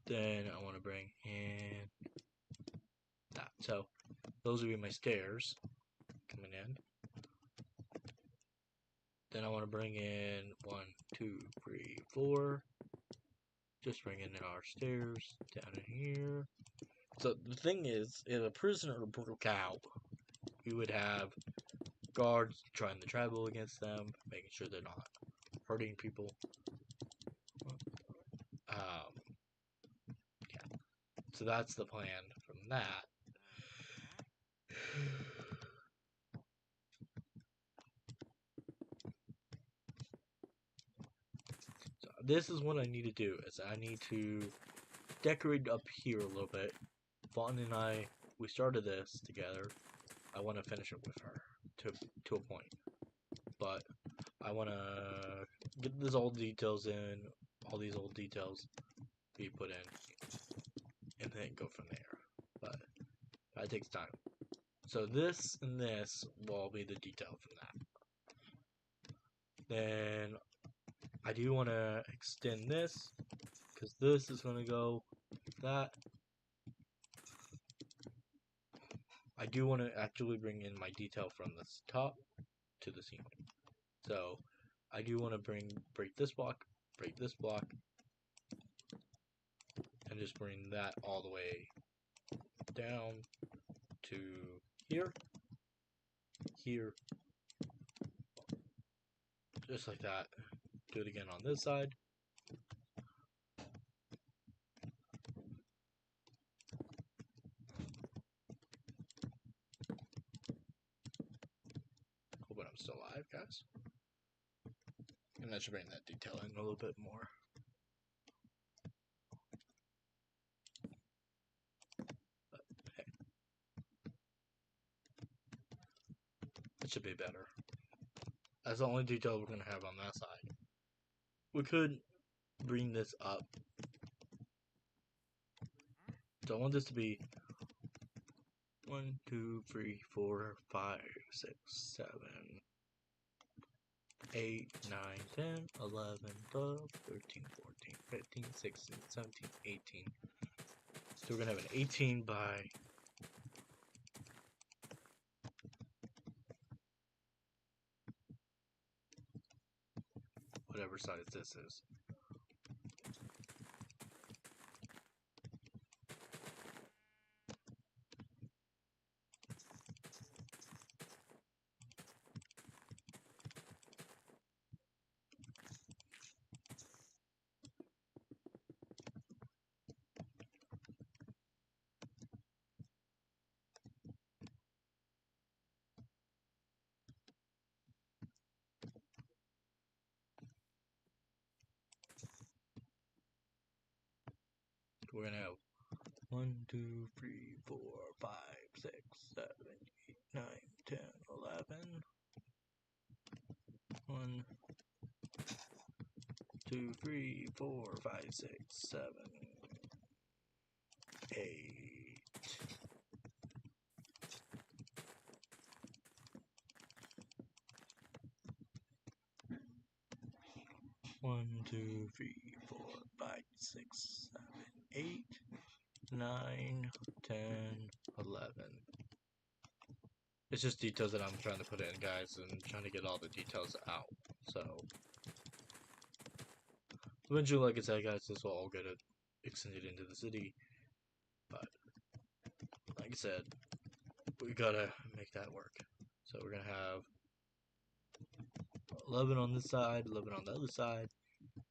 Speaker 1: Then I want to bring in that. So those will be my stairs coming in. Then I want to bring in 1, 2, 3, 4. Just bring in our stairs down in here. So the thing is, if a prisoner broke out, we would have guards trying to travel against them, making sure they're not hurting people. Yeah. So that's the plan from that. So this is what I need to do, is I need to decorate up here a little bit. Vaughn and I, we started this together. I want to finish it with her to a point. But I want to get these old details in, all these old details be put in, and then go from there. But that takes time. So this and this will all be the detail from that. Then I do want to extend this, because this is going to go like that. I do want to actually bring in my detail from this top to the ceiling. So I do want to break this block, and just bring that all the way down to here, just like that. Do it again on this side. Hope I'm still alive, guys. And that should bring that detail in a little bit more. But, hey. It should be better. That's the only detail we're going to have on that side. We could bring this up. So I want this to be 1, 2, 3, 4, 5, 6, 7, 8, 9, 10, 11, 12, 13, 14, 15, 16, 17, 18. So we're going to have an 18 by whatever size this is. We're going to have 1, 2, 3, 4, 5, 6, 7, 8, 9, 10, 11. 1, 2, 3, 4, 5, 6, 7, 8. 1, 2, 3, 4, 5, 6, 7, 8, 9, 10, 11. It's just details that I'm trying to put in, guys, and trying to get all the details out. So, eventually, like I said, guys, this will all get extended into the city. But, like I said, we gotta make that work. So we're gonna have 11 on this side, 11 on the other side,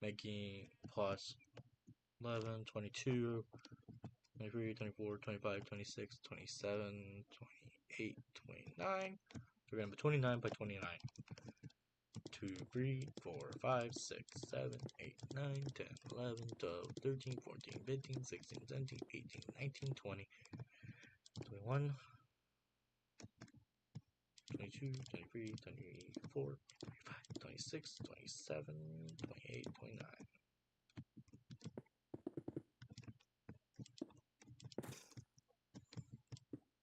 Speaker 1: making plus 11, 22, 23, 24, 25, 26, 27, 28, 29. So we're going to have 29 by 29. 2, 3, 4, 5, 6, 7, 8, 9, 10, 11, 12, 13, 14, 15, 16, 17, 18, 19, 20, 21, 22, 23, 24, 25, 26, 27, 28, 29.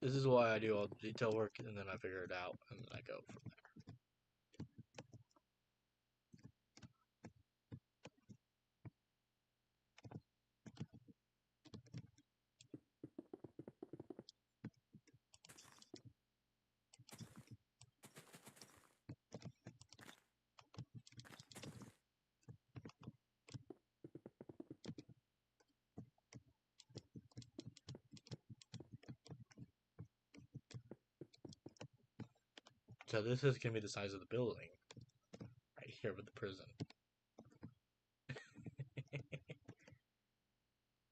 Speaker 1: This is why I do all the detail work, and then I figure it out, and then I go from there. So this is going to be the size of the building, right here with the prison.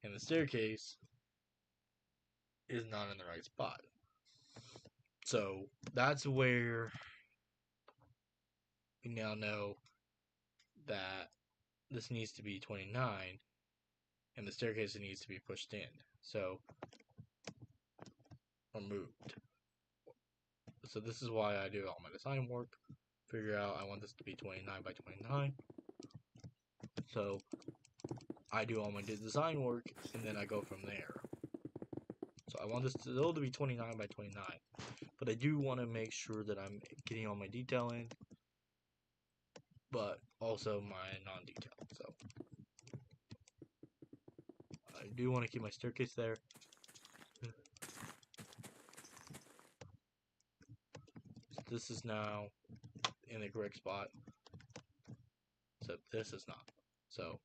Speaker 1: And the staircase is not in the right spot. So that's where we now know that this needs to be 29, and the staircase needs to be pushed in. So, or moved. So this is why I do all my design work. Figure out I want this to be 29 by 29. So I do all my design work, and then I go from there. So I want this still to be 29 by 29. But I do want to make sure that I'm getting all my detail in, but also my non-detail. So I do want to keep my staircase there. This is now in the correct spot, except this is not. So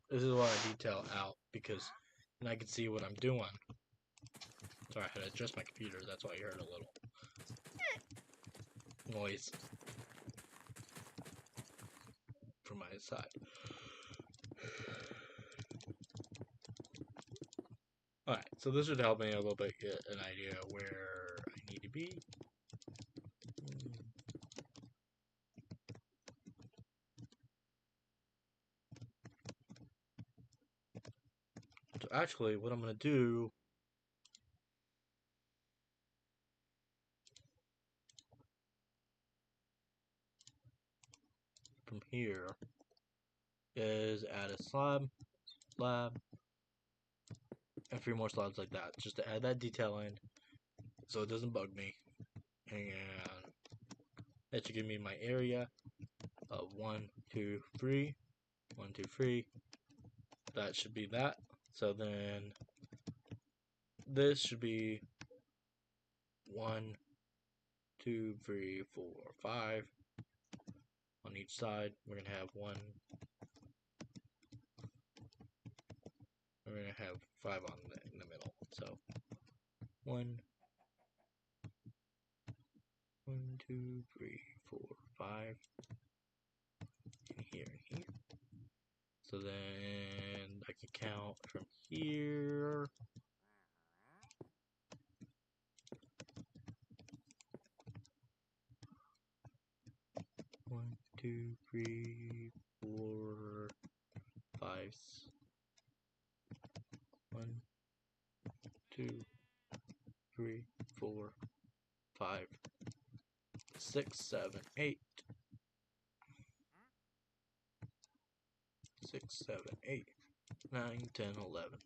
Speaker 1: This is what I detail out because then I can see what I'm doing. Sorry, I had to adjust my computer. That's why you heard a little noise from my side. Alright, so this should help me a little bit get an idea where I need to be. So actually, what I'm going to do from here is add a slab, and 3 more slabs like that, just to add that detail in, so it doesn't bug me, and that should give me my area of 1, 2, 3, 1, 2, 3, that should be that, so then this should be 1, 2, 3, 4, 5, on each side. We're going to have 1, we're going to have 5 in the middle, so 1, 1, 2, 3, 4, 5, in here and here. So then I can count from here. One, two, three, 4, 5. 1, 2, 3, 4, 5, 6, 7, 8. 6, 7, 8, 9, 10, 11.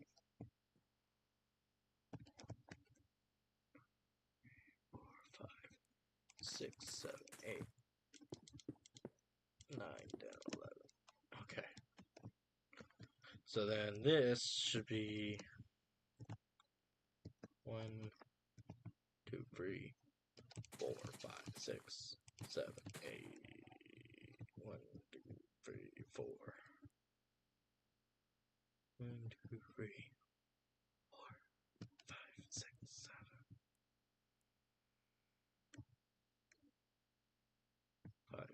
Speaker 1: 4, 5, 6, 7, 8, 9, 10, 11. Okay. So then this should be 1, 2, 3, 4, 5, 6, 7, 8. 1, 2, 3, 4. 1, 2, 3, 4, 5, 6, 7. 5,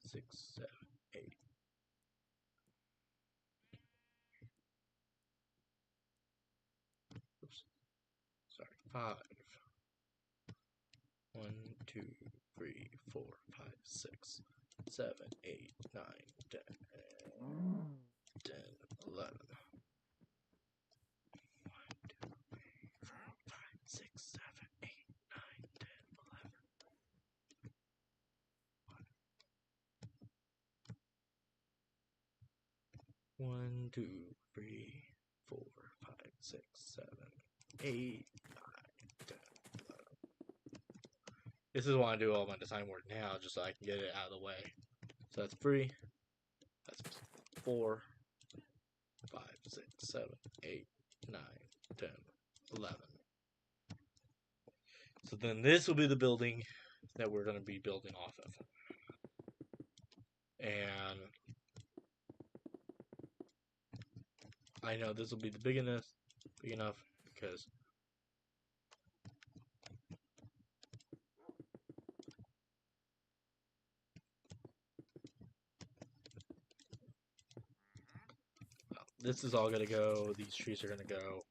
Speaker 1: 6, 7, 8. Oops. Sorry. 5. 1, 2, 3, 4, 5, 6, 7, 8, 9, 10, 10, 11. 1, 2, 3, 4, 5, 6, 7, 8, 9, 10, 11. 1, 2, 3, 4, 5, 6, 7, 8, 9, 10, 11. This is why I do all my design work now, just so I can get it out of the way. So that's 3, that's 4, 5, 6, 7, 8, 9, 10, 11. So then this will be the building that we're going to be building off of. And I know this will be the big enough because this is all going to go, these trees are going to go.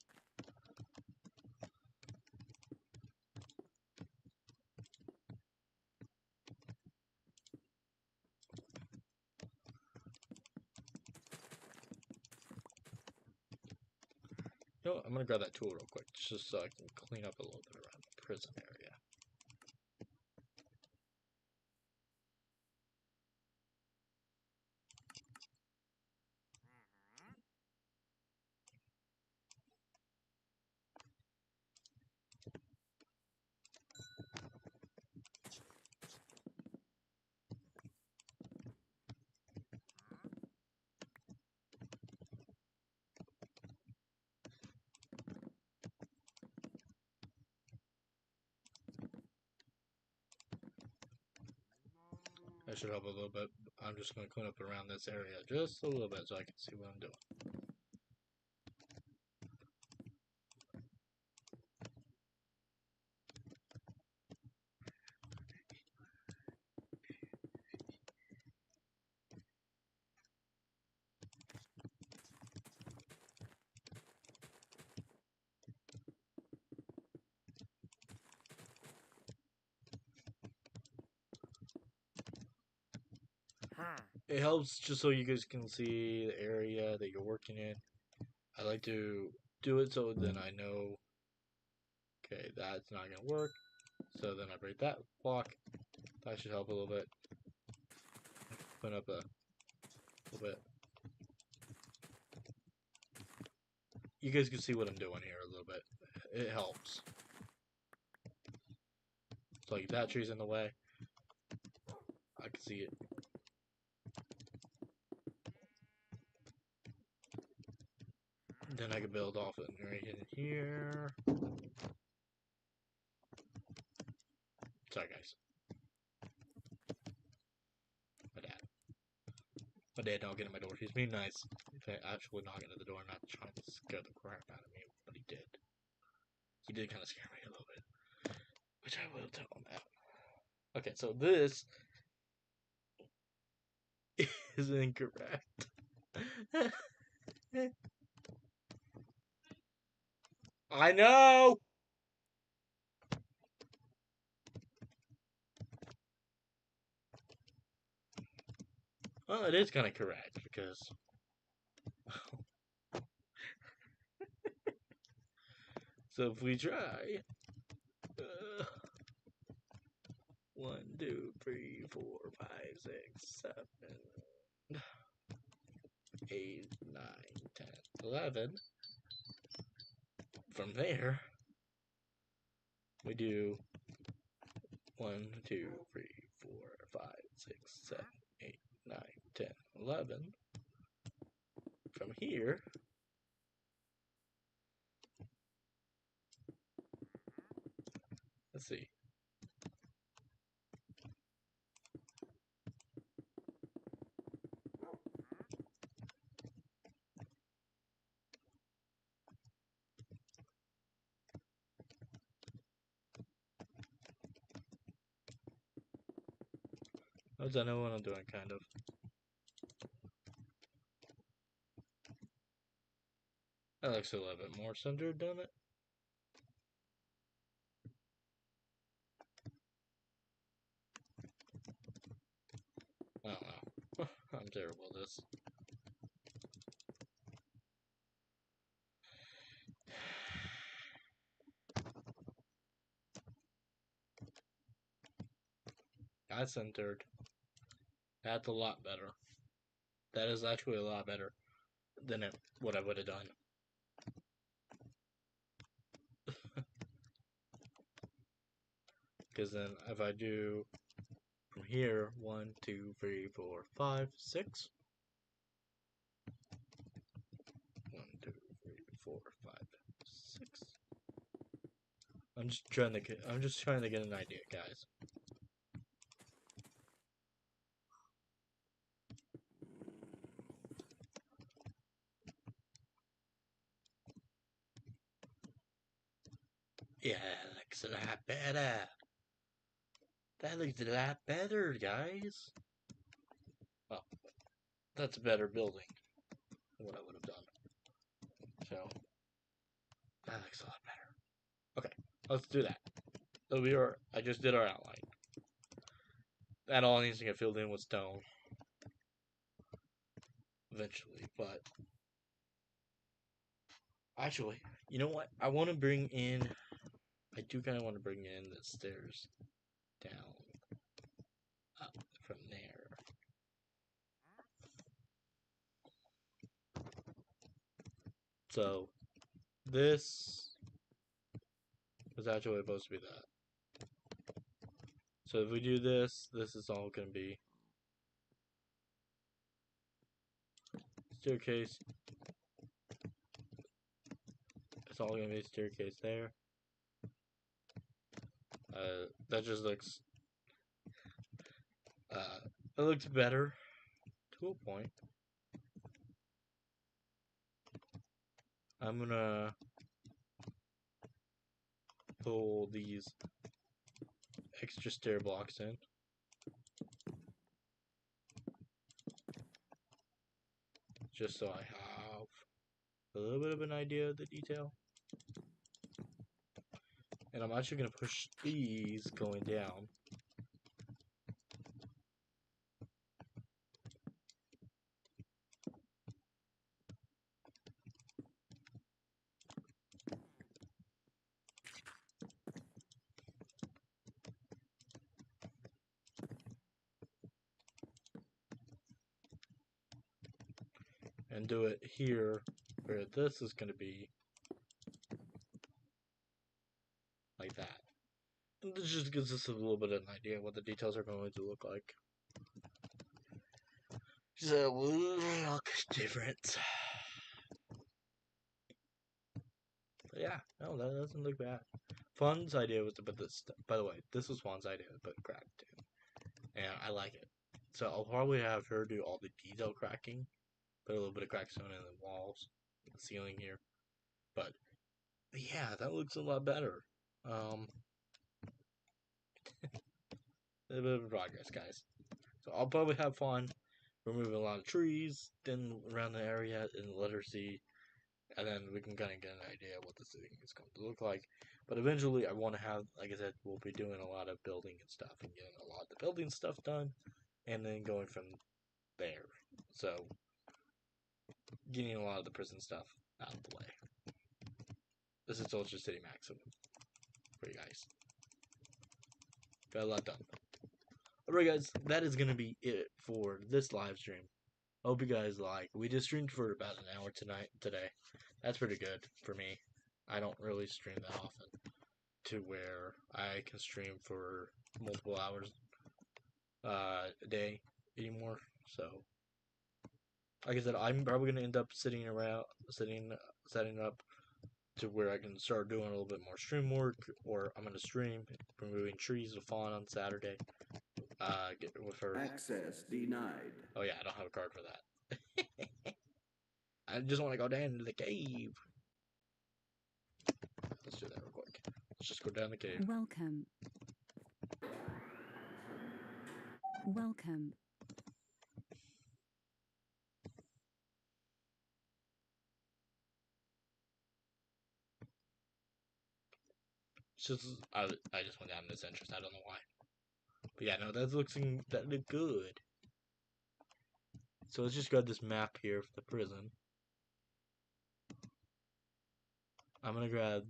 Speaker 1: You know what, I'm going to grab that tool real quick just so I can clean up a little bit around the prison area. That should help a little bit. I'm just going to clean up around this area just a little bit so I can see what I'm doing. It helps just so you guys can see the area that you're working in. I like to do it so then I know, okay, that's not going to work. So then I break that block. That should help a little bit. Clean up a little bit. You guys can see what I'm doing here a little bit. It helps. So like that tree's in the way. I can see it. Then I can build off it right in here. Sorry guys. My dad knocking at my door. He's being nice. He's actually knocking at the door, not trying to scare the crap out of me, but he did. He did kind of scare me a little bit, which I will tell him about. Okay, so this is incorrect. I know! Well, it is kind of correct, because... So if we try... 1, 2, 3, 4, 5, 6, 7, 8, 9, 10, 11. From there, we do 1, 2, 3, 4, 5, 6, 7, 8, 9, 10, 11. From here, let's see. I know what I'm doing, kind of. That looks a little bit more centered, doesn't it? I don't know. I'm terrible at this. That's centered. That's a lot better. That is actually a lot better than what I would have done. Because then if I do from here, 1, 2, 3, 4, 5, 6. 1, 2, 3, 4, 5, 6. I'm just trying to get an idea, guys. Yeah, that looks a lot better. That looks a lot better, guys. Well, that's a better building than what I would have done. So, that looks a lot better. Okay, let's do that. So I just did our outline. That all needs to get filled in with stone. Eventually, but... Actually, you know what? I want to bring in... I do kind of want to bring in the stairs down, up from there. So, this is actually supposed to be that. So if we do this, this is all going to be staircase. It's all going to be staircase there. That just looks... it looks better. school point, I'm gonna pull these extra stair blocks in. Just so I have a little bit of an idea of the detail. And I'm actually going to push these going down. And do it here where this is going to be like that. And this just gives us a little bit of an idea of what the details are going to look like. So it will look different. But yeah, no, that doesn't look bad. Fun's idea was to put this, by the way, this was Fun's idea to put crack too. And I like it. So I'll probably have her do all the detail cracking. Put a little bit of crack stone in the walls, the ceiling here. But yeah, that looks a lot better. A bit of progress, guys. So I'll probably have fun removing a lot of trees, then around the area, and let her see, and then we can kind of get an idea of what this thing is going to look like. But eventually, I want to have, like I said, we'll be doing a lot of building and stuff, and getting a lot of the building stuff done, and then going from there. So, getting a lot of the prison stuff out of the way. This is Ultra City Maximum for you guys. Got a lot done. Alright guys, that is going to be it for this live stream. Hope you guys like. We just streamed for about an hour today. That's pretty good for me. I don't really stream that often to where I can stream for multiple hours a day anymore. So, like I said, I'm probably going to end up setting up to where I can start doing a little bit more stream work, or I'm going to stream removing trees with Fawn on Saturday. Get with her.
Speaker 3: Access denied.
Speaker 1: Oh yeah, I don't have a card for that. I just want to go down into the cave. Let's do that real quick. Let's just go down the cave.
Speaker 5: Welcome. Welcome.
Speaker 1: It's just I just went down in this entrance. I don't know why. But yeah, no, that looks good. So let's just grab this map here for the prison. I'm gonna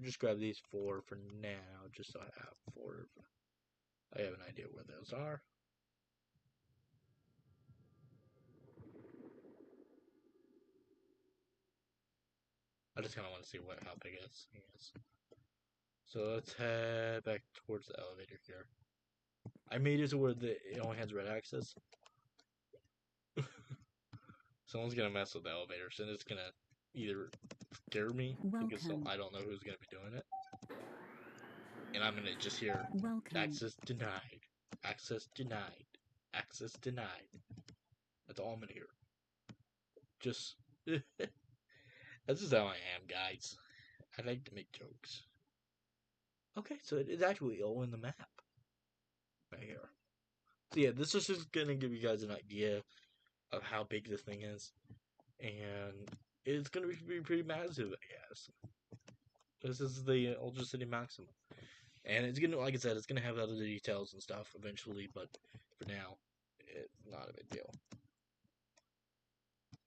Speaker 1: just grab these 4 for now, just so I have 4. I have an idea where those are. I just kind of want to see how big this thing is. So let's head back towards the elevator here. I made it to where it only has red access. Someone's gonna mess with the elevator, so it's gonna either scare me because I don't know who's gonna be doing it, and I'm gonna just hear access denied, access denied, access denied. That's all I'm gonna hear. Just that's just how I am, guys. I like to make jokes. Okay, so it is actually all in the map right here. So yeah, this is just gonna give you guys an idea of how big this thing is, and it's gonna be pretty massive, I guess. This is the Ultra City Maximum, and it's gonna, like I said, it's gonna have other details and stuff eventually, but for now, it's not a big deal.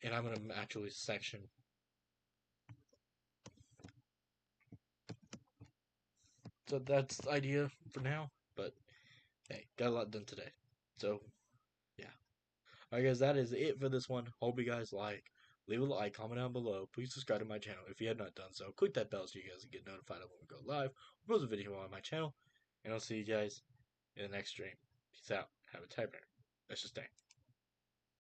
Speaker 1: And I'm gonna actually section. So that's the idea for now, but hey, got a lot done today. So, yeah. Alright guys, that is it for this one. Hope you guys like. Leave a like, comment down below. Please subscribe to my channel if you have not done so. Click that bell so you guys get notified of when we go live. We'll post a video on my channel. And I'll see you guys in the next stream. Peace out. Have a TyBear. Let's just stay.